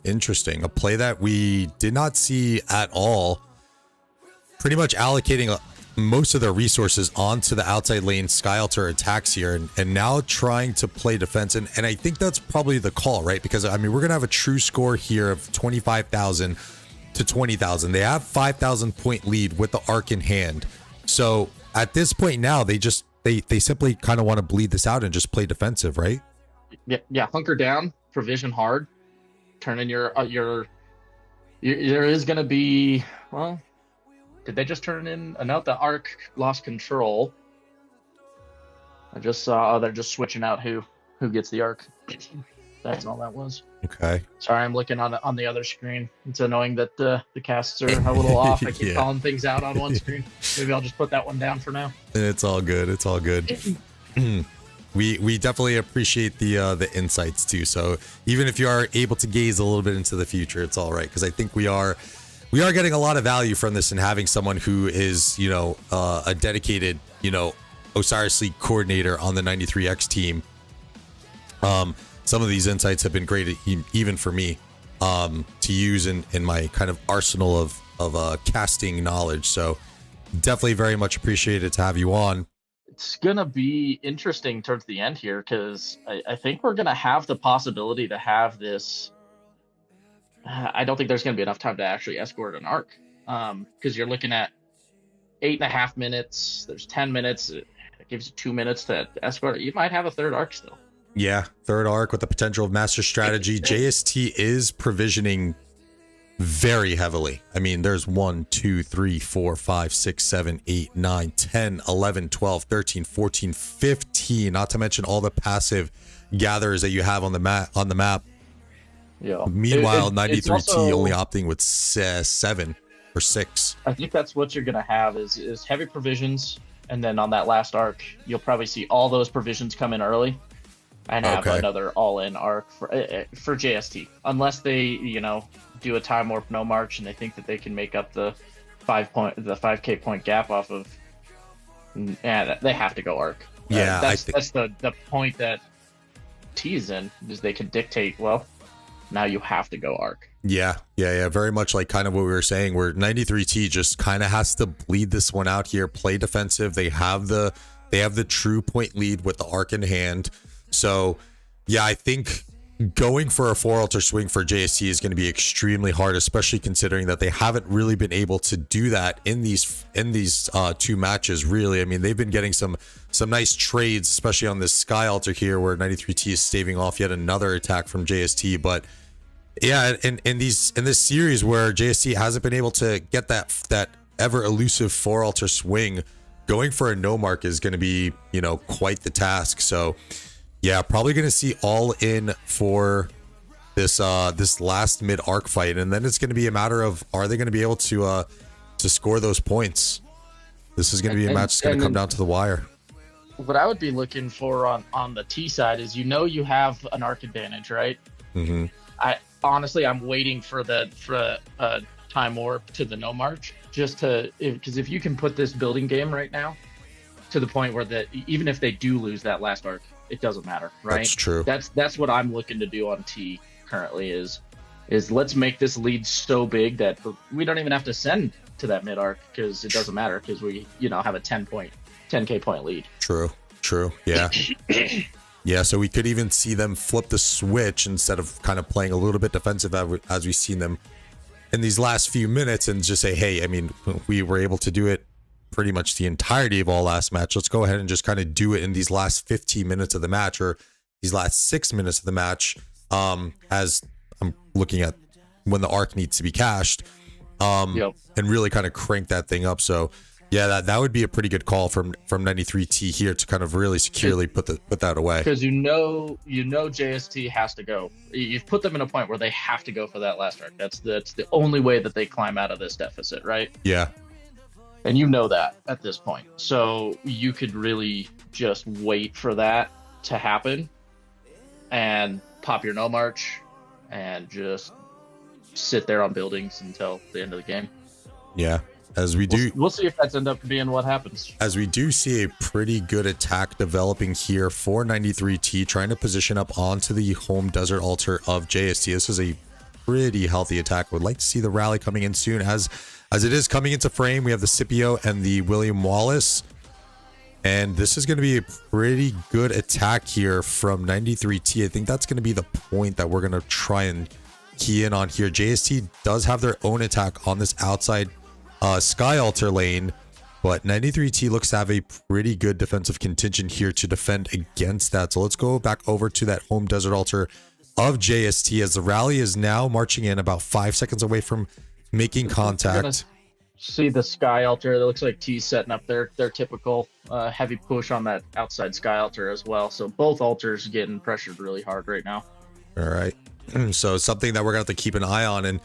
Interesting. A play that we did not see at all. Pretty much allocating most of their resources onto the outside lane Sky Altar attacks here, and now trying to play defense. And I think that's probably the call, right? Because, I mean, we're going to have a true score here of 25,000 to 20,000. They have 5,000 point lead with the arc in hand. So at this point now, they simply kind of want to bleed this out and just play defensive, right? Yeah. Hunker down, provision hard, turn in your there is going to be, well, did they just turn in? Now the arc lost control. I just saw they're just switching out who gets the arc. That's all that was. Okay. Sorry, I'm looking on the other screen. It's annoying that the casts are a little off. I keep Yeah. calling things out on one screen. Maybe I'll just put that one down for now. It's all good. It's all good. We definitely appreciate the insights too. So even if you are able to gaze a little bit into the future, it's all right, because I think we are getting a lot of value from this, and having someone who is, you know, a dedicated, you know, Osiris League coordinator on the 93X team. Some of these insights have been great, even for me, to use in my kind of arsenal of casting knowledge. So definitely very much appreciated to have you on. It's gonna be interesting towards the end here, because I think we're gonna have the possibility to have this. I don't think there's gonna be enough time to actually escort an arc, because you're looking at 8.5 minutes. There's 10 minutes. It gives you 2 minutes to escort. You might have a third arc still. Yeah, third arc with the potential of master strategy. JST is provisioning very heavily. I mean, there's 1, 2, 3, 4, 5, 6, 7, 8, 9, 10, 11, 12, 13, 14, 15, not to mention all the passive gatherers that you have on the map. Yeah. Meanwhile, it's 93T also, only opting with 7 or 6. I think that's what you're gonna have is heavy provisions, and then on that last arc, you'll probably see all those provisions come in early, and have another all-in arc for JST, unless they, you know, do a time warp no march and they think that they can make up the 5K point gap off of, and they have to go arc. Yeah, that's the point that T is in, is they can dictate, well, now you have to go arc. Yeah. Very much like kind of what we were saying, where 93T just kind of has to bleed this one out here, play defensive. They have the true point lead with the arc in hand. So yeah, I think going for a 4 altar swing for JST is going to be extremely hard, especially considering that they haven't really been able to do that in these 2 matches. Really, I mean, they've been getting some nice trades, especially on this sky altar here, where 93T is staving off yet another attack from JST. But yeah, in this series where JST hasn't been able to get that ever elusive 4 altar swing, going for a no mark is going to be, you know, quite the task. So yeah, probably going to see all in for this last mid arc fight, and then it's going to be a matter of, are they going to be able to score those points? This is going to be a match that's going to come down to the wire. What I would be looking for on the T side is, you know, you have an arc advantage, right? Mm-hmm. I'm waiting for the time warp to the no march, because if you can put this building game right now to the point where that even if they do lose that last arc, it doesn't matter, right? That's true. That's what I'm looking to do on T currently, is let's make this lead so big that we don't even have to send to that mid arc, because it doesn't matter, because we, you know, have a 10K point lead. True. Yeah. Yeah, so we could even see them flip the switch instead of kind of playing a little bit defensive as we've seen them in these last few minutes, and just say, hey, I mean, we were able to do it pretty much the entirety of all last match. Let's go ahead and just kind of do it in these last 15 minutes of the match, or these last 6 minutes of the match, as I'm looking at when the arc needs to be cashed, and really kind of crank that thing up. So yeah, that would be a pretty good call from 93T here to kind of really securely put that away. Because you know JST has to go. You've put them in a point where they have to go for that last arc. That's the only way that they climb out of this deficit, right? Yeah. And you know that at this point. So you could really just wait for that to happen and pop your no march and just sit there on buildings until the end of the game. Yeah. As we do, we'll see if that's end up being what happens. As we do see a pretty good attack developing here for 93T, trying to position up onto the home desert altar of JST. This is a pretty healthy attack. Would like to see the rally coming in soon. As it is coming into frame, we have the Scipio and the William Wallace. And this is going to be a pretty good attack here from 93T. I think that's going to be the point that we're going to try and key in on here. JST does have their own attack on this outside sky altar lane, but 93T looks to have a pretty good defensive contingent here to defend against that. So let's go back over to that home desert altar of JST, as the rally is now marching in about 5 seconds away from making contact. See the sky altar. It looks like T's setting up their typical heavy push on that outside sky altar as well. So both altars getting pressured really hard right now. All right. So something that we're going to have to keep an eye on. And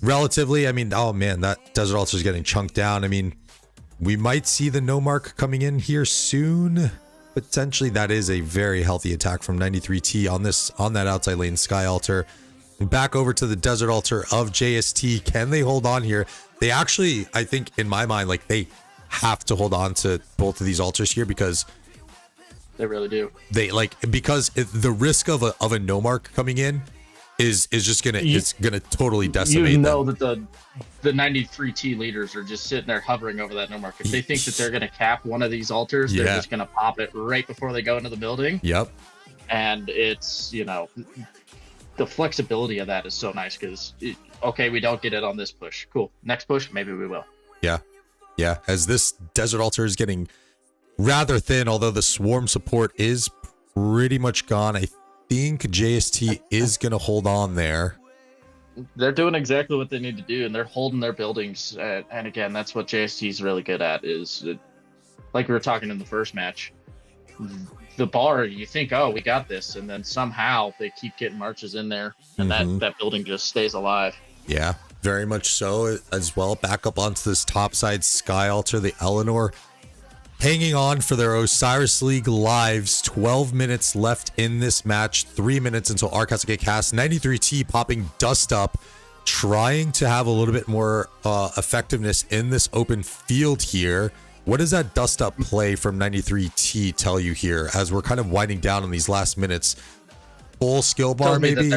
relatively, I mean, oh man, that Desert Altar is getting chunked down. I mean, we might see the no mark coming in here soon. Potentially, that is a very healthy attack from 93T on that outside lane Sky Altar. Back over to the Desert Altar of JST. Can they hold on here? They actually, I think in my mind, like they have to hold on to both of these altars here because they really do. They like because the risk of a no mark coming in is just gonna totally decimate. You know them. That the 93T leaders are just sitting there hovering over that no mark. If they think that they're gonna cap one of these altars, they're just gonna pop it right before they go into the building. Yep. And it's, you know, the flexibility of that is so nice because okay, we don't get it on this push. Cool. Next push, maybe we will. Yeah. Yeah. As this Desert Altar is getting rather thin, although the swarm support is pretty much gone. I think JST is going to hold on there. They're doing exactly what they need to do, and they're holding their buildings. And again, that's what JST is really good at. Is like we were talking in the first match, the bar. You think, oh, we got this, and then somehow they keep getting marches in there, and that building just stays alive. Yeah, very much so as well. Back up onto this top side Sky Altar, the Eleanor hanging on for their Osiris League lives. 12 minutes left in this match. 3 minutes until Arc has to get cast. 93T popping Dust Up, trying to have a little bit more effectiveness in this open field here. What does that Dust Up play from 93T tell you here as we're kind of winding down on these last minutes? Full skill bar, maybe?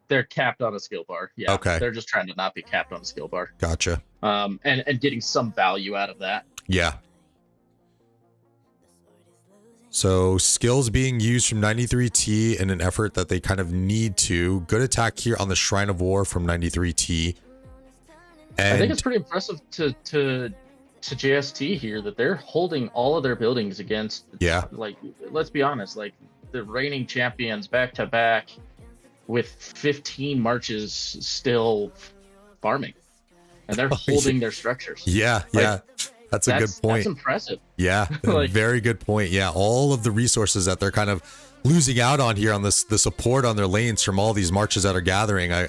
They're capped on a skill bar. Yeah. Okay. They're just trying to not be capped on a skill bar. Gotcha. And getting some value out of that. Yeah. So skills being used from 93T in an effort that they kind of need to. Good attack here on the Shrine of War from 93T. And I think it's pretty impressive to JST here that they're holding all of their buildings against. Yeah. Like, let's be honest, like the reigning champions back to back with 15 marches still farming, and they're holding their structures. Yeah. Yeah. That's a good point. That's impressive. Yeah, like, very good point. Yeah, all of the resources that they're kind of losing out on here on the support on their lanes from all these marches that are gathering. I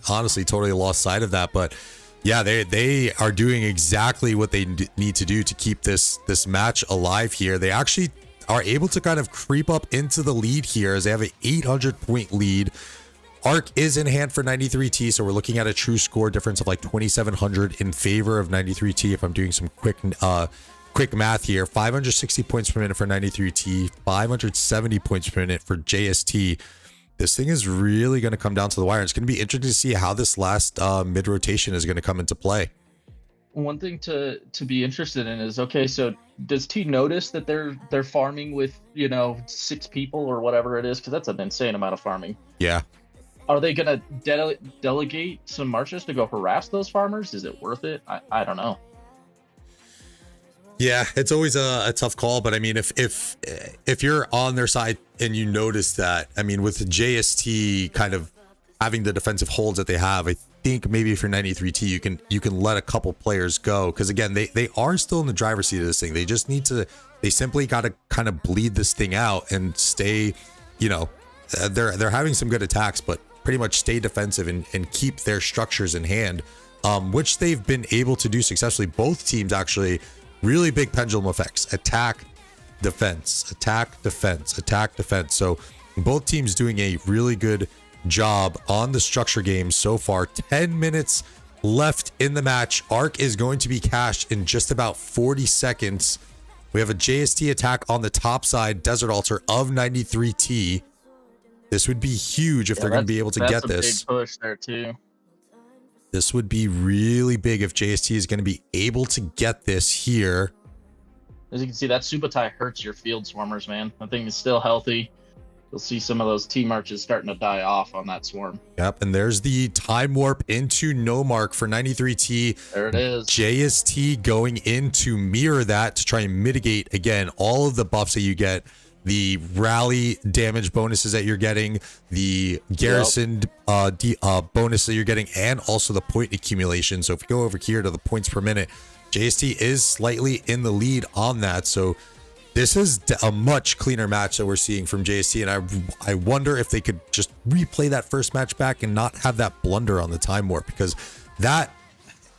honestly totally lost sight of that, but yeah, they are doing exactly what they need to do to keep this match alive here. They actually are able to kind of creep up into the lead here as they have an 800-point lead. Arc is in hand for 93T, so we're looking at a true score difference of like 2,700 in favor of 93T. If I'm doing some quick math here, 560 points per minute for 93T, 570 points per minute for JST. This thing is really going to come down to the wire. It's going to be interesting to see how this last mid rotation is going to come into play. One thing to be interested in is, okay, so does T notice that they're farming with 6 people or whatever it is, because that's an insane amount of farming. Yeah. Are they going to delegate some marches to go harass those farmers? Is it worth it? I don't know. Yeah, it's always a tough call, but I mean, if you're on their side and you notice that, I mean, with the JST kind of having the defensive holds that they have, I think maybe if you're 93T, you can let a couple players go, because again, they are still in the driver's seat of this thing. They just need to, they simply got to kind of bleed this thing out and stay, they're having some good attacks, but pretty much stay defensive and keep their structures in hand, which they've been able to do successfully. Both teams actually really big pendulum effects: attack, defense, attack, defense, attack, defense. So both teams doing a really good job on the structure game so far. 10 minutes left in the match. Arc is going to be cashed in just about 40 seconds. We have a JST attack on the top side, Desert Altar of 93T. This would be huge if they're going to be able to get this. That's a big push there too. This would be really big if JST is going to be able to get this here. As you can see, that Subutai hurts your field swarmers, man. That thing is still healthy. You'll see some of those T marches starting to die off on that swarm. Yep, and there's the time warp into no mark for 93T. There it is. JST going in to mirror that to try and mitigate, again, all of the buffs that you get. The rally damage bonuses that you're getting, the garrison bonus that you're getting, and also the point accumulation. So if you go over here to the points per minute, JST is slightly in the lead on that. So This is a much cleaner match that we're seeing from JST, and I wonder if they could just replay that first match back and not have that blunder on the time warp, because that,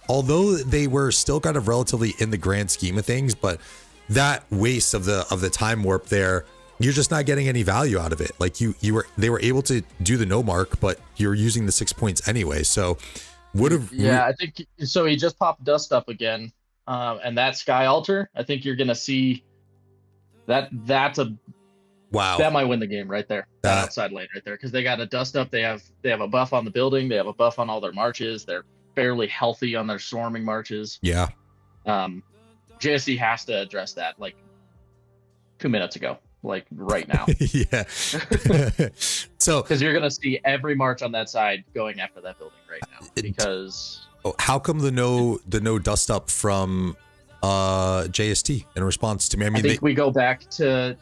although they were still kind of relatively in the grand scheme of things, but that waste of the time warp there, you're just not getting any value out of it. Like they were able to do the no mark, but you're using the 6 points anyway. So would have. Yeah, I think so. He just popped dust up again, and that sky altar. I think you're gonna see that. That's a wow. That might win the game right there. That outside lane right there, because they got a dust up. They have a buff on the building. They have a buff on all their marches. They're fairly healthy on their swarming marches. Yeah. JST has to address that like 2 minutes ago, like right now. Yeah. So because you're gonna see every march on that side going after that building right now. Because how come the no dust up from JST in response to me? I mean, I think we go back to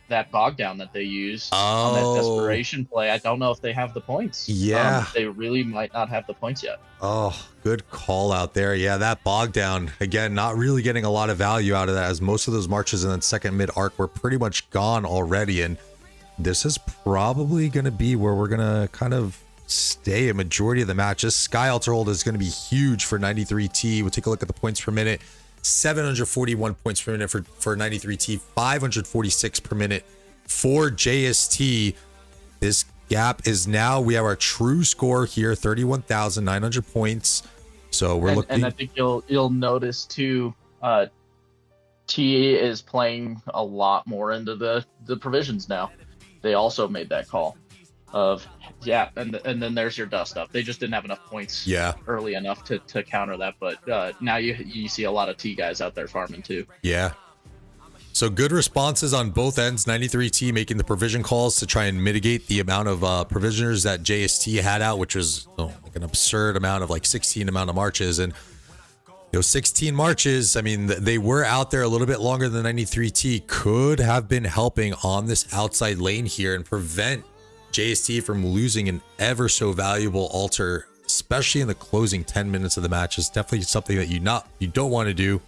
that bog down that they used on that desperation play. I don't know if they have the points. Yeah, they really might not have the points yet. Oh, good call out there. Yeah, that bog down again, not really getting a lot of value out of that, as most of those marches in that second mid arc were pretty much gone already, and this is probably going to be where we're going to kind of stay a majority of the match. This Sky Altar hold is going to be huge for 93T. We'll take a look at the points per minute. 741 points per minute for 93T, 546 per minute for JST. This gap is now, we have our true score here, 31,900 points. So we're looking, and I think you'll notice too, T is playing a lot more into the provisions now. They also made that call of and then there's your dust up. They just didn't have enough points early enough to counter that, but now you see a lot of T guys out there farming too. Yeah. So good responses on both ends. 93T making the provision calls to try and mitigate the amount of provisioners that JST had out, which was like an absurd amount of like 16 amount of marches. And 16 marches, I mean, they were out there a little bit longer than 93T, could have been helping on this outside lane here and prevent JST from losing an ever so valuable altar, especially in the closing 10 minutes of the match. Is definitely something that you don't want to do.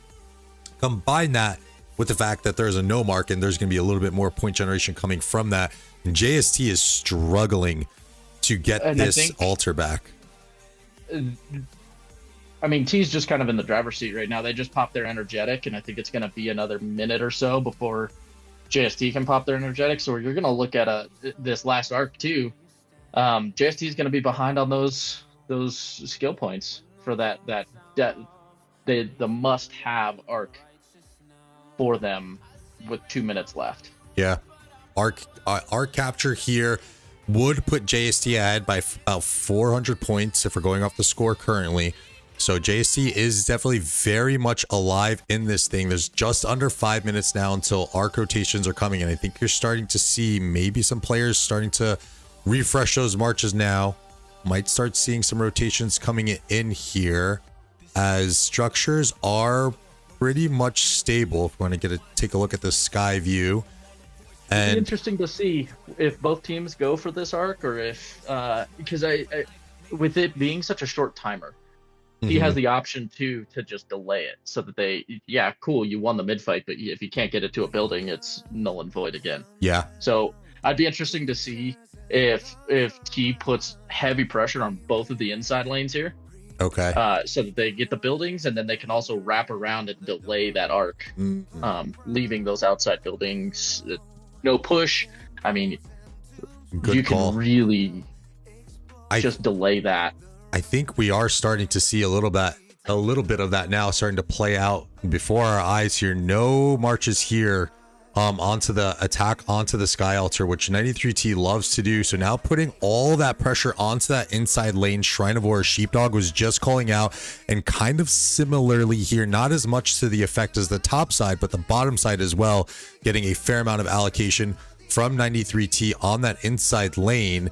Combine that with the fact that there's a no mark and there's going to be a little bit more point generation coming from that. And JST is struggling to get this altar back. I mean, T's just kind of in the driver's seat right now. They just popped their energetic, and I think it's going to be another minute or so before JST can pop their energetic. So you're going to look at this last arc too. JST is going to be behind on those skill points for the must-have arc for them with 2 minutes left. Yeah, arc capture here would put JST ahead by about 400 points if we're going off the score currently. So JST is definitely very much alive in this thing. There's just under 5 minutes now until arc rotations are coming, and I think you're starting to see maybe some players starting to refresh those marches now. Might start seeing some rotations coming in here as structures are pretty much stable. If we want to take a look at the sky view. And it'd be interesting to see if both teams go for this arc, or if because I with it being such a short timer, he has the option to just delay it so that cool, you won the mid fight, but if you can't get it to a building, it's null and void again. Yeah. So I'd be interesting to see if T puts heavy pressure on both of the inside lanes here. Okay. So that they get the buildings, and then they can also wrap around and delay that arc, leaving those outside buildings. No push. I mean, you can really just delay that. I think we are starting to see a little bit of that now starting to play out before our eyes here. No marches here onto the attack onto the sky altar, which 93T loves to do. So now putting all that pressure onto that inside lane. Shrine of War Sheepdog was just calling out, and kind of similarly here, not as much to the effect as the top side, but the bottom side as well, getting a fair amount of allocation from 93T on that inside lane.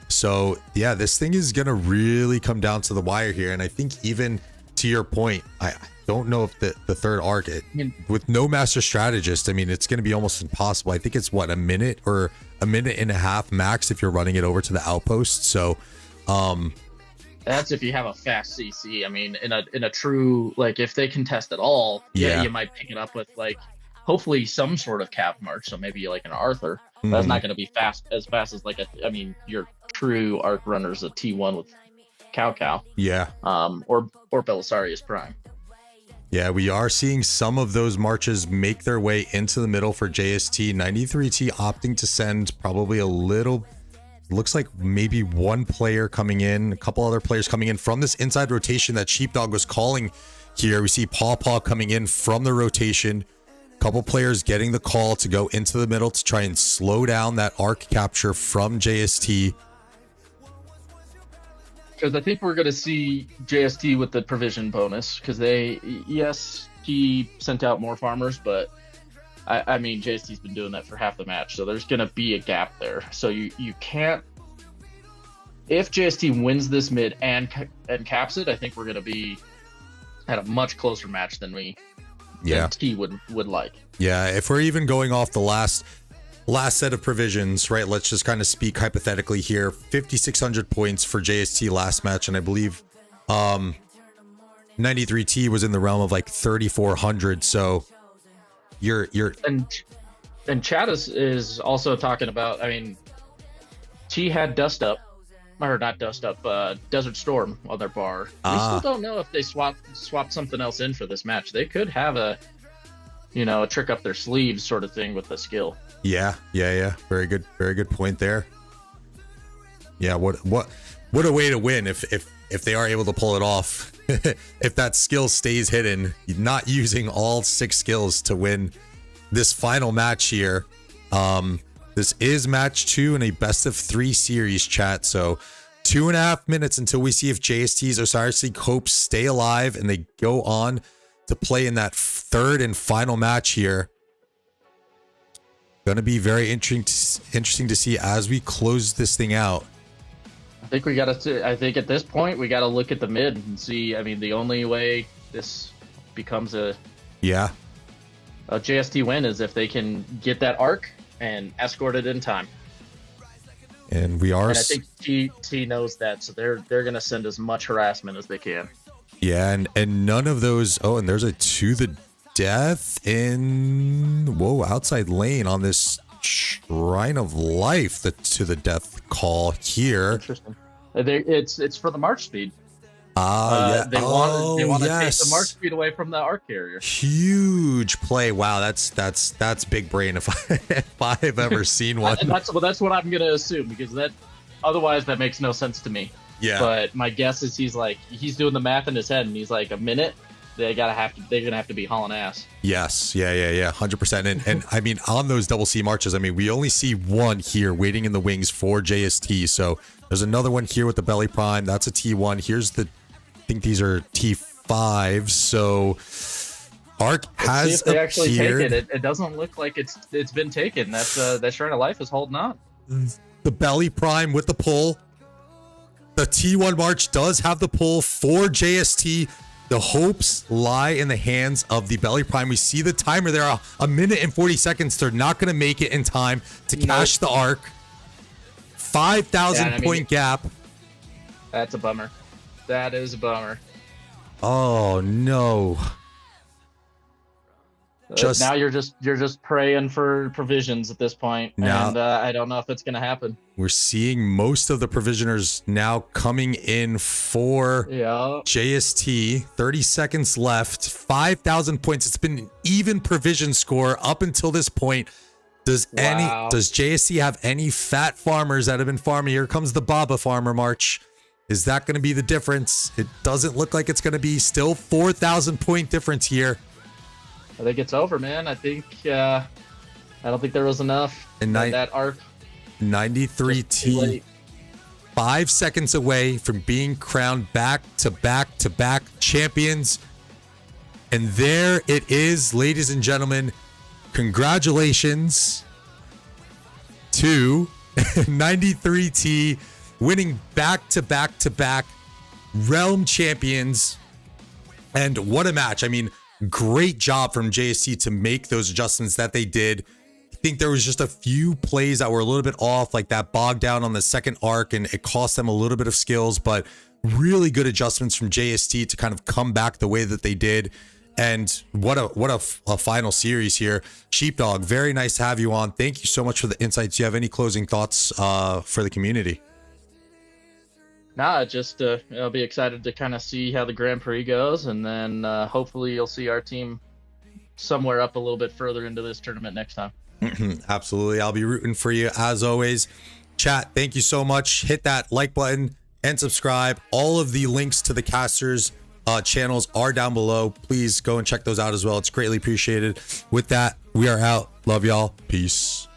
So yeah, this thing is gonna really come down to the wire here. And I think even to your point, I don't know if the third arc, with no master strategist, I mean, it's gonna be almost impossible. I think it's what, a minute or a minute and a half max if you're running it over to the outpost. So that's if you have a fast CC. I mean, in a true, like, if they contest at all, you might pick it up with like hopefully some sort of cap march. So maybe like an Arthur. That's not going to be as fast as like your true arc runners, a T1 with Cow. Yeah. Or Belisarius Prime. Yeah, we are seeing some of those marches make their way into the middle for JST. 93T opting to send probably a little, looks like maybe one player coming in, a couple other players coming in from this inside rotation that Sheepdog was calling here. We see Paw coming in from the rotation. A couple players getting the call to go into the middle to try and slow down that arc capture from JST. Because I think we're going to see JST with the provision bonus, because he sent out more farmers, but I mean, JST's been doing that for half the match, so there's going to be a gap there. So you can't, if JST wins this mid and caps it, I think we're going to be at a much closer match than T would like. Yeah, if we're even going off the last set of provisions, right? Let's just kind of speak hypothetically here. 5,600 points for JST last match, and I believe 93T was in the realm of like 3,400. So you're and Chad is also talking about. I mean, T had Desert Storm on their bar. We still don't know if they swapped something else in for this match. They could have a trick up their sleeves sort of thing with the skill. Yeah. Very good point there. Yeah, what a way to win if they are able to pull it off. If that skill stays hidden, not using all 6 skills to win this final match here. This is match 2 in a best of 3 series, chat. So 2.5 minutes until we see if JST's Osiris League hopes stay alive and they go on to play in that third and final match here. Going to be very interesting to see as we close this thing out. I think I think at this point we got to look at the mid and see. I mean, the only way this becomes a JST win is if they can get that arc and escort it in time. And we are. And I think T knows that, so they're going to send as much harassment as they can. Yeah, and none of those. Oh, and there's a to the death in outside lane on this Shrine of Life. The to the death call here. Interesting. It's for the march speed. Yeah. They want to take the march speed away from the arc carrier. Huge play. Wow, that's big brain if I've ever seen one. And that's what I'm gonna assume, because otherwise that makes no sense to me. Yeah. But my guess is he's doing the math in his head, and he's like, a minute, they're gonna have to be hauling ass. Yes. Yeah. 100%. And I mean, on those double C marches, I mean, we only see one here waiting in the wings for JST. So there's another one here with the belly prime. That's a T1. Here's I think these are T5s. So Arc has see if they actually appeared. take it. It doesn't look like it's been taken. That Shrine of Life is holding on. The belly prime with the pull. The T1 march does have the pull for JST. The hopes lie in the hands of the belly prime. We see the timer there, a minute and 40 seconds. They're not going to make it in time to cash the arc. 5,000 point gap. That's a bummer. That is a bummer. Oh no. Now you're just praying for provisions at this point, and I don't know if it's going to happen. We're seeing most of the provisioners now coming in for JST. 30 seconds left, 5,000 points. It's been an even provision score up until this point. Does JST have any fat farmers that have been farming? Here comes the Baba farmer march. Is that going to be the difference? It doesn't look like it's going to be. Still 4,000 point difference here. I think it's over, man. I don't think there was enough. And that arc. 93T, 5 seconds away from being crowned back-to-back-to-back champions. And there it is, ladies and gentlemen. Congratulations to 93T winning back-to-back-to-back Realm champions. And what a match. I mean, great job from JST to make those adjustments that they did. I think there was just a few plays that were a little bit off, like that bog down on the second arc, and it cost them a little bit of skills, but really good adjustments from JST to kind of come back the way that they did. And what a final series here. Sheepdog, very nice to have you on. Thank you so much for the insights. Do you have any closing thoughts for the community? Nah, just I'll be excited to kind of see how the Grand Prix goes, and then hopefully you'll see our team somewhere up a little bit further into this tournament next time. Absolutely. I'll be rooting for you as always. Chat, thank you so much. Hit that like button and subscribe. All of the links to the casters channels are down below. Please go and check those out as well. It's greatly appreciated. With that, we are out. Love y'all. Peace.